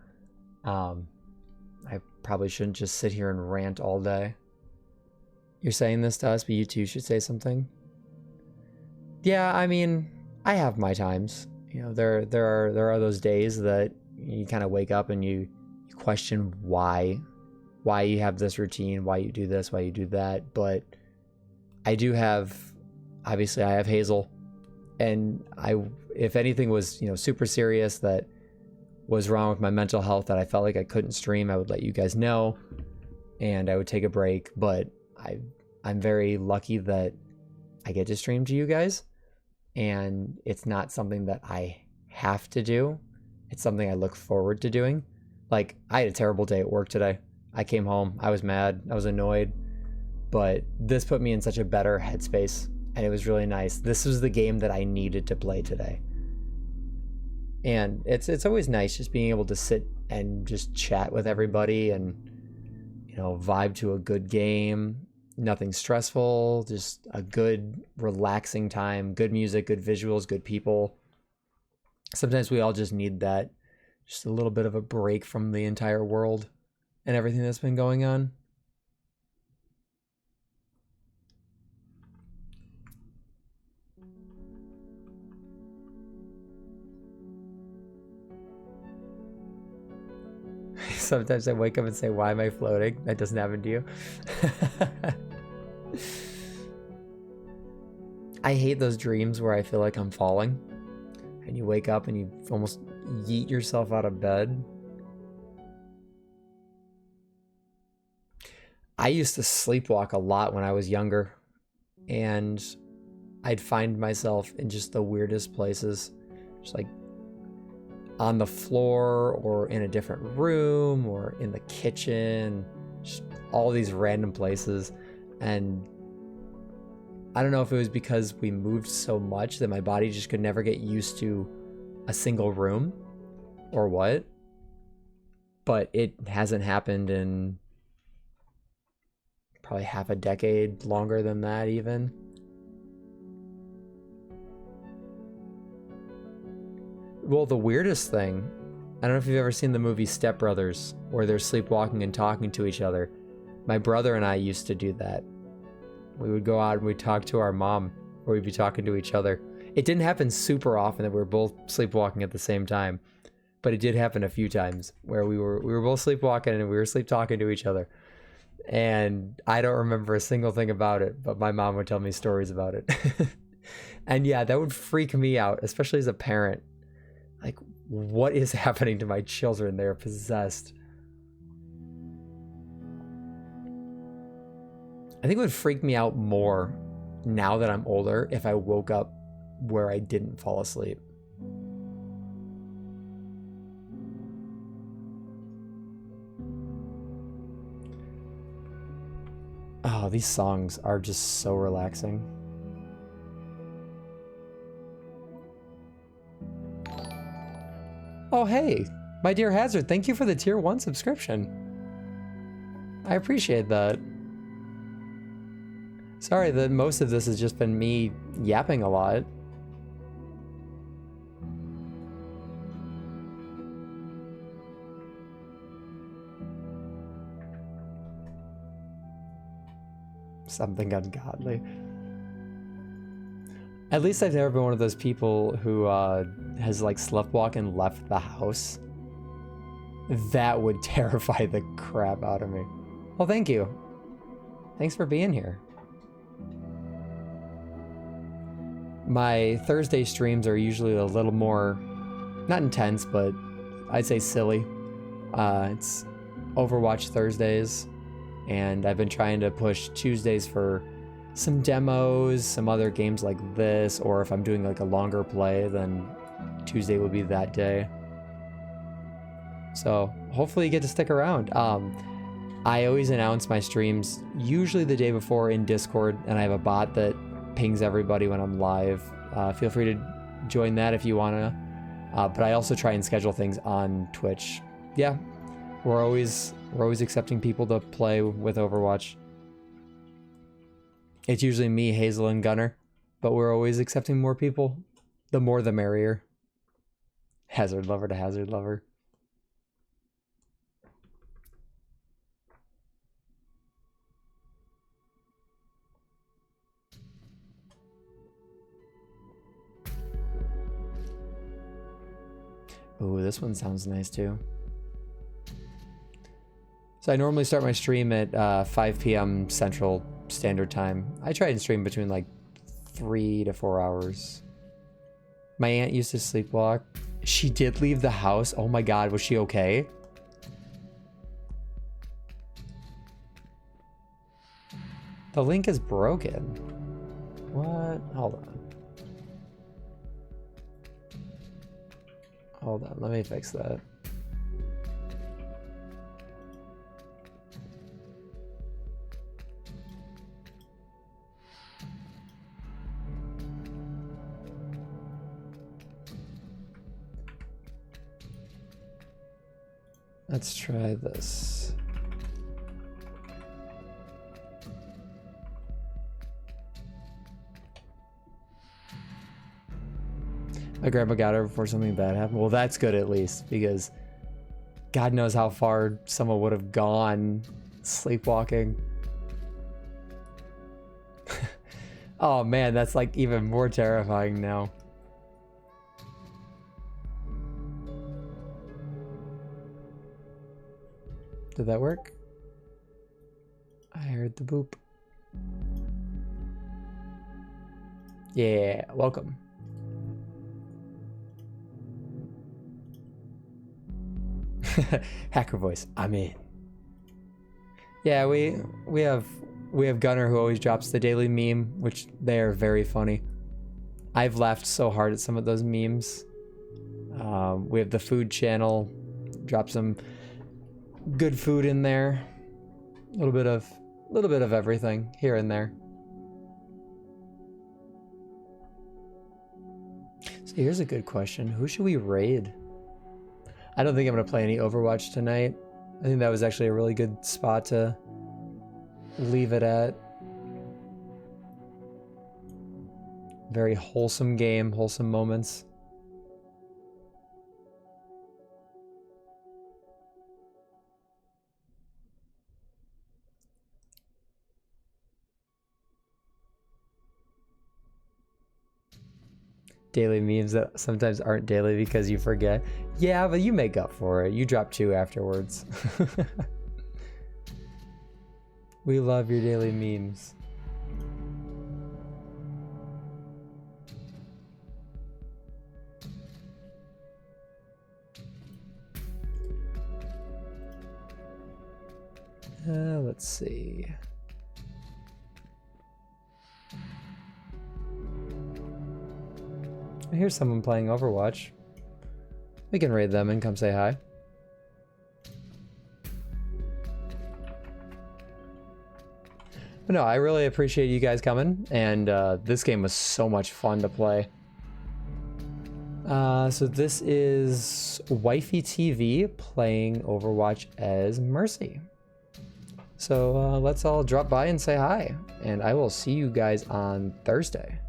I probably shouldn't just sit here and rant all day. You're saying this to us, but you too should say something. Yeah, I mean, I have my times. You know, there are those days that you kind of wake up and you question why you have this routine, why you do this, why you do that. But I do have, obviously I have Hazel, and if anything was, you know, super serious that was wrong with my mental health, that I felt like I couldn't stream, I would let you guys know and I would take a break. But I'm very lucky that I get to stream to you guys, and it's not something that I have to do. It's something I look forward to doing. Like, I had a terrible day at work today. I came home, I was mad, I was annoyed, but this put me in such a better headspace, and it was really nice. This was the game that I needed to play today. And it's always nice just being able to sit and just chat with everybody and, you know, vibe to a good game. Nothing stressful, just a good, relaxing time, good music, good visuals, good people. Sometimes we all just need that, just a little bit of a break from the entire world and everything that's been going on. Sometimes I wake up and say, why am I floating? That doesn't happen to you. I hate those dreams where I feel like I'm falling and you wake up and you almost yeet yourself out of bed. I used to sleepwalk a lot when I was younger, and I'd find myself in just the weirdest places, just like on the floor or in a different room or in the kitchen, just all these random places. And I don't know if it was because we moved so much that my body just could never get used to a single room or what, but it hasn't happened in probably half a decade, longer than that even. Well, the weirdest thing, I don't know if you've ever seen the movie Step Brothers, where they're sleepwalking and talking to each other. My brother and I used to do that. We would go out and we'd talk to our mom, or we'd be talking to each other. It didn't happen super often that we were both sleepwalking at the same time, but it did happen a few times where we were both sleepwalking and we were sleep talking to each other. And I don't remember a single thing about it, but my mom would tell me stories about it. And yeah, that would freak me out, especially as a parent. Like, what is happening to my children? They're possessed. I think it would freak me out more now that I'm older if I woke up where I didn't fall asleep. Oh, these songs are just so relaxing. Oh, hey, my dear Hazard, thank you for the tier 1 subscription. I appreciate that. Sorry that most of this has just been me yapping a lot. Something ungodly. At least I've never been one of those people who has like sleptwalked and left the house. That would terrify the crap out of me. Well, thank you. Thanks for being here. My Thursday streams are usually a little more, not intense, but I'd say silly. It's Overwatch Thursdays, and I've been trying to push Tuesdays for some demos, some other games like this, or if I'm doing like a longer play, then Tuesday would be that day. So hopefully you get to stick around. I always announce my streams usually the day before in Discord, and I have a bot that pings everybody when I'm live. Feel free to join that if you wanna. But I also try and schedule things on Twitch. Yeah, we're always accepting people to play with Overwatch. It's usually me, Hazel, and Gunner, but we're always accepting more people. The more the merrier. Hazard lover to hazard lover. Ooh, this one sounds nice too. So I normally start my stream at 5 p.m. Central Standard Time. I try and stream between like 3 to 4 hours. My aunt used to sleepwalk. She did leave the house. Oh my god, was she okay? The link is broken. What? Hold on. Hold on, let me fix that. Let's try this. My grandma got her before something bad happened. Well, that's good at least, because God knows how far someone would have gone sleepwalking. Oh man, that's like even more terrifying now. Did that work? I heard the boop. Yeah, welcome. Hacker voice. I'm in. Yeah, we have Gunner who always drops the daily meme, which they are very funny. I've laughed so hard at some of those memes. We have the food channel, drop some good food in there. A little bit of everything here and there. So here's a good question. Who should we raid? I don't think I'm going to play any Overwatch tonight. I think that was actually a really good spot to leave it at. Very wholesome game, wholesome moments. Daily memes that sometimes aren't daily because you forget. Yeah, but you make up for it. You drop 2 afterwards. We love your daily memes. Let's see. I hear someone playing Overwatch. We can raid them and come say hi. But no, I really appreciate you guys coming, and this game was so much fun to play. So this is Wifey TV playing Overwatch as Mercy. So let's all drop by and say hi, and I will see you guys on Thursday.